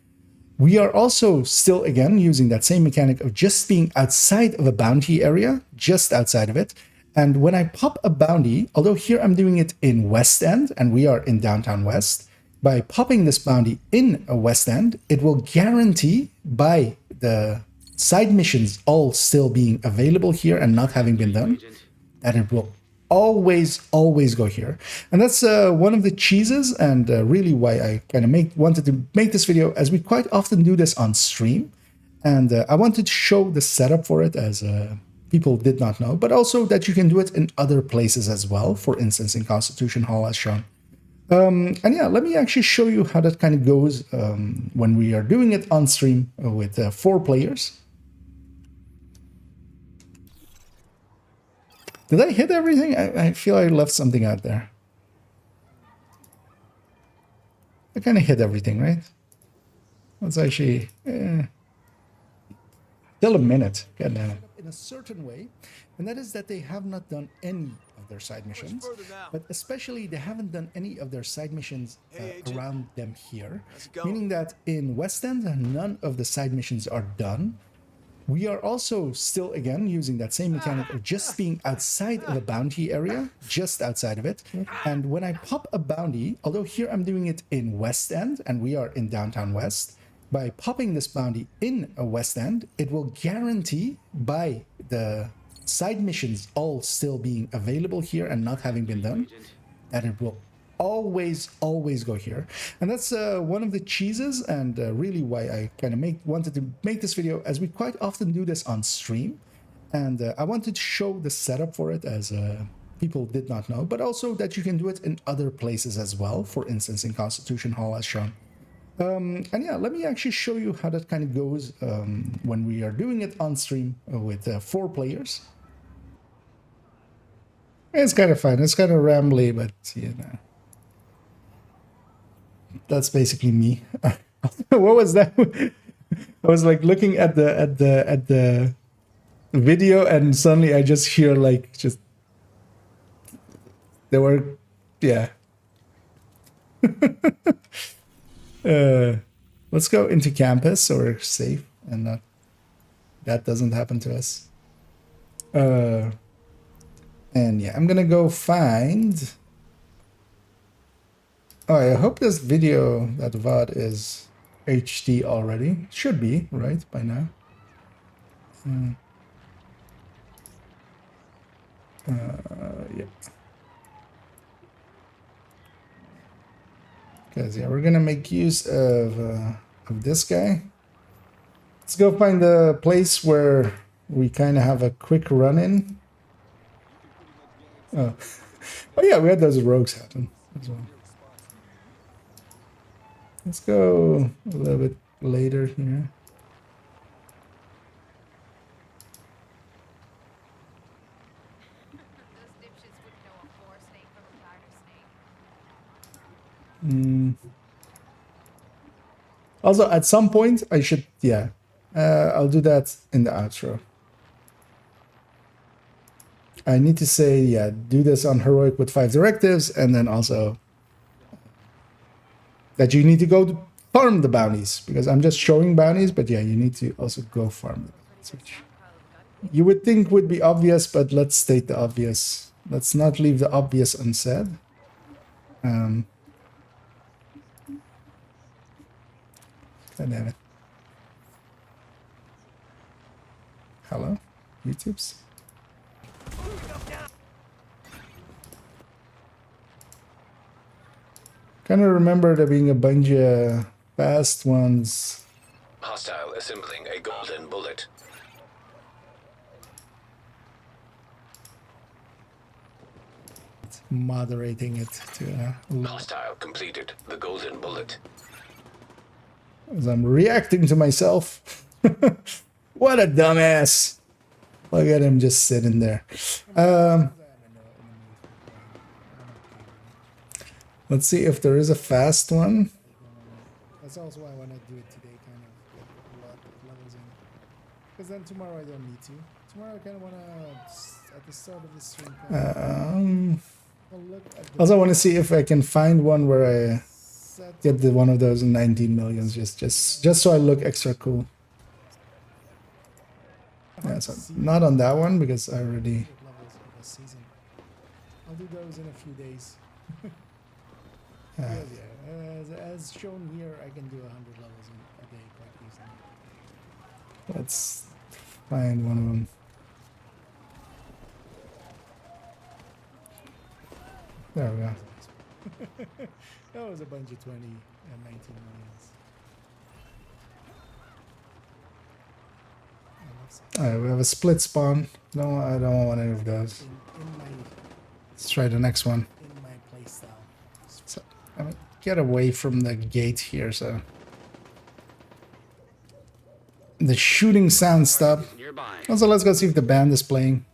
Speaker 1: We are also still, again, using that same mechanic of just being outside of a bounty area, just outside of it. And when I pop a bounty, although here I'm doing it in West End, and we are in Downtown West, by popping this bounty in a West End, it will guarantee by the side missions all still being available here and not having been done, that it will always go here. And that's one of the cheeses, and really why I kind of wanted to make this video, as we quite often do this on stream. And I wanted to show the setup for it, as people did not know, but also that you can do it in other places as well, for instance in Constitution Hall as shown. And yeah, let me actually show you how that kind of goes when we are doing it on stream with 4 players. Did I hit everything? I feel I left something out there. I kind of hit everything, right? Let's actually... Still a minute. God damn it. In a certain way, and that is that they have not done any of their side missions, but especially they haven't done any of their side missions around them here, meaning that in West End, none of the side missions are done. We are also still, again, using that same mechanic of just being outside of a bounty area, just outside of it. And when I pop a bounty, although here I'm doing it in West End, and we are in downtown West, by popping this bounty in a West End, it will guarantee by the side missions all still being available here and not having been done, that it will always go here. And that's one of the cheeses, and really why I kind of wanted to make this video, as we quite often do this on stream. And I wanted to show the setup for it, as people did not know, but also that you can do it in other places as well, for instance in Constitution Hall as shown. And yeah, let me actually show you how that kind of goes when we are doing it on stream with 4 players. It's kind of fun, it's kind of rambly, but you know, that's basically me. What was that? I was like looking at the video, and suddenly I just hear like there were, yeah. Let's go into campus, so we're safe and that doesn't happen to us. And yeah, I'm gonna go find. Oh, I hope this video, that VOD, is HD already. It should be, right, by now. Yeah. Because yeah, we're gonna make use of this guy. Let's go find the place where we kind of have a quick run-in. Oh. Oh yeah, we had those rogues happen as well. Let's go a little bit later here. Also, at some point, I should, yeah, I'll do that in the outro. I need to say, yeah, do this on Heroic with 5 directives, and then also that you need to go to farm the bounties, because I'm just showing bounties, but yeah, you need to also go farm the bounties, which you would think would be obvious, but let's state the obvious. Let's not leave the obvious unsaid. God damn it. Hello, YouTubes. Kind of remember there being a bunch of fast ones.
Speaker 2: Hostile assembling a golden bullet.
Speaker 1: Moderating it to low.
Speaker 2: Hostile completed the golden bullet.
Speaker 1: As I'm reacting to myself. What a dumbass. Look at him just sitting there. Let's see if there is a fast one. That's also why I want to do it today, kind of get a lot of levels in. Because then tomorrow I don't need to. Tomorrow I kind of want to, at the start of the stream, also I want to see if I can find one where I get one of those 19 millions, just so I look extra cool. Yeah, so not on that one because I already. I'll do those in a few days. As shown here, I can do 100 levels in a day quite easily. Let's find one of them. There we go. That was a bunch of 20 and 19 millions. Alright, we have a split spawn. No, I don't want any of those. Let's try the next one. In my playstyle. So, I'm gonna get away from the gate here, so the shooting sound stopped. Also, let's go see if the band is playing.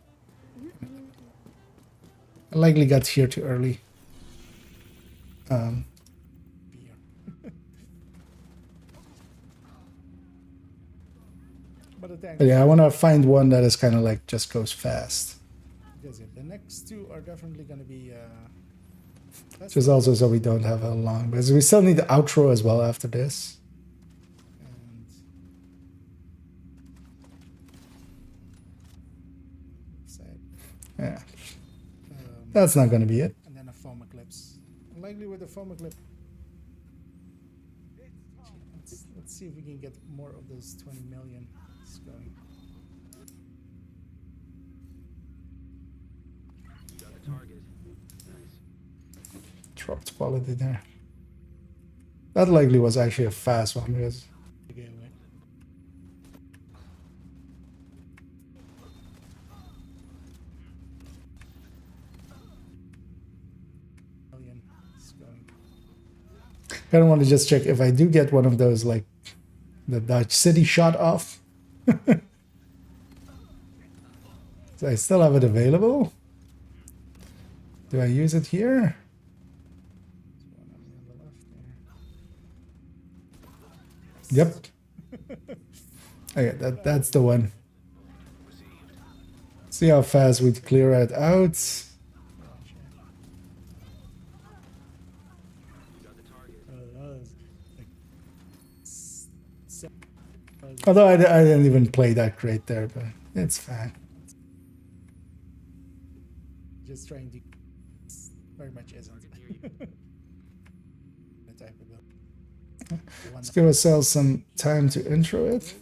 Speaker 1: I likely got here too early. But yeah, I want to find one that is kind of like just goes fast. Because the next two are definitely going to be. Just also so we don't have a long, because we still need the outro as well after this. Yeah. That's not going to be it. And then a foam eclipse. Likely with the foam eclipse. Let's see if we can get more of those 20 million going.
Speaker 5: You got the target. Nice.
Speaker 1: Dropped quality there. That likely was actually a fast one because. I don't want to just check if I do get one of those, like the Dutch city shot off. So I still have it available. Do I use it here? Yep. Okay, that's the one. See how fast we clear it out. Although I didn't even play that great there, but it's fine. Just trying to very much isn't. Let's give ourselves some time to intro it.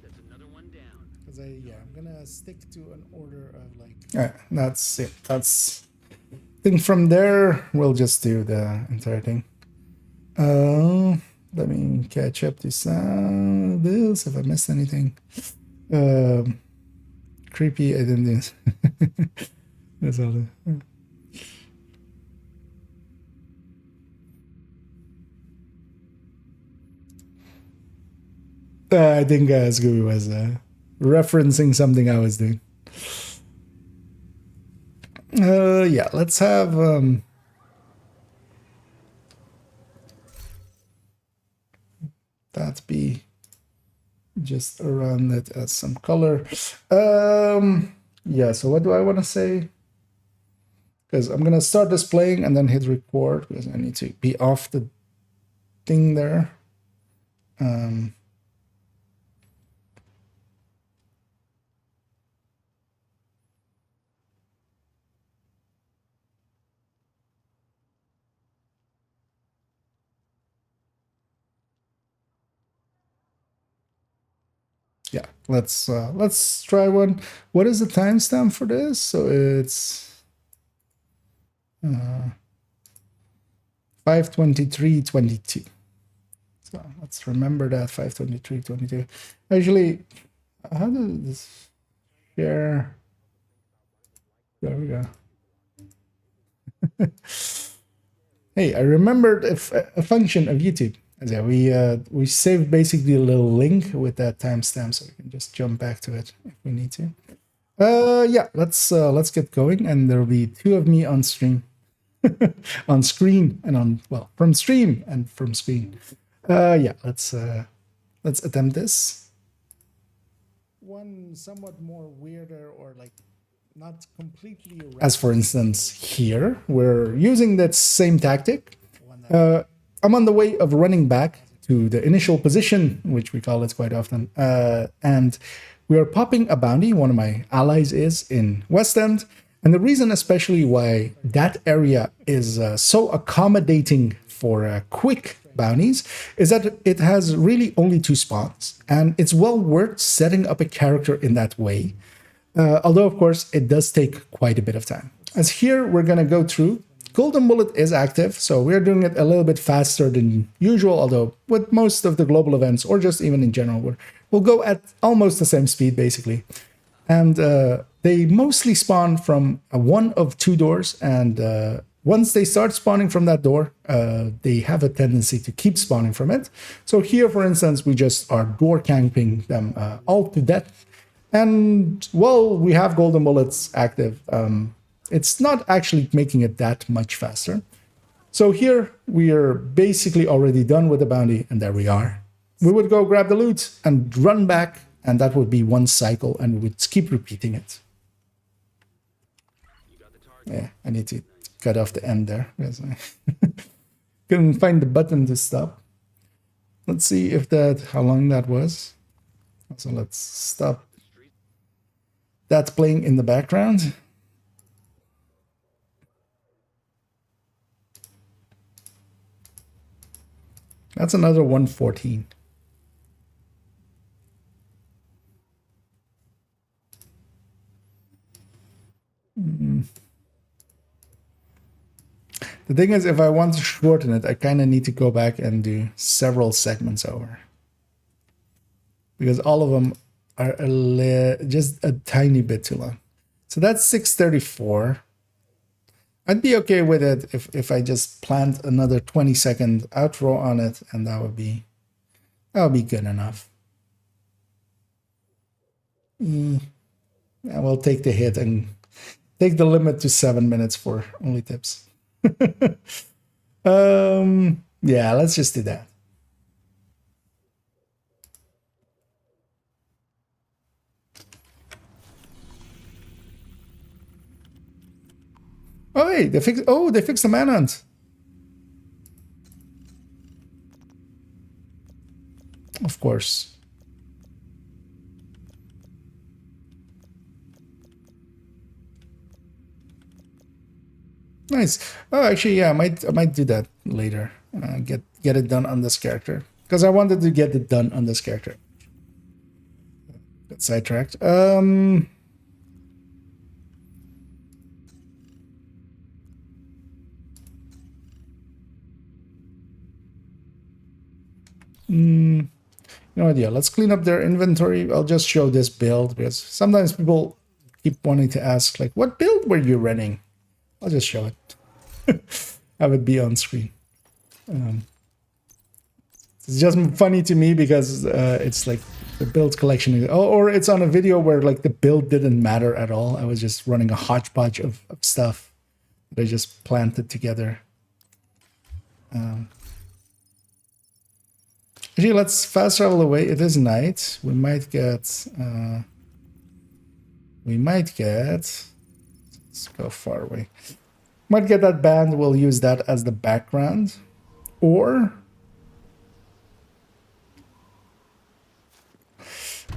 Speaker 5: That's another one down.
Speaker 1: Because I'm gonna stick to an order of like. Alright, that's it. That's. I think from there we'll just do the entire thing. Let me catch up to this if I missed anything. Creepy, I didn't do. That's all. I think Scooby was referencing something I was doing. Yeah, let's have that be just around it as some color. Yeah, so what do I want to say? Because I'm gonna start displaying and then hit record because I need to be off the thing there. Yeah, let's try one. What is the timestamp for this? So it's 5:23:22. So let's remember that 5:23:22. Actually, how does this share? There we go. Hey, I remembered a function of YouTube. Yeah, we saved basically a little link with that timestamp, so we can just jump back to it if we need to. Yeah, let's get going, and there'll be two of me on stream, on screen, and on from stream and from screen. Yeah, let's attempt this. One somewhat more weirder or like not completely. As for instance, here we're using that same tactic. I'm on the way of running back to the initial position, which we call it quite often, and we are popping a bounty. One of my allies is in West End, and the reason especially why that area is so accommodating for quick bounties is that it has really only 2 spawns, and it's well worth setting up a character in that way. Although, of course, it does take quite a bit of time. As here, we're going to go through. Golden Bullet is active, so we're doing it a little bit faster than usual, although with most of the global events, or just even in general, we'll go at almost the same speed, basically. And they mostly spawn from one of 2 doors, and once they start spawning from that door, they have a tendency to keep spawning from it. So here, for instance, we just are door camping them all to death. And, well, we have Golden Bullets active. It's not actually making it that much faster. So here we are basically already done with the bounty, and there we are. We would go grab the loot and run back, and that would be one cycle, and we would keep repeating it. Yeah, I need to cut off the end there because I couldn't find the button to stop. Let's see if how long that was. So let's stop that playing in the background. That's another 114. The thing is, if I want to shorten it, I kind of need to go back and do several segments over. Because all of them are just a tiny bit too long. So that's 634. I'd be okay with it if I just plant another 20-second outro on it, and that would be good enough. I will take the hit and take the limit to 7 minutes for Onlytips. Yeah, let's just do that. Oh, hey, they fixed the manhunt. Of course. Nice. Oh, actually, yeah, I might do that later. Get it done on this character, because I wanted to get it done on this character. Got sidetracked. No idea. Let's clean up their inventory. I'll just show this build because sometimes people keep wanting to ask, like, what build were you running? I'll just show it. Have it be on screen. It's just funny to me because it's like the build collection, or it's on a video where like the build didn't matter at all. I was just running a hodgepodge of stuff that I just planted together. Actually, let's fast travel away. It is night. We might get. Let's go far away. Might get that band. We'll use that as the background, or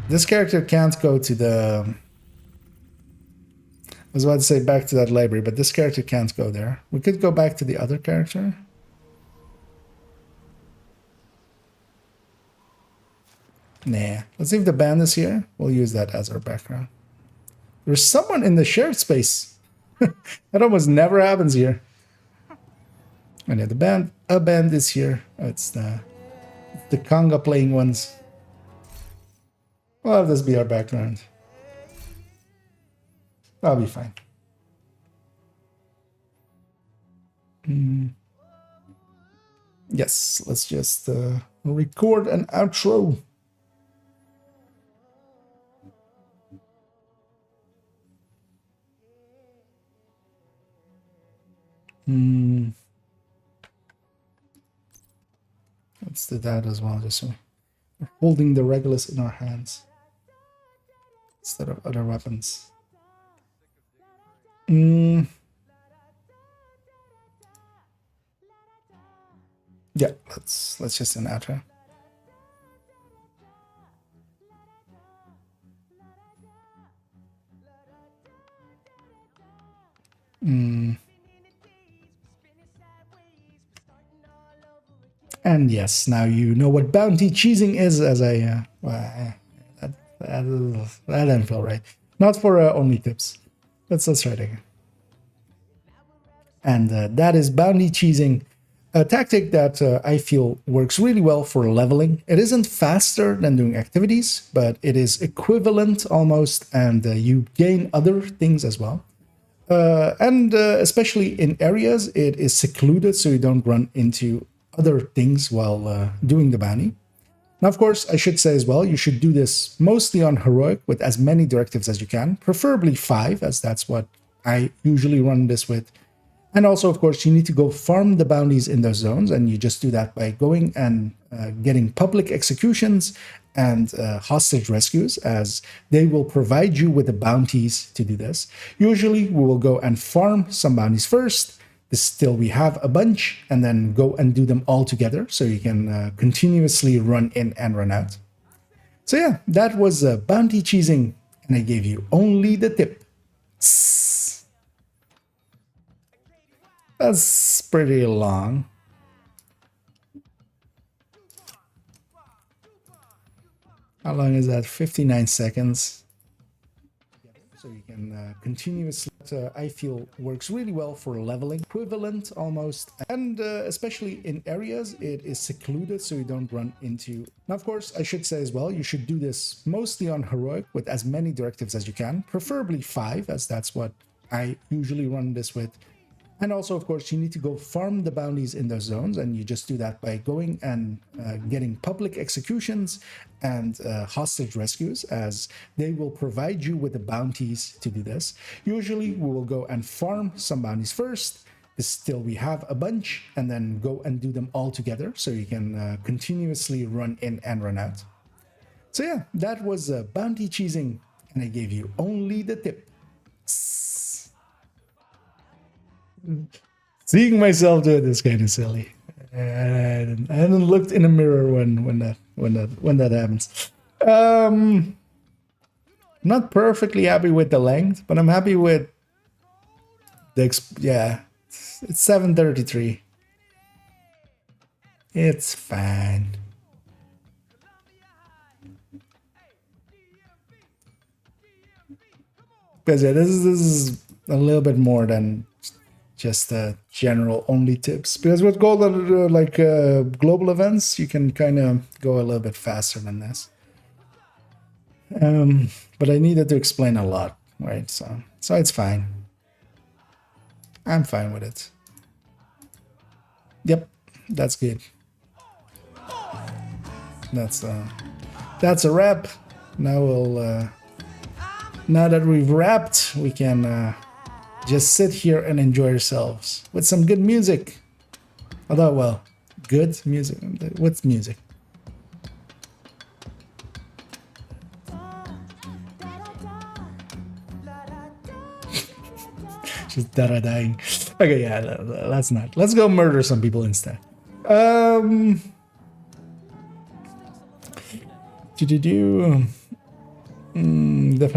Speaker 1: this character can't go to the. I was about to say back to that library, but this character can't go there. We could go back to the other character. Nah. Let's see if the band is here. We'll use that as our background. There's someone in the shared space. That almost never happens here. And yeah, a band is here. It's the conga playing ones. We'll have this be our background. That'll be fine. Yes, let's just record an outro. Let's do that as well, just so we're holding the Regulus in our hands instead of other weapons. Yeah, let's just an outro. And yes, now you know what bounty cheesing is, as I that didn't feel right. Not for Onlytips. Let's try it again. And that is bounty cheesing, a tactic that I feel works really well for leveling. It isn't faster than doing activities, but it is equivalent almost, and you gain other things as well. And especially in areas, it is secluded, so you don't run into other things while doing the bounty. Now, of course, I should say as well, you should do this mostly on heroic with as many directives as you can, preferably 5, as that's what I usually run this with. And also, of course, you need to go farm the bounties in those zones, and you just do that by going and getting public executions and hostage rescues, as they will provide you with the bounties to do this. Usually, we will go and farm some bounties first, till we have a bunch, and then go and do them all together, so you can continuously run in and run out. So yeah, that was bounty cheesing, and I gave you only the tip. That's pretty long. How long is that? 59 seconds. So you can continuously, I feel works really well for leveling, equivalent almost, and especially in areas it is secluded so you don't run into. Now of course I should say as well, you should do this mostly on heroic with as many directives as you can, preferably 5, as that's what I usually run this with. And also, of course, you need to go farm the bounties in those zones, and you just do that by going and getting public executions and hostage rescues, as they will provide you with the bounties to do this. Usually, we will go and farm some bounties first, till we have a bunch, and then go and do them all together, so you can continuously run in and run out. So yeah, that was bounty cheesing, and I gave you only the tip. Seeing myself do it is kind of silly. And I haven't looked in a mirror when that happens. Not perfectly happy with the length, but I'm happy with the yeah. It's 7:33. It's fine. Because yeah, this is a little bit more than just general only tips, because with gold global events you can kind of go a little bit faster than this, but I needed to explain a lot, right? So it's fine. I'm fine with it. Yep, that's good. That's a wrap. Now we'll now that we've wrapped, we can just sit here and enjoy ourselves with some good music. Although, well, good music. What's music? Just da-da-dying. Okay, yeah, let's not. Let's go murder some people instead. Definitely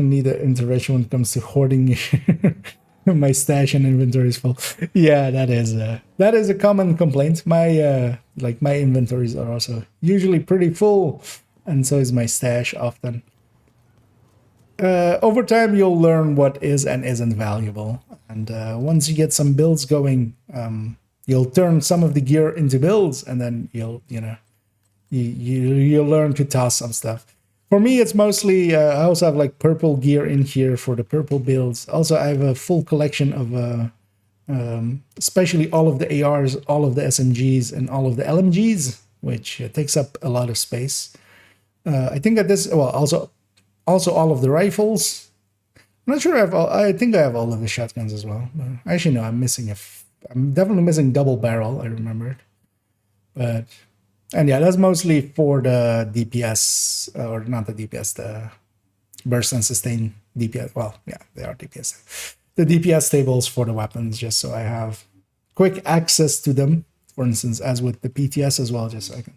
Speaker 1: need an intervention when it comes to hoarding. My stash and inventory is full. Yeah, that is a common complaint. My my inventories are also usually pretty full, and so is my stash often. Over time, you'll learn what is and isn't valuable, and once you get some builds going, you'll turn some of the gear into builds, and then you'll learn to toss some stuff. For me, it's mostly, I also have like purple gear in here for the purple builds. Also, I have a full collection of, especially all of the ARs, all of the SMGs, and all of the LMGs, which takes up a lot of space. I think that this, well, also all of the rifles. I'm not sure I think I have all of the shotguns as well. Actually, no, I'm missing I'm definitely missing double barrel, I remembered. But... And yeah, that's mostly for the DPS, or not the DPS, the burst and sustain DPS. Well, yeah, they are DPS. The DPS tables for the weapons, just so I have quick access to them. For instance, as with the PTS as well, just so I can.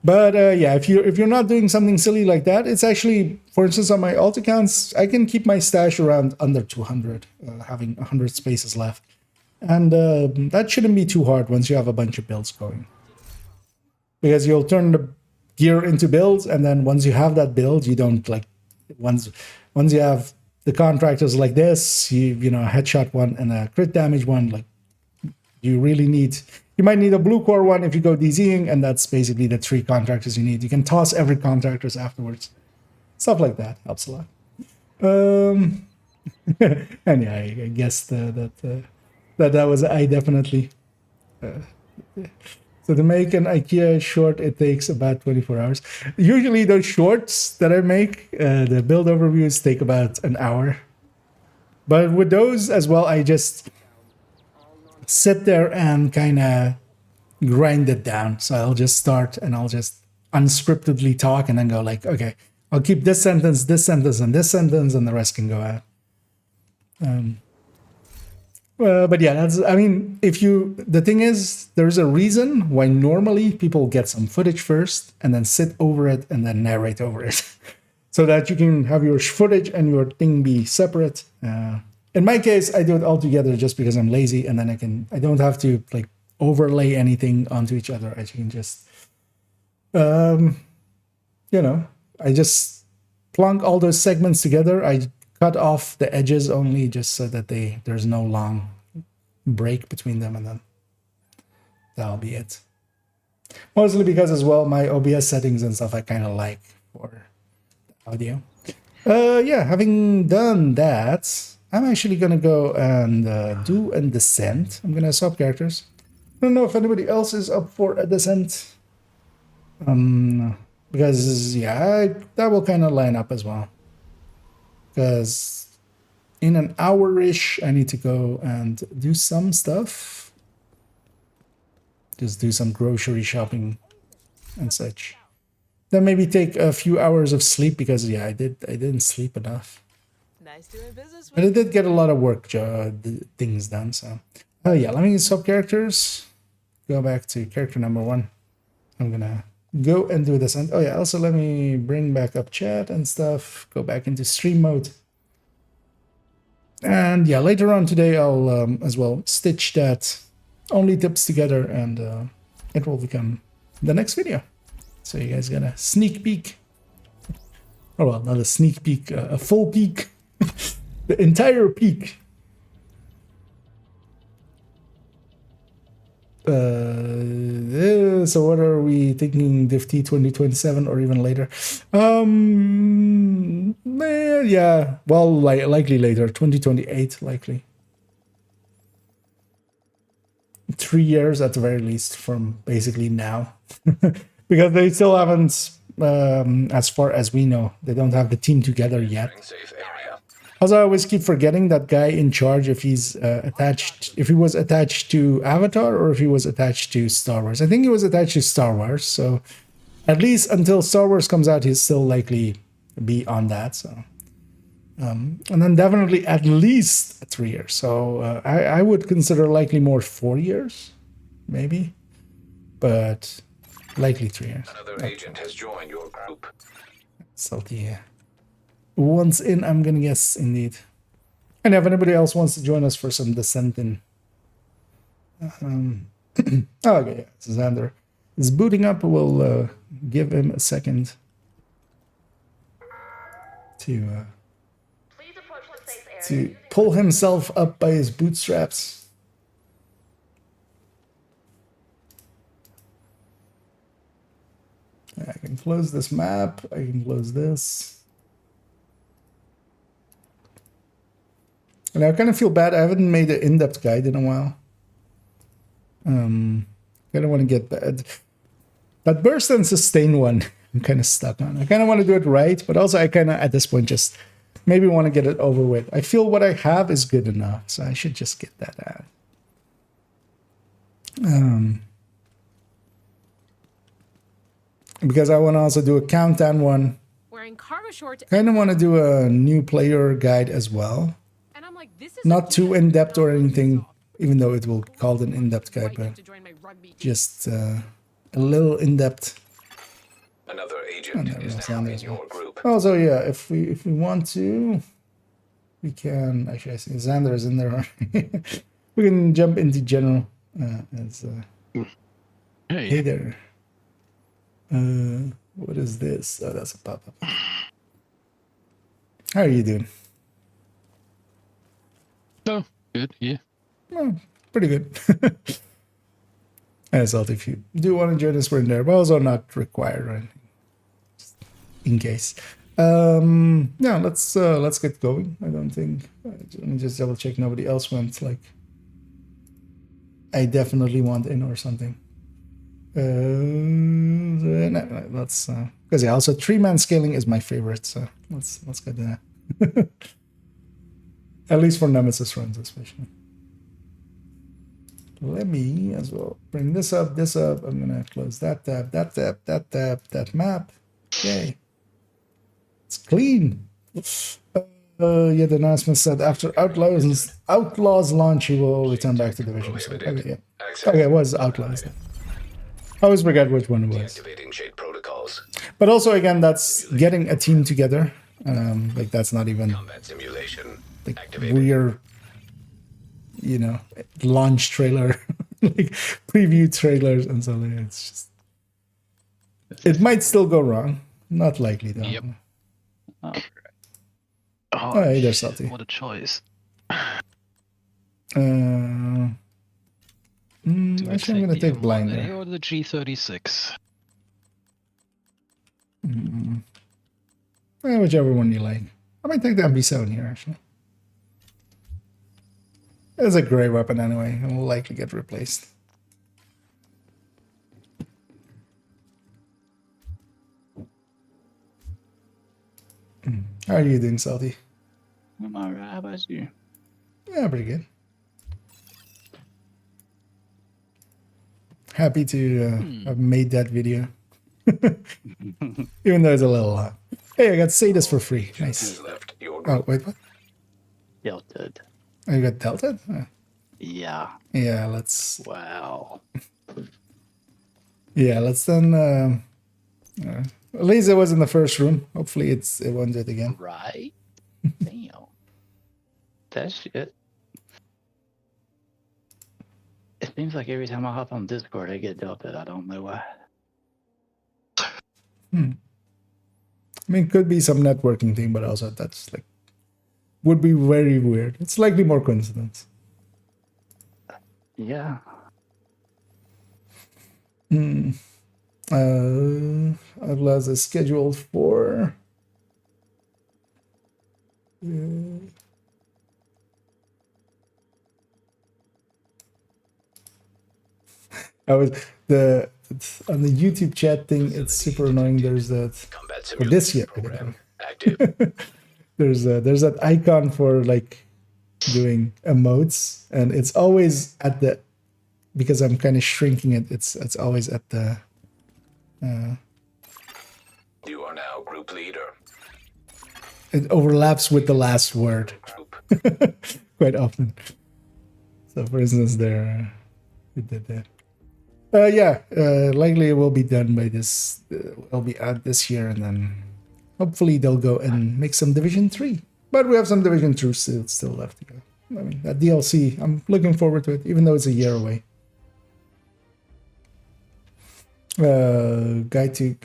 Speaker 1: But yeah, if you're not doing something silly like that, it's actually, for instance, on my alt accounts, I can keep my stash around under 200, having 100 spaces left, and that shouldn't be too hard once you have a bunch of builds going. Because you'll turn the gear into builds, and then once you have that build, you don't like once you have the contractors like this, you know, a headshot one and a crit damage one, like you might need a blue core one if you go DZing, and that's basically the 3 contractors you need. You can toss every contractors afterwards. Stuff like that helps a lot. And yeah, I guess that was I definitely. So to make an IKEA short, it takes about 24 hours. Usually those shorts that I make, the build overviews take about an hour. But with those as well, I just sit there and kind of grind it down. So I'll just start and I'll just unscriptedly talk and then go like, okay, I'll keep this sentence, and this sentence, and the rest can go out. But yeah, that's, I mean, the thing is, there's a reason why normally people get some footage first and then sit over it and then narrate over it. So that you can have your footage and your thing be separate. In my case, I do it all together just because I'm lazy, and then I don't have to like overlay anything onto each other. I can just, I just plunk all those segments together. I cut off the edges only just so that there's no long break between them, and then that'll be it. Mostly because as well, my OBS settings and stuff I kind of like for audio. Yeah, having done that, I'm actually gonna go and do a descent. I'm gonna swap characters. I don't know if anybody else is up for a descent. Because yeah, that will kind of line up as well. Because in an hour-ish, I need to go and do some stuff. Just do some grocery shopping and such. Then maybe take a few hours of sleep because yeah, I didn't sleep enough.
Speaker 3: Nice doing business
Speaker 1: But
Speaker 3: with
Speaker 1: I did get a lot of work things done. So yeah, let me swap characters. Go back to character number 1. I'm gonna go and do this. And oh yeah, also let me bring back up chat and stuff. Go back into stream mode. And yeah, later on today I'll as well stitch that Onlytips together, and it will become the next video. So you guys got a sneak peek. Oh well, not a sneak peek, a full peek. The entire peek. So what are we thinking? DiffT 2027 or even later? Yeah, well, likely later, 2028, likely. 3 years at the very least from basically now, because they still haven't, as far as we know, they don't have the team together yet.
Speaker 2: Safe area.
Speaker 1: Also, I always keep forgetting that guy in charge, if he's if he was attached to Avatar or if he was attached to Star Wars. I think he was attached to Star Wars, so at least until Star Wars comes out, he's still likely be on that. So, and then definitely at least 3 years. So I would consider likely more 4 years, maybe, but likely 3 years.
Speaker 2: Another agent has joined your group.
Speaker 1: Salty, yeah. Once in, I'm gonna guess, indeed. And if anybody else wants to join us for some descent in... okay, yeah, Xander is booting up. We'll give him a second to
Speaker 8: Please approach the safe area.
Speaker 1: to pull himself up by his bootstraps. I can close this map. I can close this. And I kind of feel bad. I haven't made an in-depth guide in a while. Kind of want to get bad. That burst and sustain one, I'm kind of stuck on. I kind of want to do it right, but also I kind of, at this point, just maybe want to get it over with. I feel what I have is good enough, so I should just get that out. Because I want to also do a countdown one.
Speaker 3: wearing cargo shorts.
Speaker 1: Kind of want to do a new player guide as well.
Speaker 3: And I'm like, this is
Speaker 1: Not too in-depth or anything, even though it will be called an in-depth guide, but
Speaker 3: to join my rugby team.
Speaker 1: just a little in-depth.
Speaker 2: Another agent is now in your group.
Speaker 1: Also, yeah, if we want to, we can. Actually, I see Xander is in there. We can jump into general. Hey there. What is this? Oh, that's a pop-up. How are you doing?
Speaker 9: Oh, good, yeah.
Speaker 1: Well, pretty good. As well, if you do want to join us, we're in there, but also not required or anything. Just in case. Yeah, let's get going. I don't think. Let me just double check. Nobody else went. Like, I definitely want in or something. No, let's because yeah, also 3-man scaling is my favorite. So let's get that. At least for Nemesis runs, especially. Let me as well bring this up. I'm gonna close that tab, that map. Okay, it's clean. Yeah, the announcement said after Outlaws launch, he will return back to Division. So, okay, yeah. Okay, it was Outlaws. Then. I always forget which one it was.
Speaker 2: Deactivating shade protocols.
Speaker 1: But also, again, that's getting a team together. Like that's not even
Speaker 2: Combat simulation.
Speaker 1: like
Speaker 2: Activated.
Speaker 1: weird, you know, launch trailer, like preview trailers and so on. It's just, it might still go wrong. Not likely though.
Speaker 9: Yep.
Speaker 5: Oh,
Speaker 9: Oh,
Speaker 1: hey there,
Speaker 9: shit,
Speaker 1: Salty.
Speaker 9: what a choice.
Speaker 5: do I
Speaker 1: Actually, I'm gonna take
Speaker 5: the
Speaker 1: blinder.
Speaker 5: M1A or the G36?
Speaker 1: Whichever one you like. I might take the MB7 here, actually. It's a gray weapon anyway. It will likely get replaced. How are you doing, Salty?
Speaker 5: I'm alright. How about you?
Speaker 1: Yeah, pretty good. Happy to have made that video. Even though it's a little long. Hey, I got Sadist for free. Nice.
Speaker 2: Left your
Speaker 1: Oh,
Speaker 2: group.
Speaker 1: wait, what?
Speaker 5: Tilted.
Speaker 1: Oh, you got Delta?
Speaker 5: Yeah.
Speaker 1: Yeah, let's...
Speaker 5: Wow.
Speaker 1: Yeah, let's then... at least it was in the first room. Hopefully it won't do it again.
Speaker 5: Right? Damn. That shit. It seems like every time I hop on Discord, I get dealt it. I don't know why.
Speaker 1: I mean, it could be some networking thing, but also that's like... Would be very weird. It's likely more coincidence.
Speaker 5: Yeah.
Speaker 1: Outlaws is scheduled for... I was on the YouTube chat thing. It's super annoying. There's that
Speaker 2: Combat
Speaker 1: for this year.
Speaker 2: program active.
Speaker 1: There's that icon for like doing emotes, and it's always at the, because I'm kind of shrinking it. It's always at the.
Speaker 2: You are now group leader.
Speaker 1: It overlaps with the last word
Speaker 2: Group.
Speaker 1: quite often. So, for instance, there it did that. Likely it will be done by this. It'll be out this year, and then hopefully they'll go and make some Division 3. But we have some Division 2 still left to go. I mean, that DLC, I'm looking forward to it, even though it's a year away. Guide to...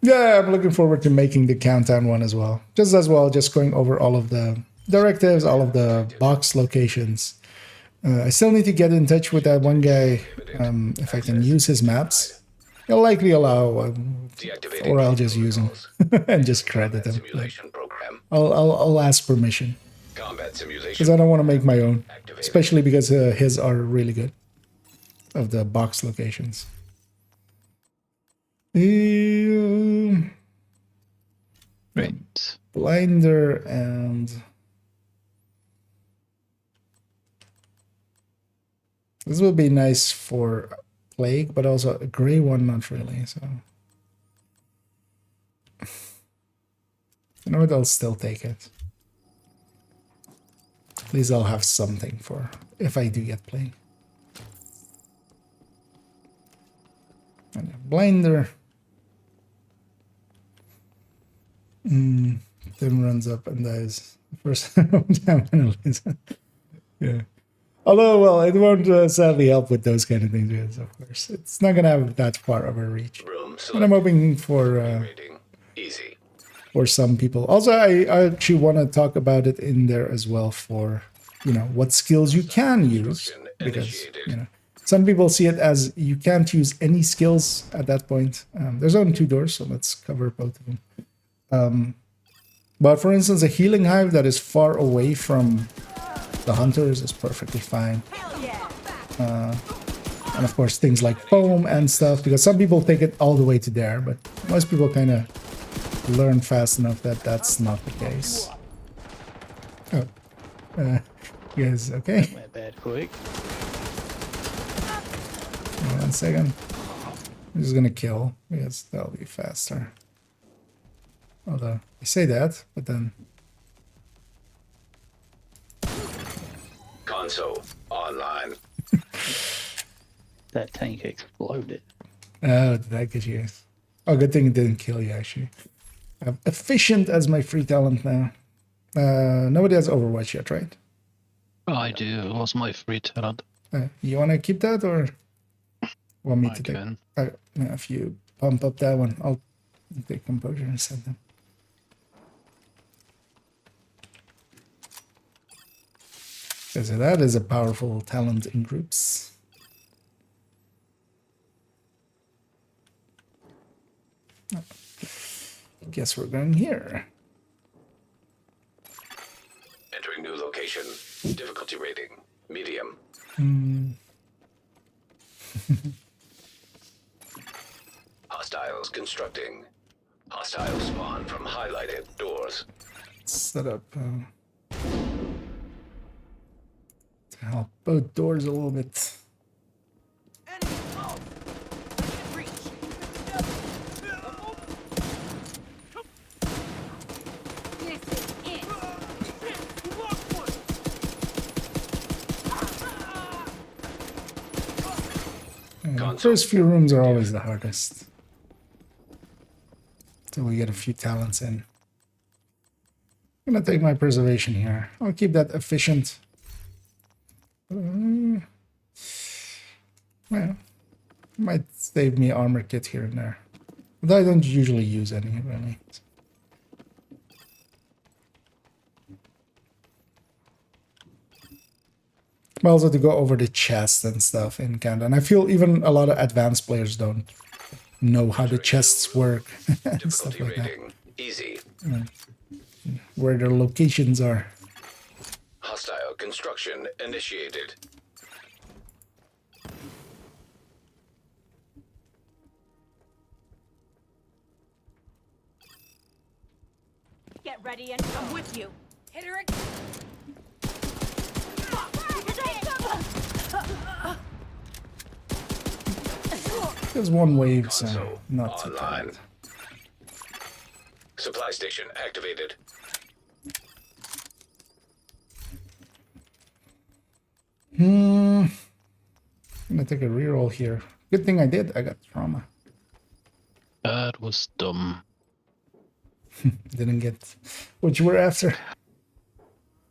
Speaker 1: Yeah, I'm looking forward to making the Countdown one as well. Just going over all of the directives, all of the box locations. I still need to get in touch with that one guy, if I can use his maps. He'll likely allow,
Speaker 2: Deactivating
Speaker 1: or I'll just use him
Speaker 2: protocols.
Speaker 1: and just credit him.
Speaker 2: Simulation program.
Speaker 1: I'll ask permission,
Speaker 2: Combat simulation.
Speaker 1: because I don't want to make my own,
Speaker 2: Activated.
Speaker 1: especially because his are really good, of the box locations.
Speaker 5: Right.
Speaker 1: Blinder and... This would be nice for Plague, but also a gray one, not really, so... You know what, I'll still take it. At least I'll have something for if I do get Plague. And a Blinder. Tim runs up and dies. First time penalties. Yeah. Although, well, it won't sadly help with those kind of things, yes, of course. It's not going to have that far of a reach.
Speaker 2: Room
Speaker 1: And I'm hoping for
Speaker 2: rating. Easy.
Speaker 1: some people. Also, I actually want to talk about it in there as well for, you know, what skills you can use. Because, you know, some people see it as you can't use any skills at that point. There's only 2 doors, so let's cover both of them. But for instance, a healing hive that is far away from the hunters is perfectly fine. And of course, things like foam and stuff, because some people take it all the way to there, but most people kind of learn fast enough that that's not the case. Oh, yes, okay.
Speaker 5: Went bad quick.
Speaker 1: 1 second. I'm just gonna kill, because that'll be faster. Although I say that, but then
Speaker 2: Console online.
Speaker 5: That tank exploded.
Speaker 1: oh, did that get you? Oh, good thing it didn't kill you. Actually, I have efficient as my free talent now. Nobody has Overwatch yet, right?
Speaker 9: I do. It was my free talent.
Speaker 1: You want to keep that or want me
Speaker 9: I
Speaker 1: to take?
Speaker 9: can.
Speaker 1: Yeah, if you pump up that one, I'll take composure and send them. Because that is a powerful talent in groups. Guess we're going here.
Speaker 2: Entering new location. Difficulty rating. Medium. Hostiles constructing. Hostiles spawn from highlighted doors.
Speaker 1: Set up to help both doors a little bit.
Speaker 6: Enemy close. Within reach.
Speaker 1: The first few rooms are always the hardest. Till we get a few talents in. I'm gonna take my preservation here. I'll keep that efficient. Well, might save me armor kit here and there. But I don't usually use any, really. But also to go over the chest and stuff in Canada. And I feel even a lot of advanced players don't know how the chests work. and stuff
Speaker 2: Difficulty
Speaker 1: like that.
Speaker 2: rating. Easy.
Speaker 1: Where their locations are.
Speaker 2: Hostile construction initiated.
Speaker 3: Get ready and I'm with you. Hit her again.
Speaker 1: There's one wave, so
Speaker 2: Console
Speaker 1: not too
Speaker 2: online.
Speaker 1: bad.
Speaker 2: Supply station activated.
Speaker 1: I'm gonna take a reroll here. Good thing I did. I got trauma.
Speaker 9: That was dumb.
Speaker 1: Didn't get what you were after.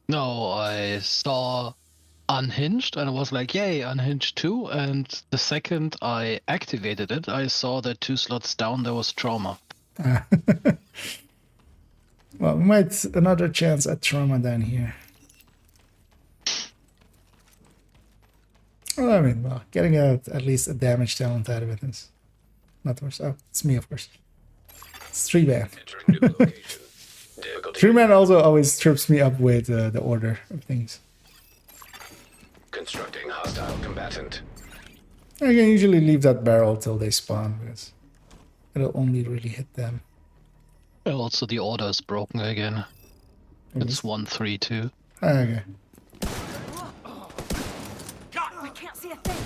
Speaker 9: No, I saw Unhinged and I was like, yay, Unhinged 2. And the second I activated it, I saw that 2 slots down there was Trauma.
Speaker 1: Well, we might another chance at trauma down here. Well, I mean, well, getting at least a damage talent out of it is not worse. Oh, it's me, of course. It's 3-man.
Speaker 2: Entering new location. Difficulty
Speaker 1: 3-man also always trips me up with the order of things.
Speaker 2: constructing hostile combatant.
Speaker 1: I can usually leave that barrel till they spawn because it'll only really hit them.
Speaker 9: Also, the order is broken again. It's 1-3-2.
Speaker 1: Okay.
Speaker 3: I can't see a thing.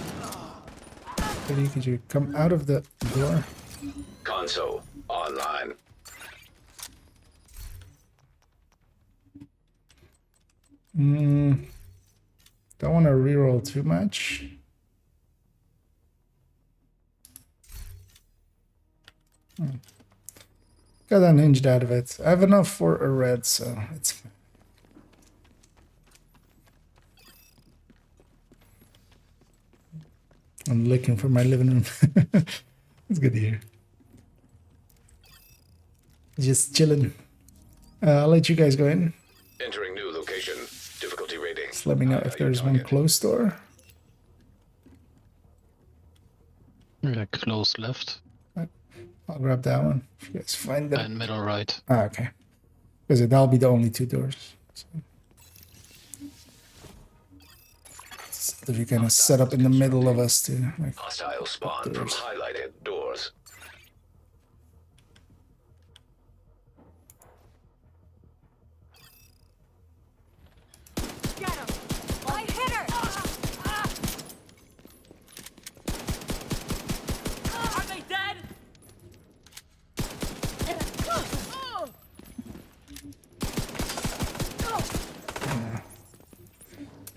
Speaker 1: Maybe could you come out of the door?
Speaker 2: Console online.
Speaker 1: Don't want to reroll too much. Got unhinged out of it. I have enough for a red, so it's fine. I'm looking for my living room. It's good to hear. Just chilling. I'll let you guys go in.
Speaker 2: Entering new location. Difficulty rating.
Speaker 1: Just let me know if there's one closed door.
Speaker 9: Yeah, close left
Speaker 1: I'll grab that one. If you guys find that.
Speaker 9: and middle right.
Speaker 1: Ah, okay. Because that'll be the only two doors. So if you kind of set up in the middle of us to like,
Speaker 2: Hostile spawn from
Speaker 1: doors.
Speaker 2: highlighted doors.
Speaker 3: Get him. I hit her. Are they dead?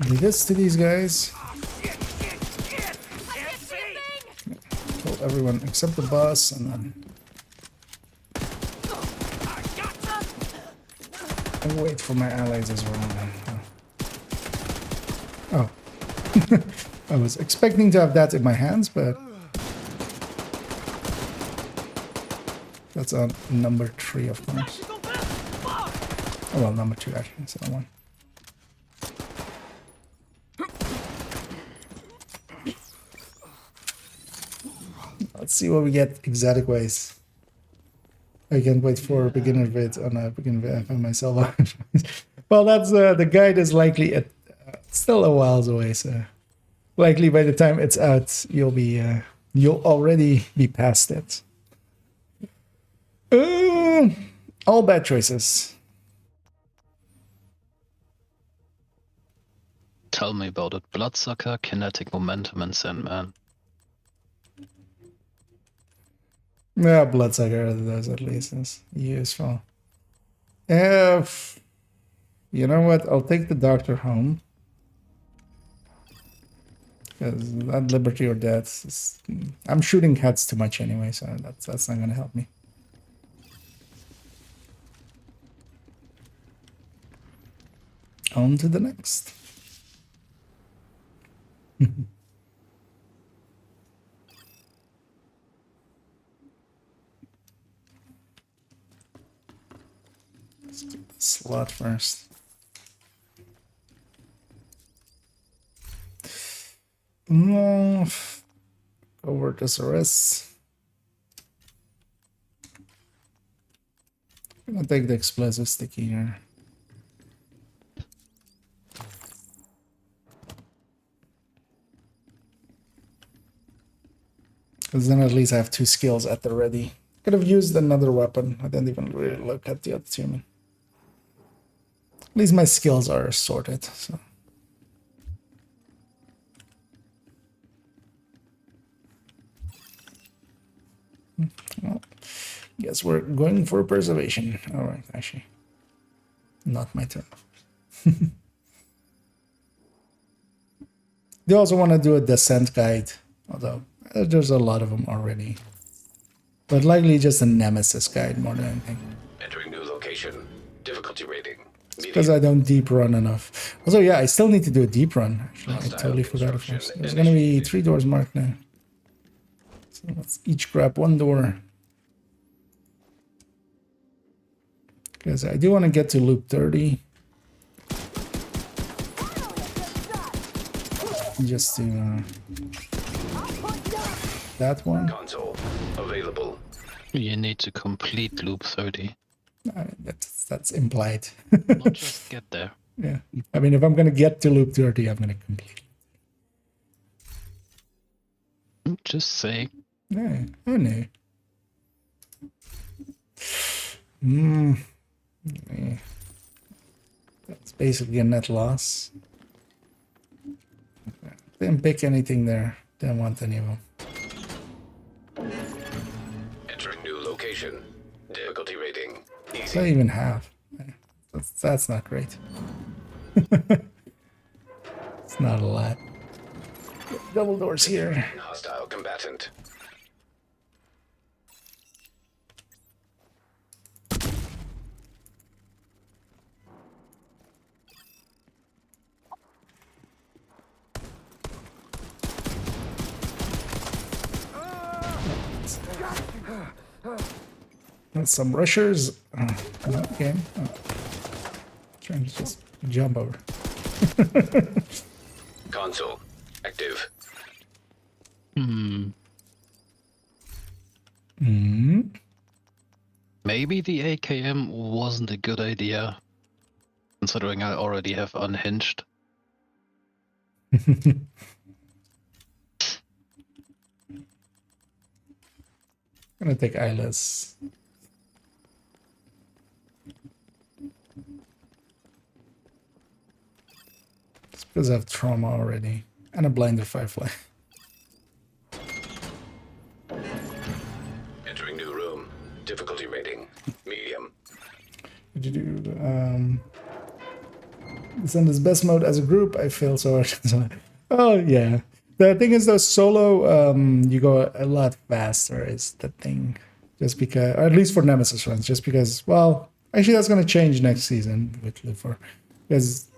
Speaker 1: Do this to these guys. Kill everyone except the boss, and then I'll wait for my allies as well. Oh. I was expecting to have that in my hands, but that's on number 3, of course. Oh, well, number 2 actually, so that one. Let's see what we get exotic ways. I can't wait for beginner vid on a beginner vid. I found myself. Well, that's the guide is likely at still a whiles away, so likely by the time it's out, you'll already be past it. All bad choices.
Speaker 9: Tell me about it. Bloodsucker, kinetic momentum, and Sandman.
Speaker 1: Yeah, Bloodsucker does at least is useful. If you know what, I'll take the doctor home. Because that Liberty or Death is, I'm shooting heads too much anyway, so that's not gonna help me. On to the next. Let's do the slot first. No. Over to Ceres. I'm gonna take the explosive sticky here. Because then at least I have 2 skills at the ready. Could have used another weapon. I didn't even really look at the other two. At least my skills are sorted. So. Well, guess we're going for preservation. All right, actually, not my turn. They also want to do a descent guide, although there's a lot of them already. But likely just a nemesis guide more than anything.
Speaker 2: Entering new location. Difficulty rating.
Speaker 1: Because I don't deep run enough. Also, yeah, I still need to do a deep run. Actually, I totally forgot of this. There's going to be 3 doors marked now. So let's each grab 1 door. Because I do want to get to loop 30. Just to that one.
Speaker 2: Console available.
Speaker 9: You need to complete loop 30.
Speaker 1: That's implied.
Speaker 9: Not just get there.
Speaker 1: Yeah. I mean, if I'm going to get to loop 30, I'm going to complete.
Speaker 9: Just say.
Speaker 1: Yeah, I know. Yeah. That's basically a net loss. Didn't pick anything there. Didn't want any of them.
Speaker 2: Entering new location. Difficulty rating.
Speaker 1: It's
Speaker 2: Easy.
Speaker 1: not even half. That's not great. It's not a lot. Double doors here.
Speaker 2: Hostile combatant.
Speaker 1: And some rushers. Okay. Trying to just jump over.
Speaker 2: Console active.
Speaker 9: Maybe the AKM wasn't a good idea, considering I already have unhinged.
Speaker 1: I'm gonna take eyeless. It's because I have trauma already. And a blinder firefly.
Speaker 2: Entering new room. Difficulty rating. Medium.
Speaker 1: Did you do It's on this best mode as a group. I feel so hard. Oh yeah. The thing is though, solo you go a lot faster is the thing. Just because, or at least for Nemesis runs, just because, well, actually that's gonna change next season with Lufor. Because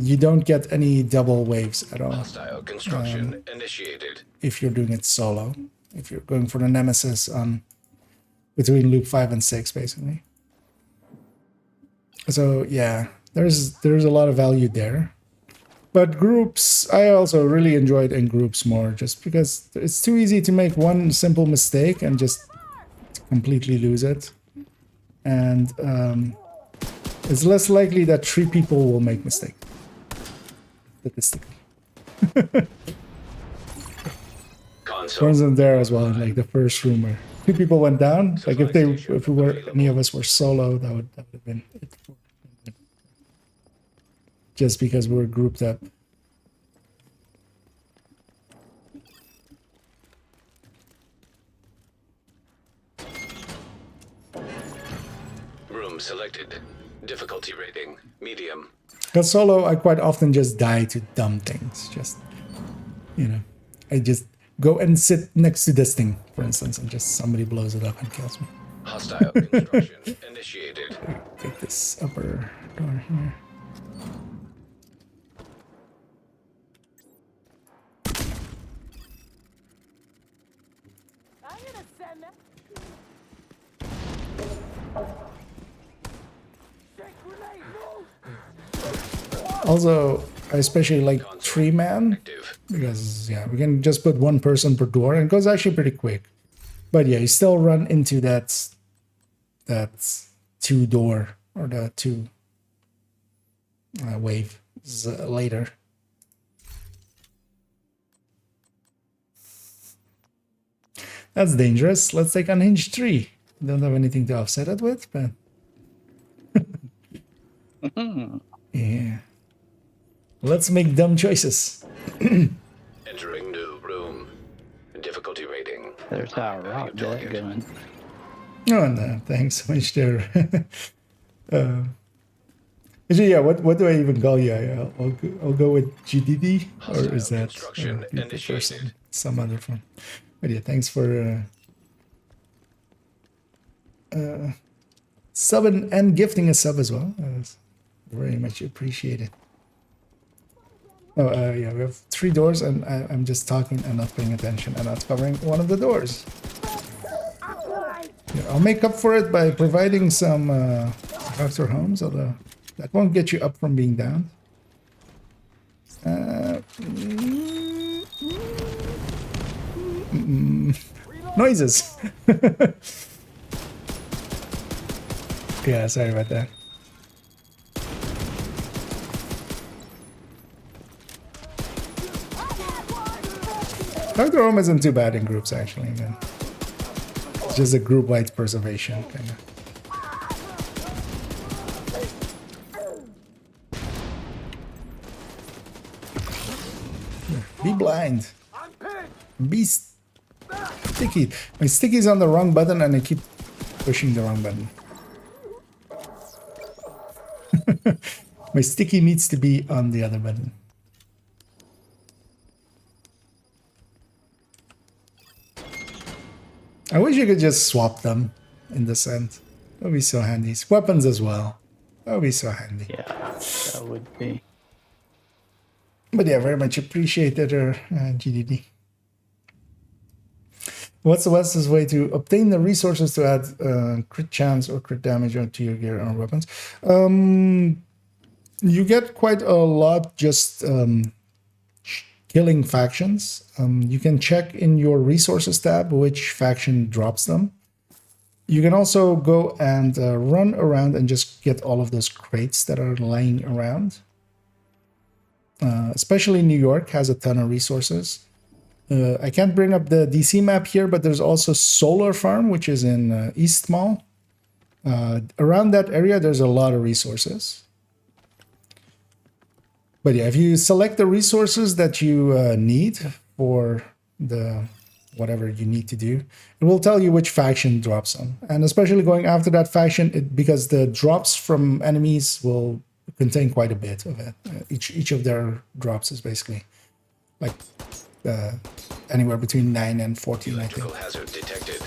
Speaker 1: you don't get any double waves at all.
Speaker 2: Hostile construction initiated.
Speaker 1: If you're doing it solo. If you're going for the Nemesis on between loop 5 and 6, basically. So yeah, there's a lot of value there. But groups, I also really enjoyed in groups more, just because it's too easy to make one simple mistake and just completely lose it. And it's less likely that 3 people will make mistakes. Statistically. For instance, there as well, in like the first room where 2 people went down. Like if we were any of us were solo, that would have been it. Just because we were grouped up.
Speaker 2: Room selected. Difficulty rating medium.
Speaker 1: Because solo, I quite often just die to dumb things. Just, you know, I just go and sit next to this thing, for instance, and just somebody blows it up and kills me.
Speaker 2: Hostile construction initiated.
Speaker 1: Take this upper door here.
Speaker 3: I'm gonna send that.
Speaker 1: Also, I especially like 3-man, because yeah, we can just put 1 person per door and it goes actually pretty quick. But yeah, you still run into that 2 door or the 2 wave later. That's dangerous. Let's take Unhinged 3. Don't have anything to offset it with, but yeah. Let's make dumb choices.
Speaker 2: Entering new room. Difficulty rating.
Speaker 5: There's our rock jet going.
Speaker 1: Oh no, thanks so much there. Actually, yeah, what do I even call you? I'll go with GDD, or is that
Speaker 2: Construction
Speaker 1: you prefer
Speaker 2: initiated.
Speaker 1: some other one? But yeah, thanks for subbing and gifting a sub as well. Very much appreciated. Oh, yeah, we have 3 doors, and I'm just talking and not paying attention and not covering one of the doors. Yeah, I'll make up for it by providing some doctor homes, although that won't get you up from being down. Noises. Yeah, sorry about that. Doctor Home isn't too bad in groups, actually. Man. It's just a group-wide preservation, kind of. Be blind. Be sticky. My sticky's on the wrong button, and I keep pushing the wrong button. My sticky needs to be on the other button. I wish you could just swap them in the end. That would be so handy. Weapons as well. That would be so handy.
Speaker 5: Yeah, that would be.
Speaker 1: But yeah, very much appreciated her, GDD. What's the fastest way to obtain the resources to add crit chance or crit damage to your gear or weapons? You get quite a lot just killing factions. You can check in your resources tab which faction drops them. You can also go and run around and just get all of those crates that are lying around. Especially New York has a ton of resources. I can't bring up the DC map here, but there's also Solar Farm, which is in East Mall. Around that area, there's a lot of resources. But yeah, if you select the resources that you need for the whatever you need to do, it will tell you which faction drops them. And especially going after that faction, because the drops from enemies will contain quite a bit of it. Each of their drops is basically like anywhere between 9 and 14, I think.
Speaker 2: Electrical hazard detected.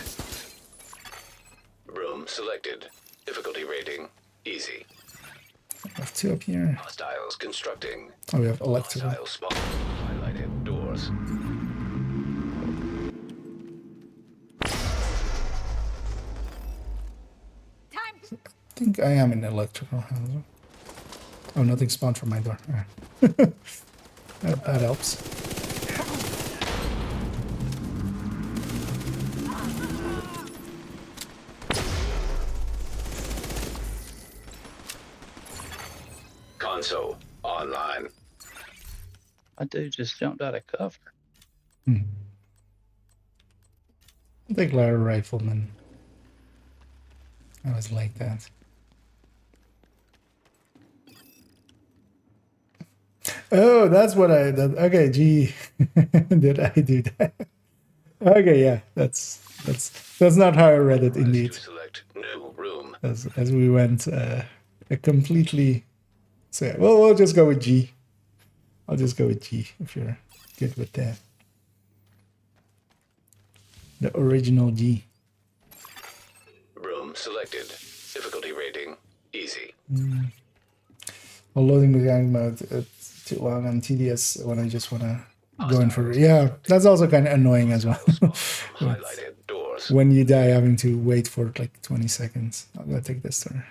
Speaker 2: Room selected. Difficulty rating easy.
Speaker 1: I have 2 up here.
Speaker 2: Hostiles constructing.
Speaker 1: Oh, we have electrical.
Speaker 2: Hostile spawn. Highlighted doors.
Speaker 3: Time.
Speaker 1: I think I am in electrical house. Oh, nothing spawned from my door. Alright. that helps.
Speaker 2: Console online.
Speaker 5: My dude just jumped out of cover.
Speaker 1: I think Larry Rifleman. I was like that. Oh, that's what I did. Okay, gee. Did I do that? Okay, yeah, that's not how I read it indeed.
Speaker 2: Select new room.
Speaker 1: As we went a completely. So yeah, well, we'll just go with G. I'll just go with G if you're good with that. The original G.
Speaker 2: Room selected. Difficulty rating easy.
Speaker 1: Well, loading the gang mode too long and tedious when I just want to go in for. Yeah, that's also kind of annoying as well.
Speaker 2: Highlighted doors.
Speaker 1: When you die, having to wait for like 20 seconds. I'm gonna take this turn.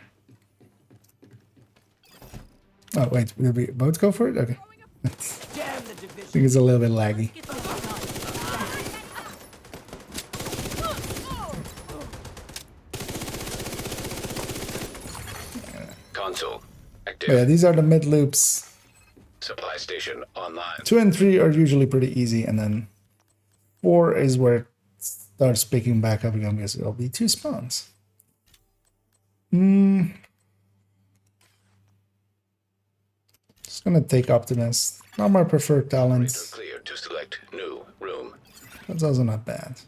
Speaker 1: Oh wait, will we both go for it? Okay. I
Speaker 6: Damn the division.
Speaker 1: think it's a little bit laggy.
Speaker 3: Get the fuck on.
Speaker 2: Console active.
Speaker 1: But yeah, these are the mid loops.
Speaker 2: Supply station online.
Speaker 1: 2 and 3 are usually pretty easy, and then 4 is where it starts picking back up again because it'll be 2 spawns. Just gonna take Optimist. Not my preferred talent.
Speaker 2: Clear to select new room.
Speaker 1: That's also not bad.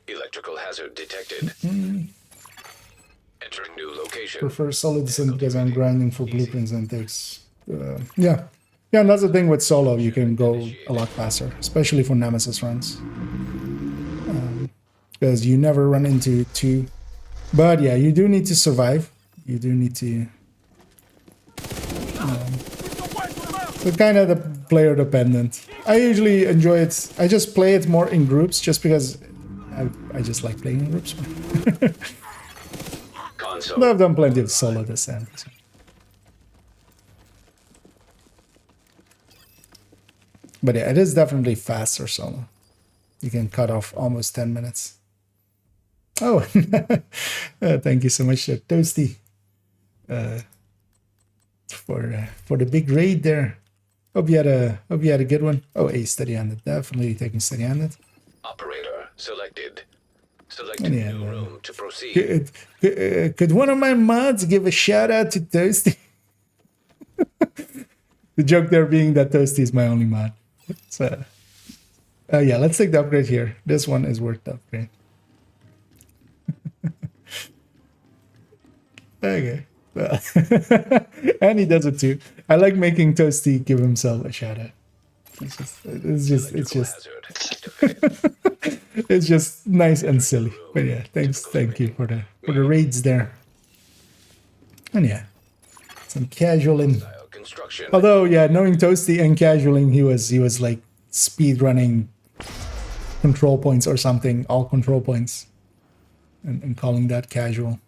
Speaker 2: Electrical hazard detected. Entering new location.
Speaker 1: Prefer Solo Descent because I'm grinding for blueprints and takes. Yeah, and that's the thing with Solo. You can go a lot faster, especially for Nemesis runs. Because you never run into 2. But yeah, you do need to survive. You do need to. So kind of the player dependent. I usually enjoy it. I just play it more in groups just because I just like playing in groups.
Speaker 2: Console.
Speaker 1: But I've done plenty of Solo Descent. But yeah, it is definitely faster solo. You can cut off almost 10 minutes. Oh, thank you so much, Toasty, for the big raid there. Hope you had a good one. Oh, a steady-handed, definitely taking steady-handed.
Speaker 2: Operator selected. Select
Speaker 1: And yeah,
Speaker 2: new room to proceed.
Speaker 1: Could one of my mods give a shout out to Toasty? The joke there being that Toasty is my only mod. So, yeah, let's take the upgrade here. This one is worth the upgrade. Okay. Well, and he does it too. I like making Toasty give himself a shout out. It's just nice and silly. But yeah, thank you for the raids there. And yeah, some casualing. Although yeah, knowing Toasty and casualing, he was like speed running control points or something, all control points, and calling that casual.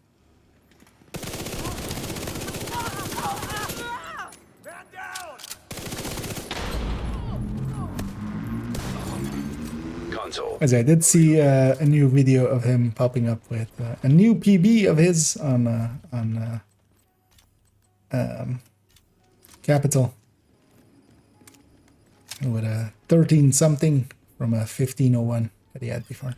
Speaker 1: As I did see a new video of him popping up with a new PB of his on Capital with a 13 something from a 1501 that he had before.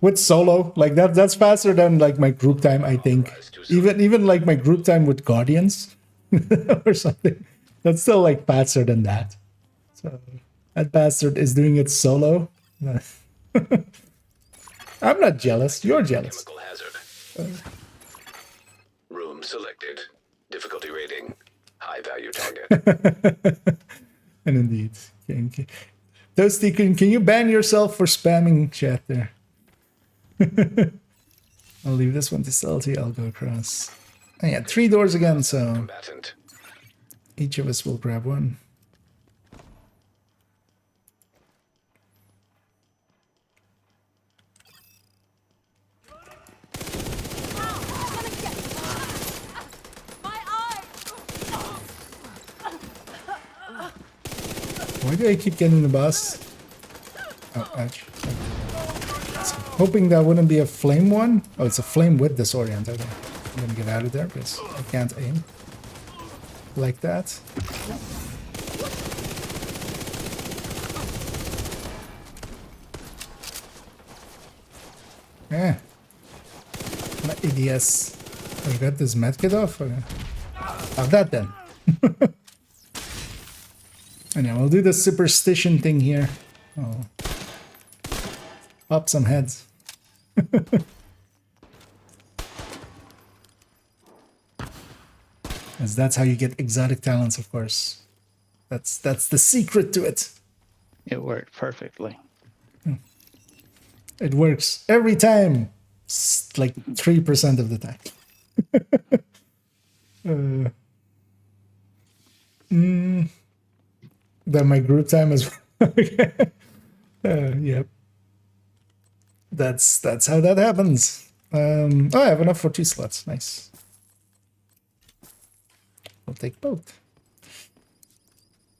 Speaker 1: With solo, like that's faster than like my group time, I think. Even like my group time with Guardians or something. That's still like faster than that. So that bastard is doing it solo. I'm not jealous. You're jealous.
Speaker 2: Chemical hazard. Room selected. Difficulty rating. High value target.
Speaker 1: And indeed. Toasty, can you ban yourself for spamming chat there? I'll leave this one to Salty. I'll go across. And yeah, 3 doors again, so
Speaker 2: Combatant.
Speaker 1: each of us will grab one.
Speaker 3: My eye!
Speaker 1: Why do I keep getting the boss? Oh, ouch. So, hoping that wouldn't be a flame one. Oh, it's a flame with disorient. Okay. I'm gonna get out of there because I can't aim. Like that. Yeah. My EDS. I got this medkit off? Okay. Have that then. And yeah, we'll do the superstition thing here. Oh. Pop some heads. As that's how you get exotic talents, of course. That's the secret to it.
Speaker 5: It worked perfectly.
Speaker 1: It works every time. Like 3% of the time. Then my group time is yep. That's how that happens. Oh, I have enough for 2 slots. Nice. I'll take both.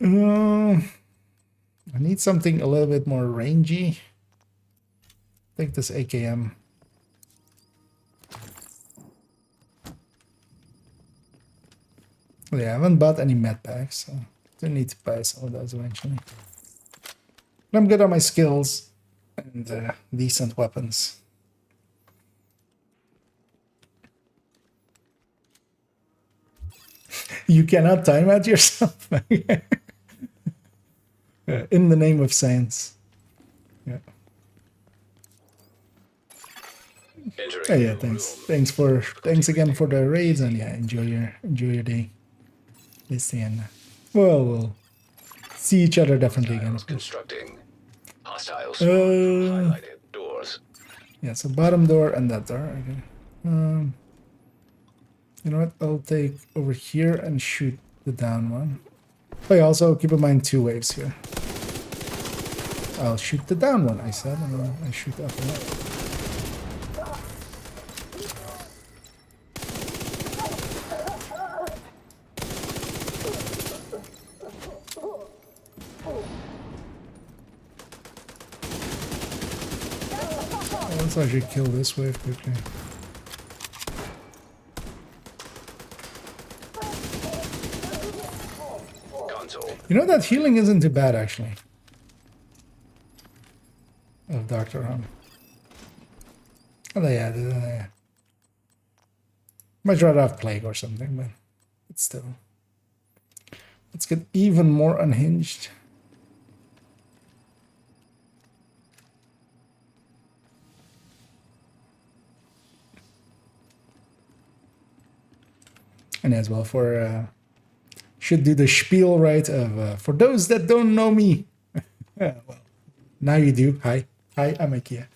Speaker 1: I need something a little bit more rangy. Take this AKM. Yeah, I haven't bought any med packs, so I need to buy some of those eventually. But I'm good on my skills and decent weapons. You cannot time out yourself. In the name of science. Yeah. Oh, yeah, thanks. Thanks again for the raids, and yeah, enjoy your day. This the end. Well, we'll see each other definitely again.
Speaker 2: Constructing. Hostile spawn from highlighted doors.
Speaker 1: Yeah, so bottom door and that door. Okay. You know what? I'll take over here and shoot the down one. Oh yeah, also keep in mind 2 waves here. I'll shoot the down one, I said, and then I shoot up and up. I should kill this wave quickly.
Speaker 2: Console.
Speaker 1: You know that healing isn't too bad actually. Of Dr. Hum. Oh yeah. Might rather have Plague or something, but it's still. Let's get even more unhinged. And as well for should do the spiel right of for those that don't know me. Yeah, well, now you do. Hi, I'm IKEA.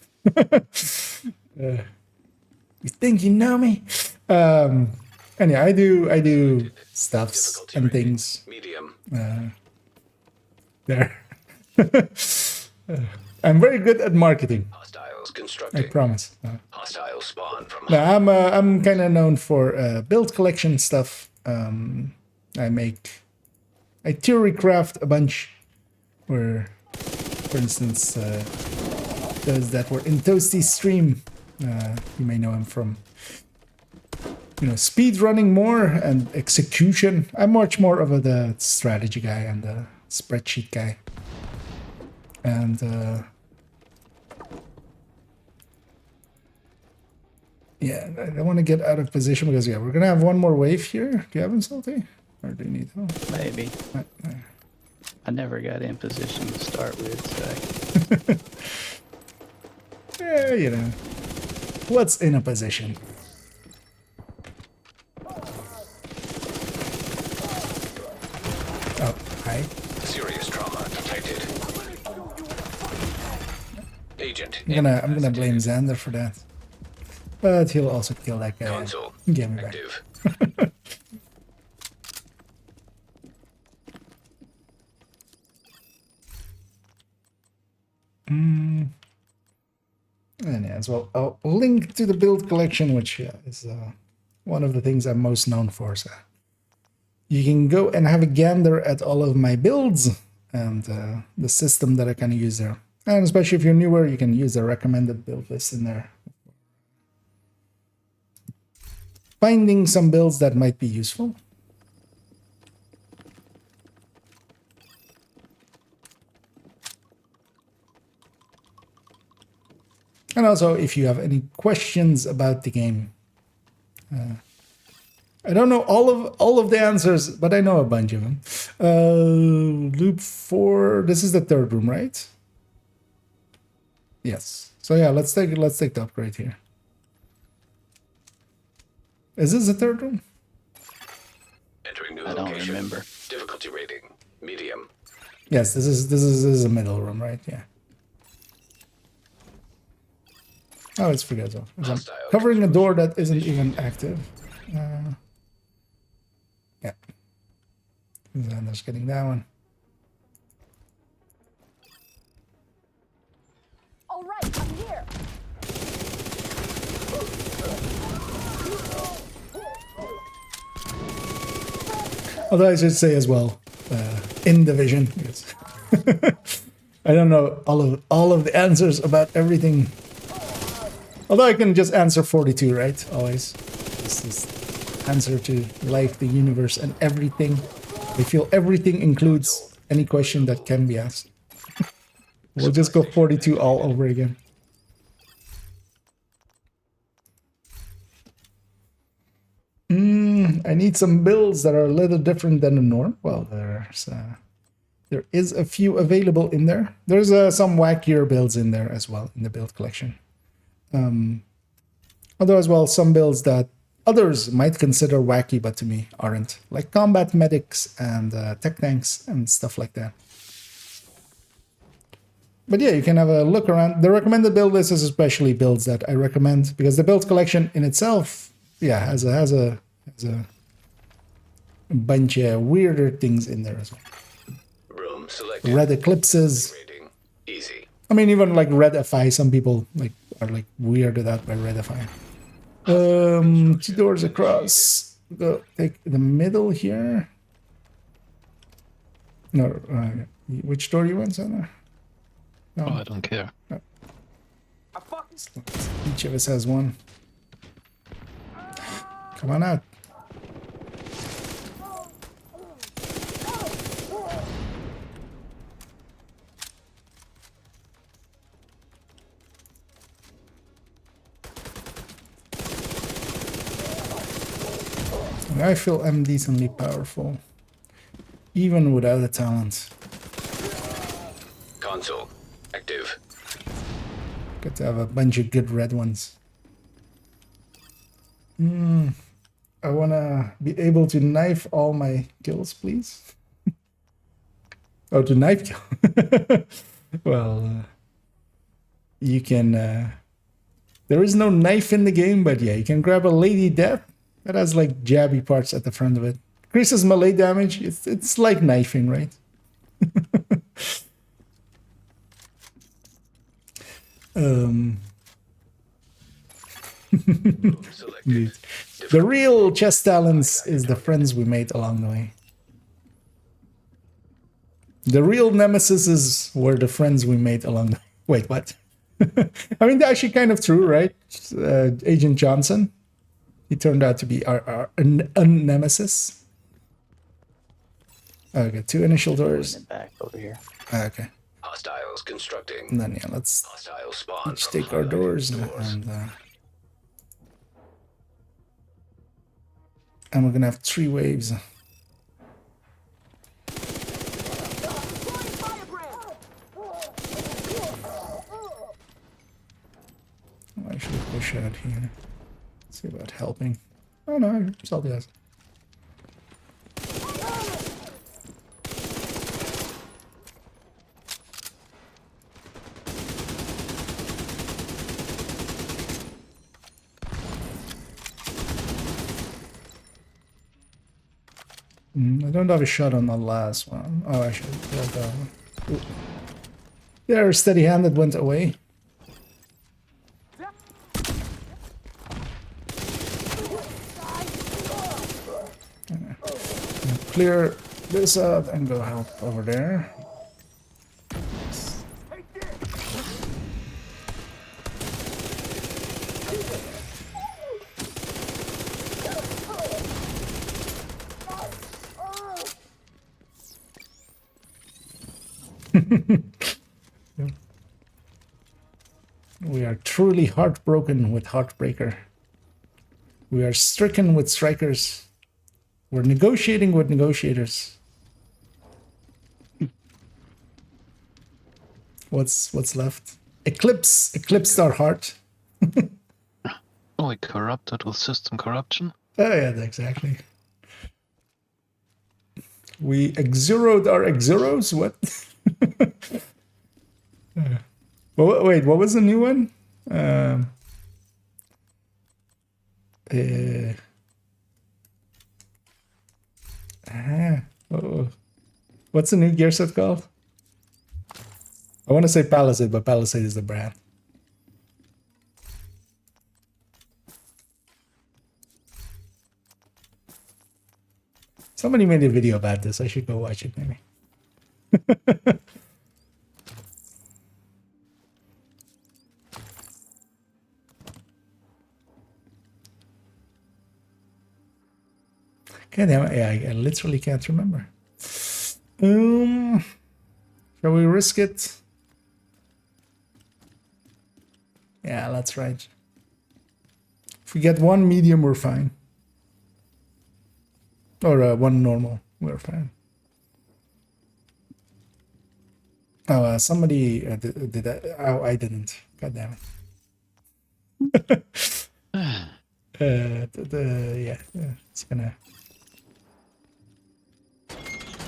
Speaker 1: You think you know me? And yeah, I do stuffs and things.
Speaker 2: Medium.
Speaker 1: There. I'm very good at marketing.
Speaker 2: Hostiles
Speaker 1: I
Speaker 2: constructing.
Speaker 1: promise.
Speaker 2: Hostile spawn from
Speaker 1: No, I'm kind of known for build collection stuff. I theory craft a bunch. Where, for instance, those that were in Toasty's stream, you may know him from, speed running more and execution. I'm much more of the strategy guy and the spreadsheet guy. And yeah, I don't want to get out of position because yeah, we're gonna have one more wave here. Do you have something, or do you need help?
Speaker 5: Maybe.
Speaker 1: Right.
Speaker 5: I never got in position to start with, so.
Speaker 1: You know, what's in a position? Oh, hi.
Speaker 2: Serious trauma detected. Agent.
Speaker 1: I'm gonna blame Xander for that. But he'll also kill that guy.
Speaker 2: Console.
Speaker 1: And get me back.
Speaker 2: Active.
Speaker 1: And yeah, as well, I'll link to the build collection, which is one of the things I'm most known for. So you can go and have a gander at all of my builds and the system that I kind of use there. And especially if you're newer, you can use the recommended build list in there. Finding some builds that might be useful. And also, if you have any questions about the game, I don't know all of the answers, but I know a bunch of them. Loop 4. This is the third room, right? Yes. So yeah, let's take the upgrade here. Is this the third room?
Speaker 2: Entering new
Speaker 5: I don't
Speaker 2: location.
Speaker 5: remember.
Speaker 2: Difficulty rating. Medium.
Speaker 1: Yes, this is a middle room, right? Yeah. Oh, it's Fregazo. I'm covering a door that isn't even active. Yeah. And just getting that one.
Speaker 3: All right, I'm here.
Speaker 1: Although I should say as well, in Division, yes. I don't know all of the answers about everything. Although I can just answer 42, right? Always. This is answer to life, the universe, and everything. I feel everything includes any question that can be asked. We'll just go 42 all over again. I need some builds that are a little different than the norm. Well, there is a few available in there. There's some wackier builds in there as well in the build collection. Although as well, some builds that others might consider wacky, but to me aren't. Like combat medics and tech tanks and stuff like that. But yeah, you can have a look around. The recommended build list is especially builds that I recommend, because the build collection in itself, yeah, has a bunch of weirder things in there as well.
Speaker 2: Room selected.
Speaker 1: Red eclipses.
Speaker 2: Rating. Easy.
Speaker 1: I mean, even like red FI, some people are weirded out by red FI. 2 doors across. Go take the middle here. No, which door you want, Sana? No.
Speaker 9: Oh, I don't care.
Speaker 1: Each of us has one. Come on out. I feel I'm decently powerful, even without a talent.
Speaker 2: Console. Active.
Speaker 1: Got to have a bunch of good red ones. I wanna be able to knife all my kills, please. Oh, to knife kill. Well, you can. There is no knife in the game, but yeah, you can grab a Lady Death that has like jabby parts at the front of it. Increases melee damage. It's like knifing, right?
Speaker 2: Selected.
Speaker 1: The real chess talents is the friends we made along the way. The real nemesis were the friends we made along the way. Wait, what? I mean, they're actually kind of true, right? Agent Johnson. He turned out to be our nemesis. Okay, 2 initial doors.
Speaker 5: Back over here.
Speaker 1: Okay.
Speaker 2: Hostiles constructing.
Speaker 1: And then yeah, let's
Speaker 2: Hostile spawn.
Speaker 1: each
Speaker 2: from
Speaker 1: take our
Speaker 2: highlighted
Speaker 1: doors and we're gonna have 3 waves. shot here. Let's see about helping. Oh no, salty has. I don't have a shot on the last one. Oh, I should have that one. Ooh. There, steady hand that went away. Clear this out and go help over there. We are truly heartbroken with Heartbreaker. We are stricken with strikers. We're negotiating with negotiators. What's left? Eclipsed our heart.
Speaker 9: Oh, we corrupted with system corruption.
Speaker 1: Oh yeah, exactly. We exeroed our exeros? What? Well, wait, what was the new one? What's the new gear set called? I want to say Palisade, but Palisade is the brand. Somebody made a video about this. I should go watch it, maybe. God damn it, yeah, I literally can't remember. Shall we risk it? Yeah, that's right. If we get one medium, we're fine. Or one normal, we're fine. Oh, somebody did that. Oh, I didn't. God damn it. Yeah, it's gonna.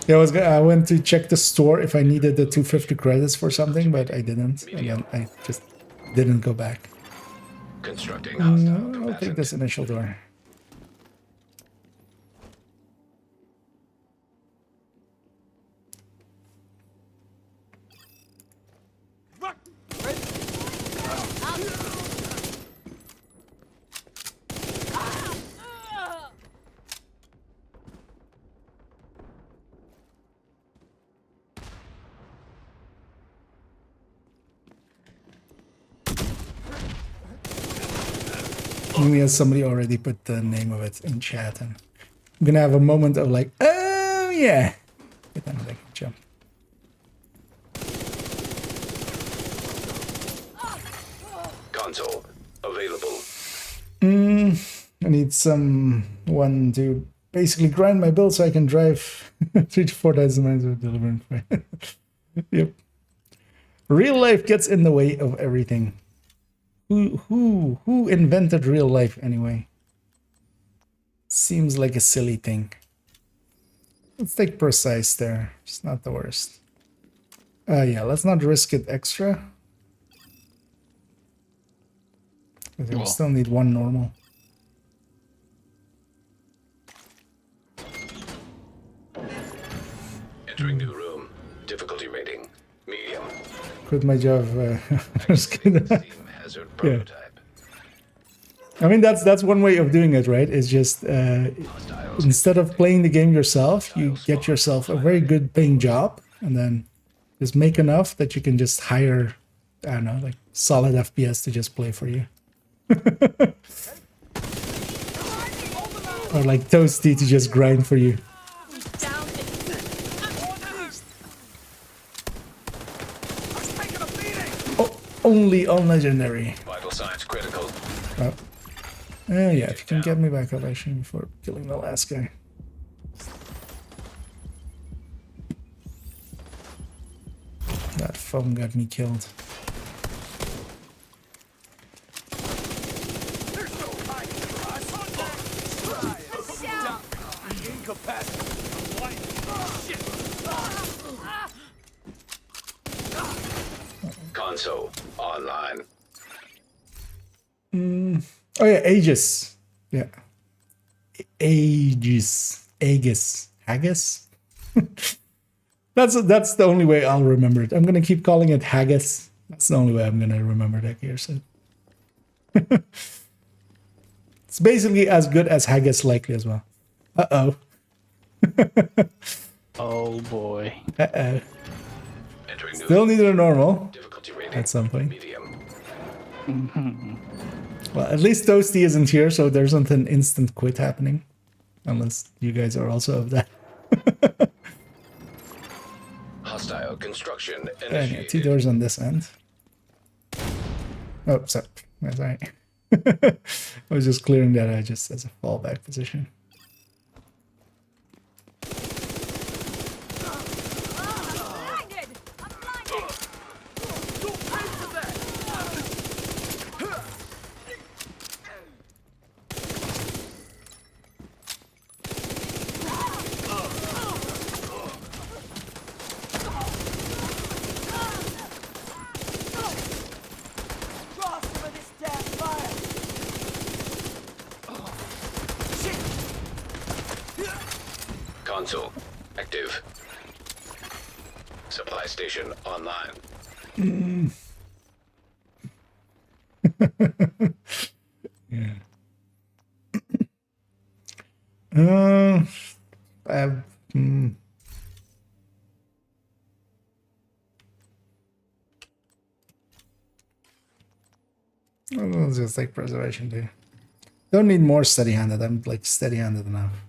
Speaker 1: Yeah, I went to check the store if I needed the 250 credits for something, but I didn't, and then I just didn't go back.
Speaker 2: Constructing hostile
Speaker 1: I'll take
Speaker 2: combatant.
Speaker 1: this initial door. Maybe has somebody already put the name of it in chat, and I'm gonna have a moment of like, oh yeah, but then I can jump.
Speaker 2: Console available.
Speaker 1: I need someone to basically grind my build so I can drive 3 to 4 days a month of delivering. Yep. Real life gets in the way of everything. Who invented real life anyway? Seems like a silly thing. Let's take precise there. It's not the worst. Yeah, let's not risk it extra. We
Speaker 9: Cool.
Speaker 1: still need one normal.
Speaker 2: Entering new room. Difficulty rating medium.
Speaker 1: Quit my job. Just kidding.
Speaker 2: Steam hazard prototype.
Speaker 1: I mean, that's one way of doing it, right? It's just
Speaker 2: Hostiles.
Speaker 1: instead of playing the game yourself, you get yourself a very good paying job, and then just make enough that you can just hire, I don't know, like solid FPS to just play for you. Or like Toasty to just grind for you.
Speaker 3: Down it.
Speaker 1: Oh, only on legendary.
Speaker 2: Vital signs critical.
Speaker 1: Oh. Yeah, if you can get me back up actually before killing the last guy. That foam got me killed.
Speaker 2: Console online.
Speaker 1: Oh yeah, Aegis. Yeah. Aegis. Aegis. Haggis? That's the only way I'll remember it. I'm gonna keep calling it Haggis. That's the only way I'm gonna remember that gear set. It's basically as good as Haggis likely as well. Uh-oh.
Speaker 5: Oh boy.
Speaker 1: Uh-oh.
Speaker 2: Entering new
Speaker 1: Still need a normal
Speaker 2: difficulty rating.
Speaker 1: at some point.
Speaker 2: Medium.
Speaker 1: Well, at least Toasty isn't here, so there isn't an instant quit happening. Unless you guys are also of that.
Speaker 2: Hostile construction
Speaker 1: And yeah,
Speaker 2: initiated.
Speaker 1: 2 doors on this end. Oh, sorry. That's all right. I was just clearing that out just as a fallback position.
Speaker 3: Blinded! I'm blinded!
Speaker 6: Cross over this damn fire!
Speaker 2: Console active. Supply station online.
Speaker 1: Yeah. I have, I'll just take preservation too. Don't need more steady-handed. I'm like steady-handed enough.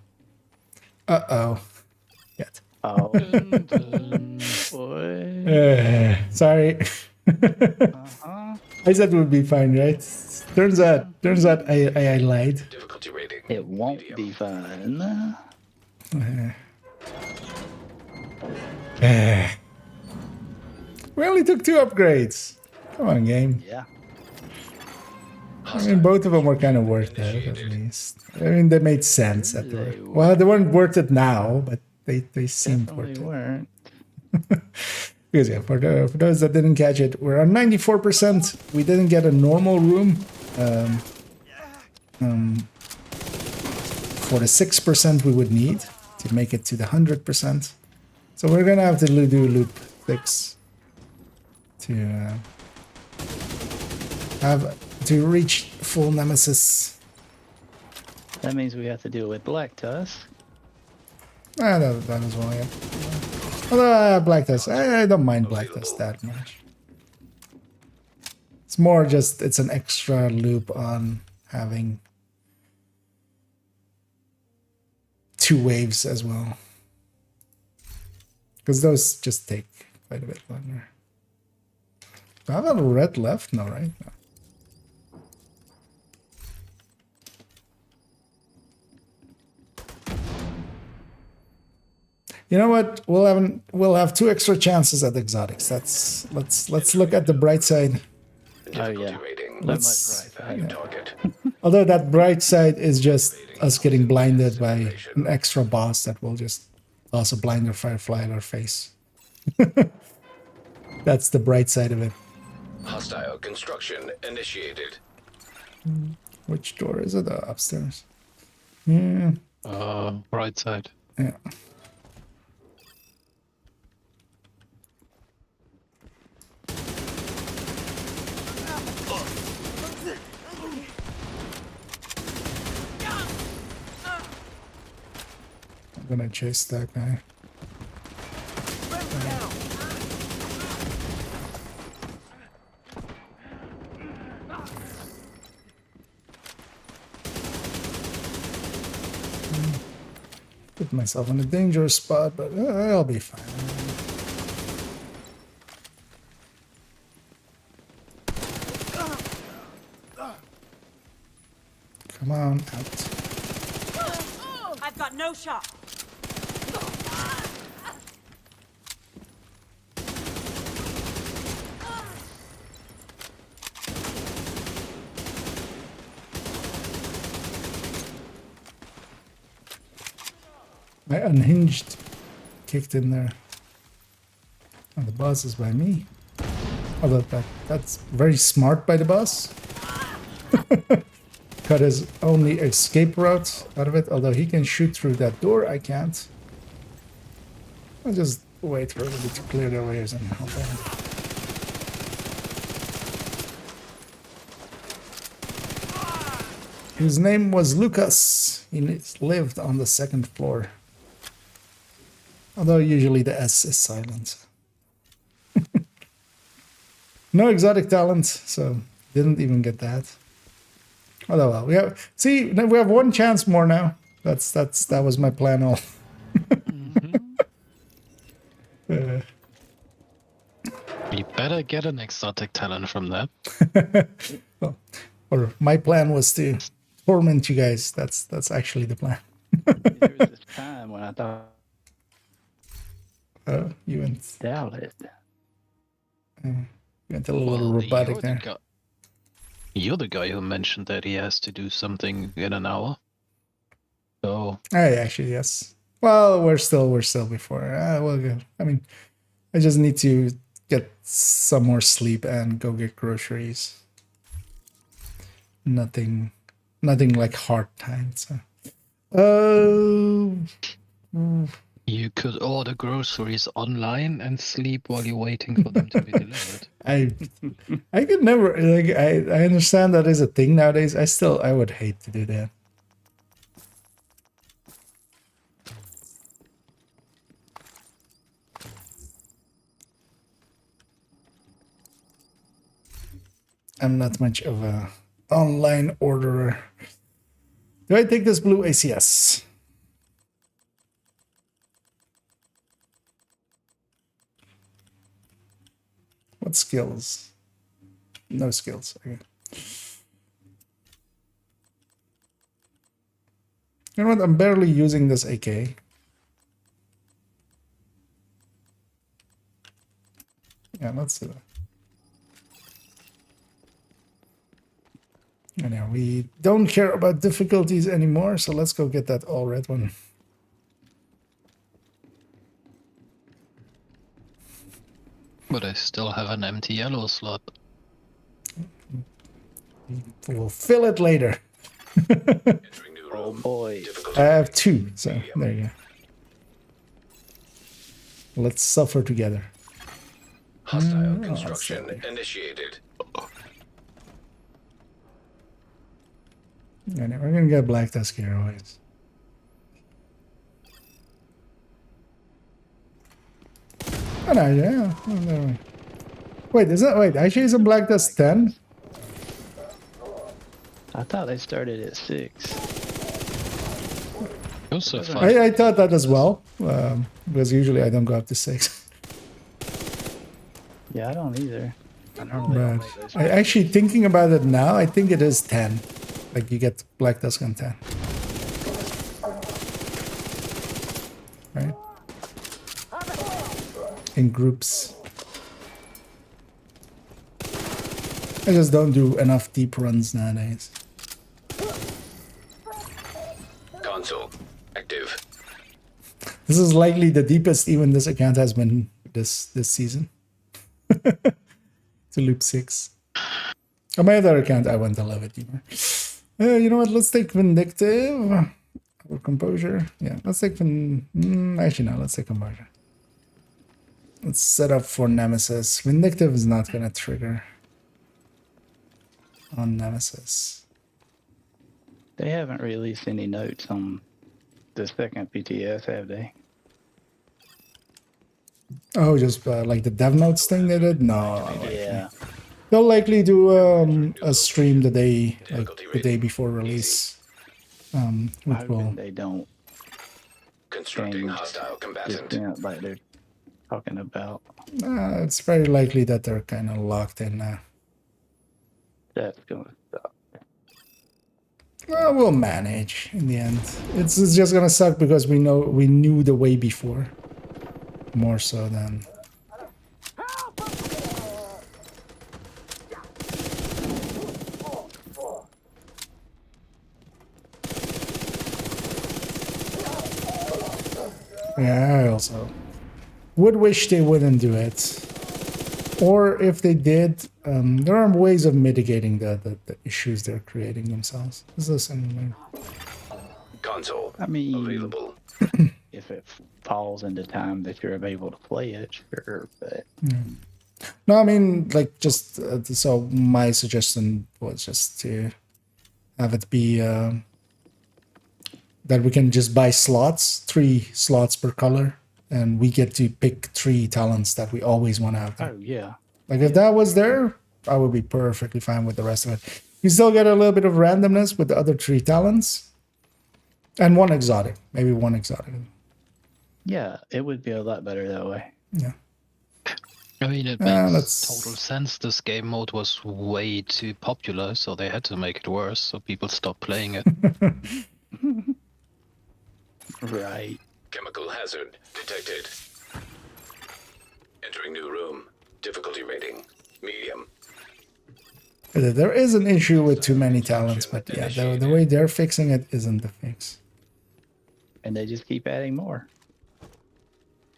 Speaker 1: Uh-oh. Yet.
Speaker 5: Oh boy.
Speaker 1: Sorry. I said it would be fine, right? Turns out I lied.
Speaker 2: Difficulty rating.
Speaker 5: It won't be fun.
Speaker 1: We only took 2 upgrades. Come on, game.
Speaker 5: Yeah.
Speaker 1: I mean, both of them were kind of worth it, at least. I mean, they made sense at the well, they weren't worth it now, but they seemed worth
Speaker 5: Definitely
Speaker 1: it.
Speaker 5: weren't.
Speaker 1: Because yeah, for those that didn't catch it, we're on 94%. We didn't get a normal room. For the 6% we would need to make it to the 100%. So we're gonna have to do loop 6 to reach full nemesis.
Speaker 5: That means we have to deal with Black Tusk.
Speaker 1: That as well, yeah. Although Black Tusk, I don't mind Black Tusk that much. It's more just, it's an extra loop on having 2 waves as well. Because those just take quite a bit longer. Do I have a red left? No, right? No. You know what? We'll have 2 extra chances at exotics. Let's look at the bright side.
Speaker 2: Difficulty
Speaker 5: yeah.
Speaker 2: rating.
Speaker 1: Let's
Speaker 2: Value target.
Speaker 1: although that bright side is just us getting blinded by an extra boss that will just toss a blinder firefly at our face. That's the bright side of it.
Speaker 2: Hostile construction initiated.
Speaker 1: Which door is it? Upstairs. Yeah.
Speaker 9: Right side.
Speaker 1: Yeah. I'm gonna chase that guy. Put myself in a dangerous spot, but I'll be fine. Come on, out.
Speaker 3: I've got no shot.
Speaker 1: My unhinged kicked in there. Oh, the boss is by me. Although that's very smart by the boss. Cut his only escape route out of it. Although he can shoot through that door, I can't. I'll just wait for everybody to clear their ways and hop in. His name was Lucas. He lived on the 2nd floor. Although usually the S is silent. No exotic talent, so didn't even get that. Although well, we have we have one chance more now. That was my plan all.
Speaker 9: We better get an exotic talent from that.
Speaker 1: Well, or my plan was to torment you guys. That's actually the plan.
Speaker 5: There was this time when I thought
Speaker 1: You went
Speaker 5: doubt it.
Speaker 1: a little robotic there.
Speaker 9: You're the guy who mentioned that he has to do something in an hour. So
Speaker 1: Actually, yes. Well, we're still before. Well, good. I mean, I just need to get some more sleep and go get groceries. Nothing like hard times.
Speaker 9: you could order groceries online and sleep while you're waiting for them to be delivered.
Speaker 1: I could never like. I understand that is a thing nowadays. I would hate to do that. I'm not much of a online orderer. Do I take this blue ACS? What skills? No skills. Okay. You know what? I'm barely using this AK. Yeah, let's do that. Anyhow, we don't care about difficulties anymore, so let's go get that all red one.
Speaker 9: But I still have an empty yellow slot.
Speaker 1: We'll fill it later.
Speaker 2: Entering new
Speaker 5: Oh
Speaker 2: room.
Speaker 5: boy.
Speaker 2: Difficulty.
Speaker 1: I have 2, so there you go. Let's suffer together.
Speaker 2: Hostile construction initiated.
Speaker 1: Anyway, we're gonna get Black Tusk here always. Oh no, yeah. Oh, no. Wait, actually isn't Black Tusk 10?
Speaker 5: I thought they started at 6.
Speaker 9: Also fun.
Speaker 1: I thought that as well. Because usually I don't go up to 6.
Speaker 5: Yeah, I don't either. I normally don't
Speaker 1: But
Speaker 5: make those.
Speaker 1: I actually thinking about it now, I think it is 10. Like you get Black Tusk on 10. Right? In groups. I just don't do enough deep runs nowadays.
Speaker 2: Console active.
Speaker 1: This is likely the deepest even this account has been this season. To loop 6. On my other account, I went a little bit deeper. You know what? Let's take Vindictive. Or Composure. Yeah, let's take actually, no, let's take Composure. Let's set up for Nemesis. Vindictive is not going to trigger on Nemesis.
Speaker 5: They haven't released any notes on the second PTS, have they?
Speaker 1: Oh, just like the dev notes thing they did? No.
Speaker 5: Yeah.
Speaker 1: They'll likely do a stream the day before release. Which will
Speaker 5: Hoping they don't
Speaker 2: Constructing
Speaker 5: change
Speaker 2: hostile
Speaker 5: this
Speaker 2: combatant.
Speaker 5: thing like they're talking about.
Speaker 1: it's very likely that they're kind of locked in now.
Speaker 5: That's gonna stop.
Speaker 1: Well, we'll manage in the end. It's just gonna suck because we knew the way before. More so than. Yeah, I also would wish they wouldn't do it. Or if they did, there are ways of mitigating the issues they're creating themselves. Is this anyway?
Speaker 2: Console
Speaker 5: I mean,
Speaker 2: available.
Speaker 5: if it falls into time that you're able to play it, sure, but
Speaker 1: No, I mean, like, just so my suggestion was just to have it be that we can just buy slots, 3 slots per color, and we get to pick 3 talents that we always want to have there.
Speaker 5: oh yeah,
Speaker 1: Like, if that was there, I would be perfectly fine with the rest of it. You still get a little bit of randomness with the other 3 talents, and 1 exotic, maybe 1 exotic.
Speaker 5: yeah, it would be a lot better that way.
Speaker 1: Yeah.
Speaker 9: I mean, it
Speaker 1: let's-
Speaker 9: makes total sense. This game mode was way too popular, so they had to make it worse, so people stopped playing it.
Speaker 5: Right.
Speaker 2: Chemical hazard detected. Entering new room. Difficulty rating medium.
Speaker 1: There is an issue with too many talents, but yeah, the way they're fixing it isn't the fix.
Speaker 5: And they just keep adding more.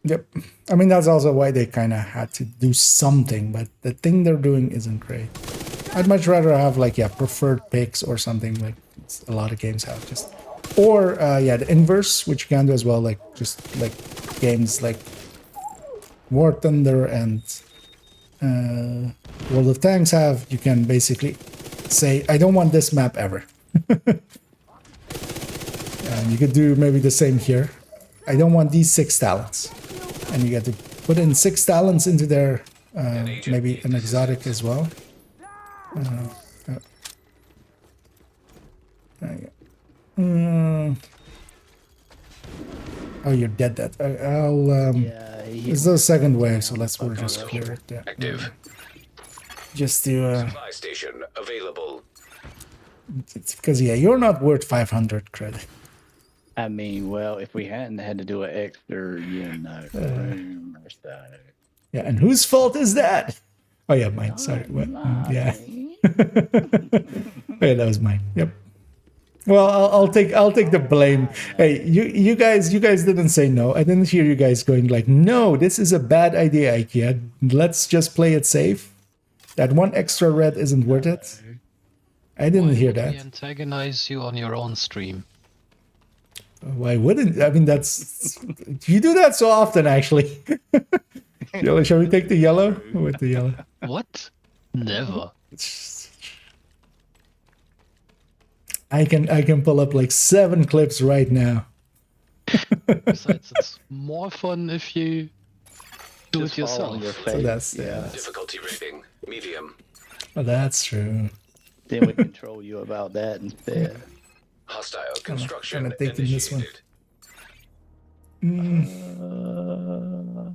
Speaker 1: Yep. I mean, that's also why they kind of had to do something, but the thing they're doing isn't great. I'd much rather have, like, yeah, preferred picks or something like a lot of games have just. Or, yeah, the inverse, which you can do as well, like, just like games like War Thunder and World of Tanks have. You can basically say, I don't want this map ever. And you could do maybe the same here. I don't want these 6 talents. And you get to put in 6 talents into their, maybe an exotic as well. Oh, you're dead. That I'll.
Speaker 5: Yeah,
Speaker 1: It's the second wave, so we'll just clear it. Yeah.
Speaker 2: Active.
Speaker 1: Just to.
Speaker 2: Supply station available.
Speaker 1: It's because yeah, you're not worth 500 credit.
Speaker 5: I mean, well, if we hadn't had to do an extra, room or so.
Speaker 1: Yeah, and whose fault is that? Oh yeah, mine. Sorry. What? Yeah. Oh, yeah, that was mine. Yep. Well, I'll take the blame. Hey, you guys didn't say no. I didn't hear you guys going like, no, this is a bad idea, IKEA. Let's just play it safe. That 1 extra red isn't worth it. I didn't hear that.
Speaker 9: We antagonize you on your own stream.
Speaker 1: Why wouldn't? I mean, that's you do that so often, actually. Yellow, shall we take the yellow with the yellow?
Speaker 9: What? Never.
Speaker 1: I can pull up like 7 clips right now.
Speaker 9: Besides, it's more fun if you do
Speaker 5: Just
Speaker 9: it
Speaker 5: fall on
Speaker 9: yourself.
Speaker 5: your
Speaker 1: So
Speaker 5: face.
Speaker 1: that's
Speaker 2: Difficulty rating medium.
Speaker 1: well, that's true.
Speaker 5: Then we control you about that instead.
Speaker 2: Hostile construction
Speaker 1: gonna take this one.
Speaker 2: initiated.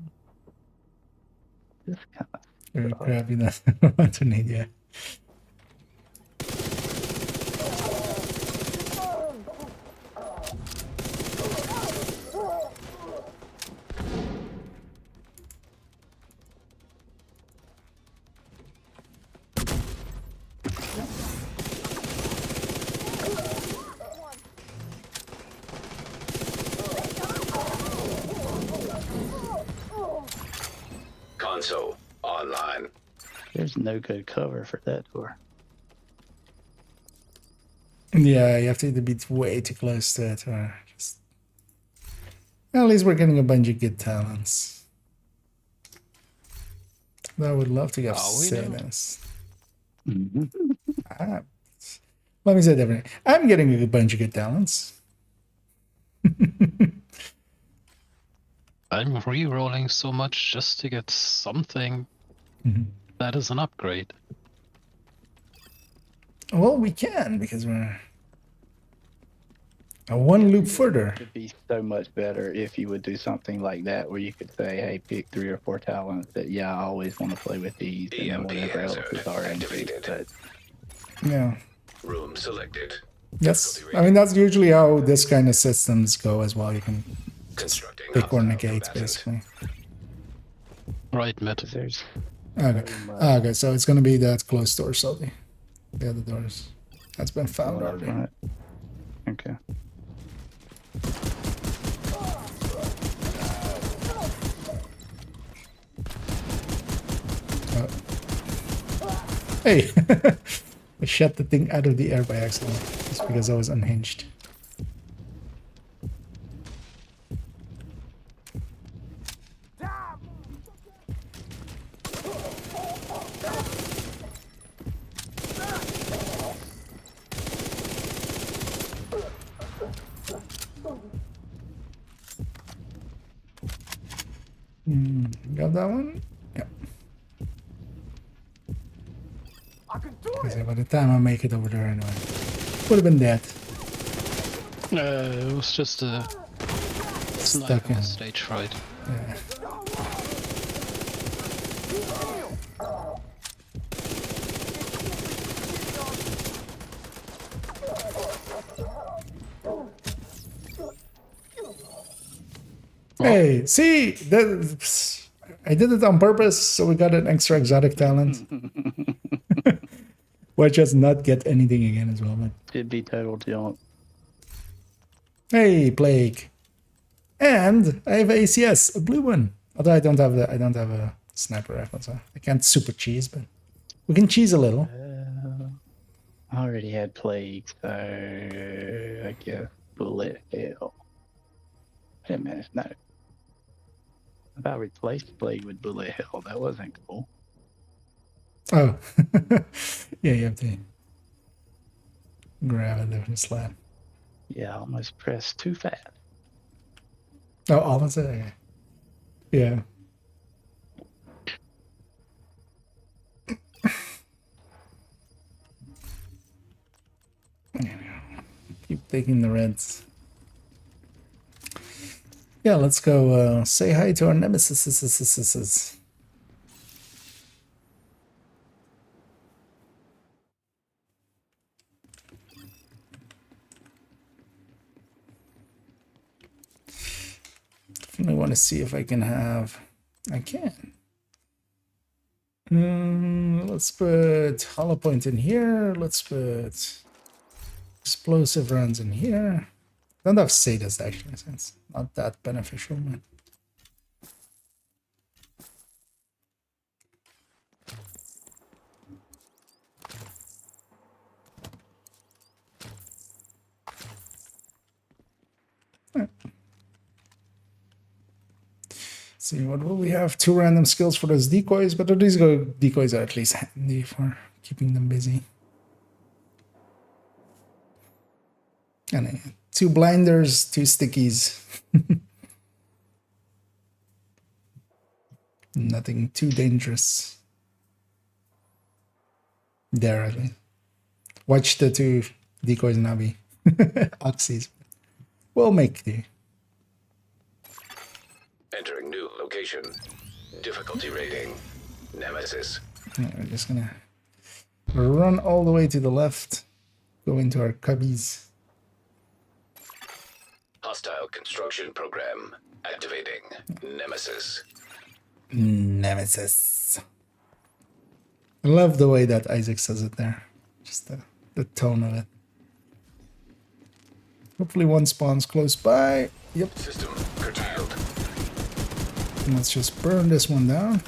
Speaker 5: This kind of
Speaker 1: Very crappy that alternate, yeah.
Speaker 2: Console online.
Speaker 5: there's no good cover for that door.
Speaker 1: Yeah, you have to either be way too close to it or just. At least we're getting a bunch of good talents. I would love to get
Speaker 9: Oh, we
Speaker 1: say
Speaker 9: know.
Speaker 1: this.
Speaker 5: Mhm.
Speaker 1: Let me say it differently. I'm getting a bunch of good talents.
Speaker 9: I'm re-rolling so much just to get something that is an upgrade.
Speaker 1: Well, we can because we're a 1 loop further.
Speaker 5: It would be so much better if you would do something like that where you could say, hey, pick 3 or 4 talents that, yeah, I always want to play with these and then
Speaker 2: EMP
Speaker 5: whatever else
Speaker 2: hazard
Speaker 5: is already.
Speaker 2: activated.
Speaker 5: But
Speaker 1: Yeah.
Speaker 2: Room selected.
Speaker 1: Yes. I mean, that's usually how this kind of systems go as well. You can
Speaker 2: Constructing
Speaker 1: pick or
Speaker 2: hostile
Speaker 1: negate,
Speaker 2: combatant.
Speaker 1: basically.
Speaker 9: Right, mid.
Speaker 5: there's
Speaker 1: Okay. Okay, so it's going to be that closed door, so the other doors. That's been found already.
Speaker 5: right. Okay.
Speaker 1: Hey! I shot the thing out of the air by accident. Just because I was unhinged. Got that one? Yeah.
Speaker 4: I can do
Speaker 1: Because
Speaker 4: it.
Speaker 1: by the time I make it over there anyway. Would have been dead.
Speaker 9: It was just a
Speaker 1: Stuck in.
Speaker 9: stage fright.
Speaker 1: Yeah. Hey, see, I did it on purpose, so we got an extra exotic talent. We'll just not get anything again as well, man.
Speaker 5: Should be total jump.
Speaker 1: Hey, Plague, and I have ACS, a blue one. Although I don't have a sniper rifle, so I can't super cheese, but we can cheese a little.
Speaker 5: I already had plague, so I guess bullet hell. Wait a minute, no. If I replaced plague with bullet hell, that wasn't cool.
Speaker 1: Oh, yeah, you have to grab it there and slap.
Speaker 5: Yeah, I almost pressed too fast.
Speaker 1: Oh, almost there. Yeah. Keep taking the reds. Yeah, let's go say hi to our nemesis. Definitely want to see if I can have... I can. Let's put hollow point in here. Let's put explosive rounds in here. Don't have sadist actually, so it's not that beneficial, man. See, what will we have? 2 random skills for those decoys, but these decoys are at least handy for keeping them busy. And 2 blinders, 2 stickies. Nothing too dangerous. There, at least. Watch the 2 decoys, Nabi. Oxys. We'll make do.
Speaker 2: Entering new location. Difficulty rating. Nemesis.
Speaker 1: We're just gonna run all the way to the left. Go into our cubbies.
Speaker 2: Hostile construction program. Activating. Nemesis.
Speaker 1: Nemesis. I love the way that Isaac says it there. Just the tone of it. Hopefully one spawns close by. Yep.
Speaker 2: System curtailed.
Speaker 1: And let's just burn this one down.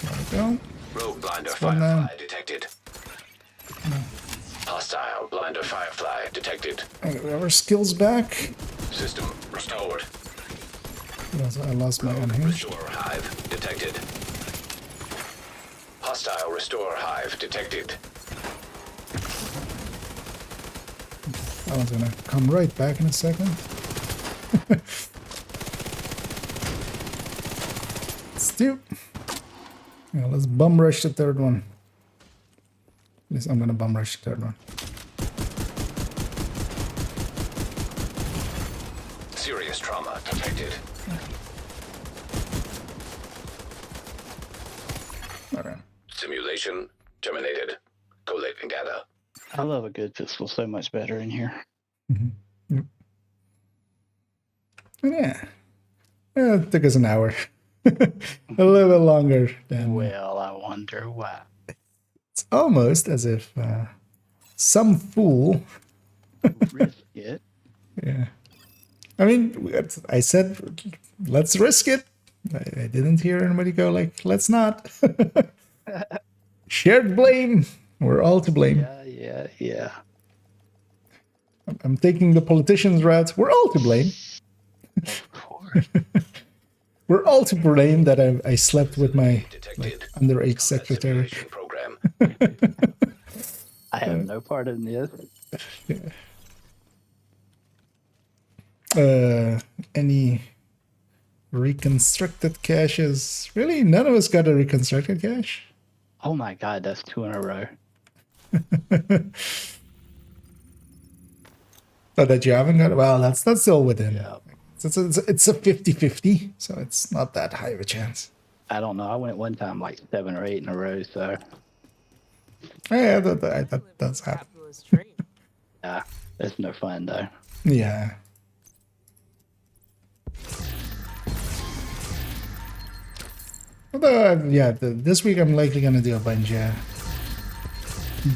Speaker 1: There we go.
Speaker 2: Rogue blinder
Speaker 1: one down.
Speaker 2: firefly detected. Hostile blinder firefly detected.
Speaker 1: Okay, we have our skills back.
Speaker 2: System restored.
Speaker 1: I lost my unhinged.
Speaker 2: Restore hive detected. Hostile restore hive detected.
Speaker 1: That one's gonna come right back in a second. Let's do. Yeah, let's bum rush the 3rd one. At least I'm gonna bum rush the 3rd one.
Speaker 2: Serious trauma detected.
Speaker 1: Alright.
Speaker 2: Simulation terminated. Collate and gather.
Speaker 5: I love a good pistol so much better in here.
Speaker 1: Yep. Yeah. It took us an hour. A little bit longer than...
Speaker 5: Well, I wonder why.
Speaker 1: It's almost as if some fool...
Speaker 5: Risk it.
Speaker 1: Yeah. I mean, I said, let's risk it. I didn't hear anybody go like, let's not. Shared blame. We're all to blame.
Speaker 5: Yeah.
Speaker 1: I'm taking the politicians' route. We're all to blame.
Speaker 9: Of course.
Speaker 1: We're all to blame that I slept with my
Speaker 2: Detected.
Speaker 1: underage secretary.
Speaker 2: Simulation program.
Speaker 5: I have no part in this.
Speaker 1: Any reconstructed caches? Really? None of us got a reconstructed cache?
Speaker 5: Oh my god, that's 2 in a row.
Speaker 1: Oh, that you haven't got? Well, that's still within.
Speaker 5: Yeah.
Speaker 1: It's a 50-50, so it's not that high of a chance.
Speaker 5: I don't know. I went one time like 7 or 8 in a row, so
Speaker 1: Yeah, that does happen.
Speaker 3: Capitalist dream.
Speaker 5: yeah, it's no fun though.
Speaker 1: Yeah. Although, this week I'm likely gonna do a bunch of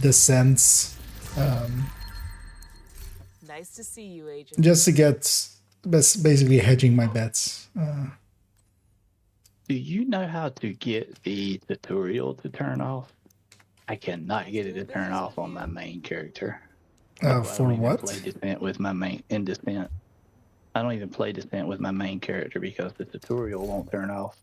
Speaker 1: descents,
Speaker 3: Nice to see you, Agent.
Speaker 1: just to get basically hedging my bets.
Speaker 5: Do you know how to get the tutorial to turn off? I cannot get it to turn off on my main character. I
Speaker 1: For
Speaker 5: don't even
Speaker 1: what?
Speaker 5: play Descent with my main in Descent. I don't even play Descent with my main character because the tutorial won't turn off.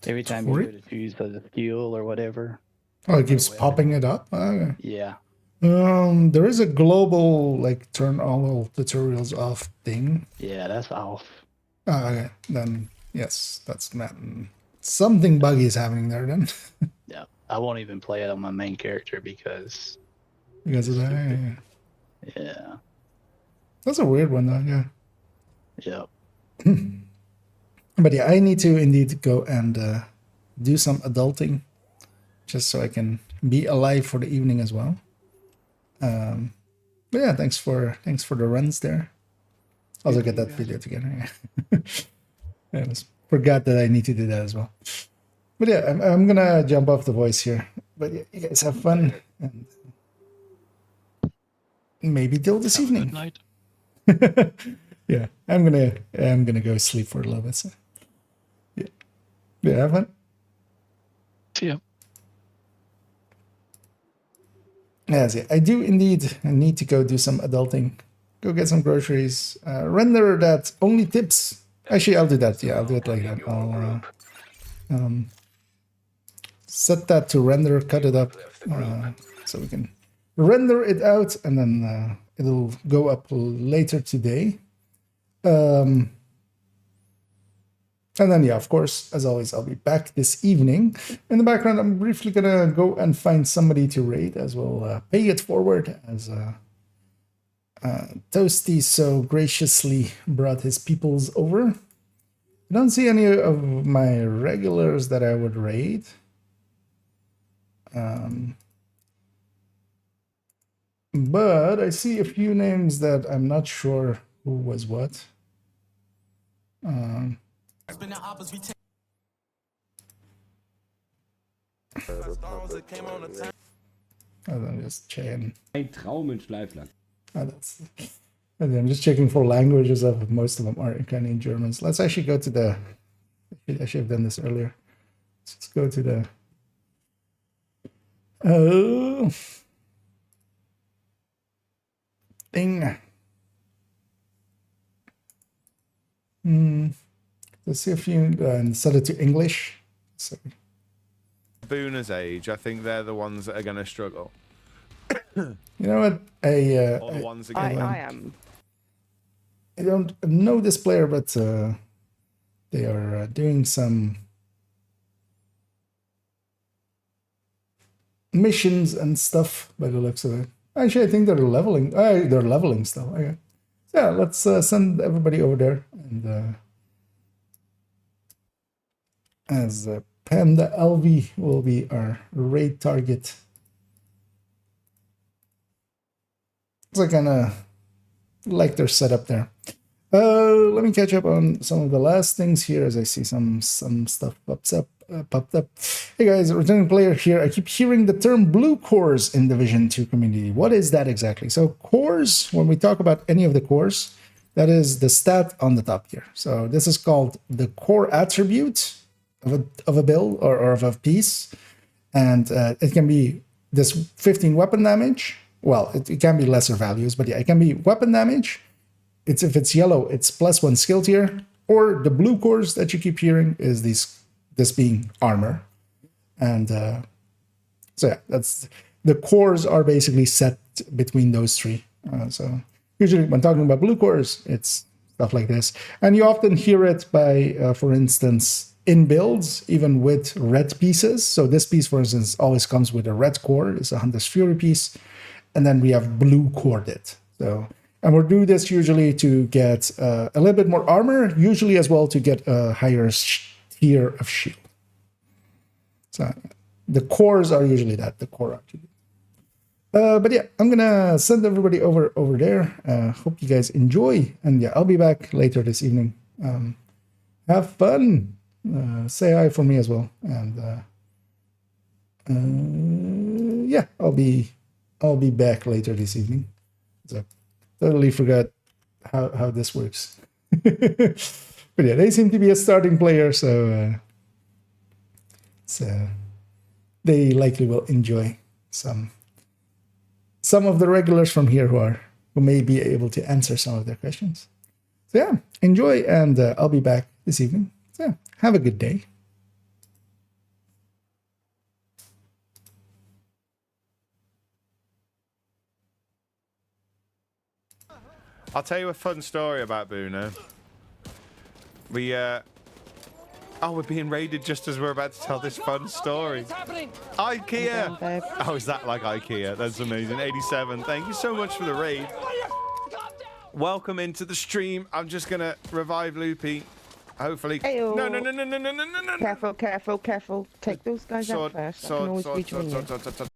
Speaker 5: Every time you
Speaker 1: For
Speaker 5: go to choose a skill or whatever.
Speaker 1: Oh, it keeps popping it up. Okay.
Speaker 5: Yeah.
Speaker 1: There is a global like turn all tutorials off thing.
Speaker 5: Yeah, that's off.
Speaker 1: Oh, okay, then yes, that's not something buggy is happening there then.
Speaker 5: Yeah. I won't even play it on my main character because
Speaker 1: Because of that. Yeah.
Speaker 5: yeah.
Speaker 1: That's a weird one though. Yeah.
Speaker 5: Yep.
Speaker 1: But yeah, I need to indeed go and do some adulting, just so I can be alive for the evening as well. But yeah, thanks for the runs there. Also get that video together. Yeah. I just forgot that I need to do that as well. But yeah, I'm gonna jump off the voice here. But yeah, you guys have fun and maybe till this
Speaker 9: Have a
Speaker 1: evening.
Speaker 9: good night.
Speaker 1: Yeah, I'm gonna go sleep for a little bit. So. Yeah, have fun.
Speaker 9: See ya.
Speaker 1: Yes, yeah, I do indeed need to go do some adulting. Go get some groceries. Render that Onlytips. Actually, I'll do that. Yeah, I'll do it like that. I'll set that to render, cut it up, so we can render it out, and then it'll go up later today. And then, yeah, of course, as always, I'll be back this evening. In the background, I'm briefly going to go and find somebody to raid as well. Pay it forward as Toasty so graciously brought his peoples over. I don't see any of my regulars that I would raid. But I see a few names that I'm not sure who was what. I'm just checking.
Speaker 10: Ein Traum in Schleifland.
Speaker 1: I'm just checking for languages. Of most of them are kind of in German. So let's actually go to the. I should have done this earlier. Let's go to the. Thing. Let's see if you set it to English. So.
Speaker 11: Booner's age, I think they're the ones that are going to struggle.
Speaker 1: You know what?
Speaker 11: Or the ones that
Speaker 6: I am.
Speaker 1: I don't know this player, but they are doing some missions and stuff by the looks of it. Actually, I think they're leveling. They're leveling stuff. Okay. So yeah, let's send everybody over there and as Panda LV will be our raid target. So I kind of like their setup there. Let me catch up on some of the last things here as I see some stuff popped up. Hey guys, returning player here. I keep hearing the term blue cores in Division 2 community. What is that exactly? So cores, when we talk about any of the cores, That is the stat on the top here. So this is called the core attribute of a build or of a piece. And it can be this 15 weapon damage. Well, it can be lesser values, but yeah, it can be weapon damage. If it's yellow, it's +1 skill tier. Or the blue cores that you keep hearing is this being armor. And so yeah, the cores are basically set between those three. So usually when talking about blue cores, it's stuff like this. And you often hear it by, for instance, in builds, even with red pieces. So this piece, for instance, always comes with a red core. It's a Hunter's Fury piece. And then we have blue cored it. So, and we'll do this usually to get a little bit more armor, usually as well to get a higher tier of shield. So the cores are usually the core attribute. But yeah, I'm gonna send everybody over there. Hope you guys enjoy, and yeah, I'll be back later this evening. Have fun. Say hi for me as well, and yeah, I'll be back later this evening. So totally forgot how this works. But yeah, they seem to be a starting player, so they likely will enjoy some of the regulars from here who may be able to answer some of their questions. So yeah, enjoy, and I'll be back this evening. So yeah, have a good day.
Speaker 11: I'll tell you a fun story about Bruno. We're being raided just as we're about to tell this fun story. IKEA! Oh, is that like IKEA? That's amazing. 87, thank you so much for the raid. Welcome into the stream. I'm just gonna revive Loopy. Hopefully.
Speaker 10: Hey-o.
Speaker 11: No.
Speaker 10: Careful. Take those guys out first. I can always beat you in there.
Speaker 11: Sword.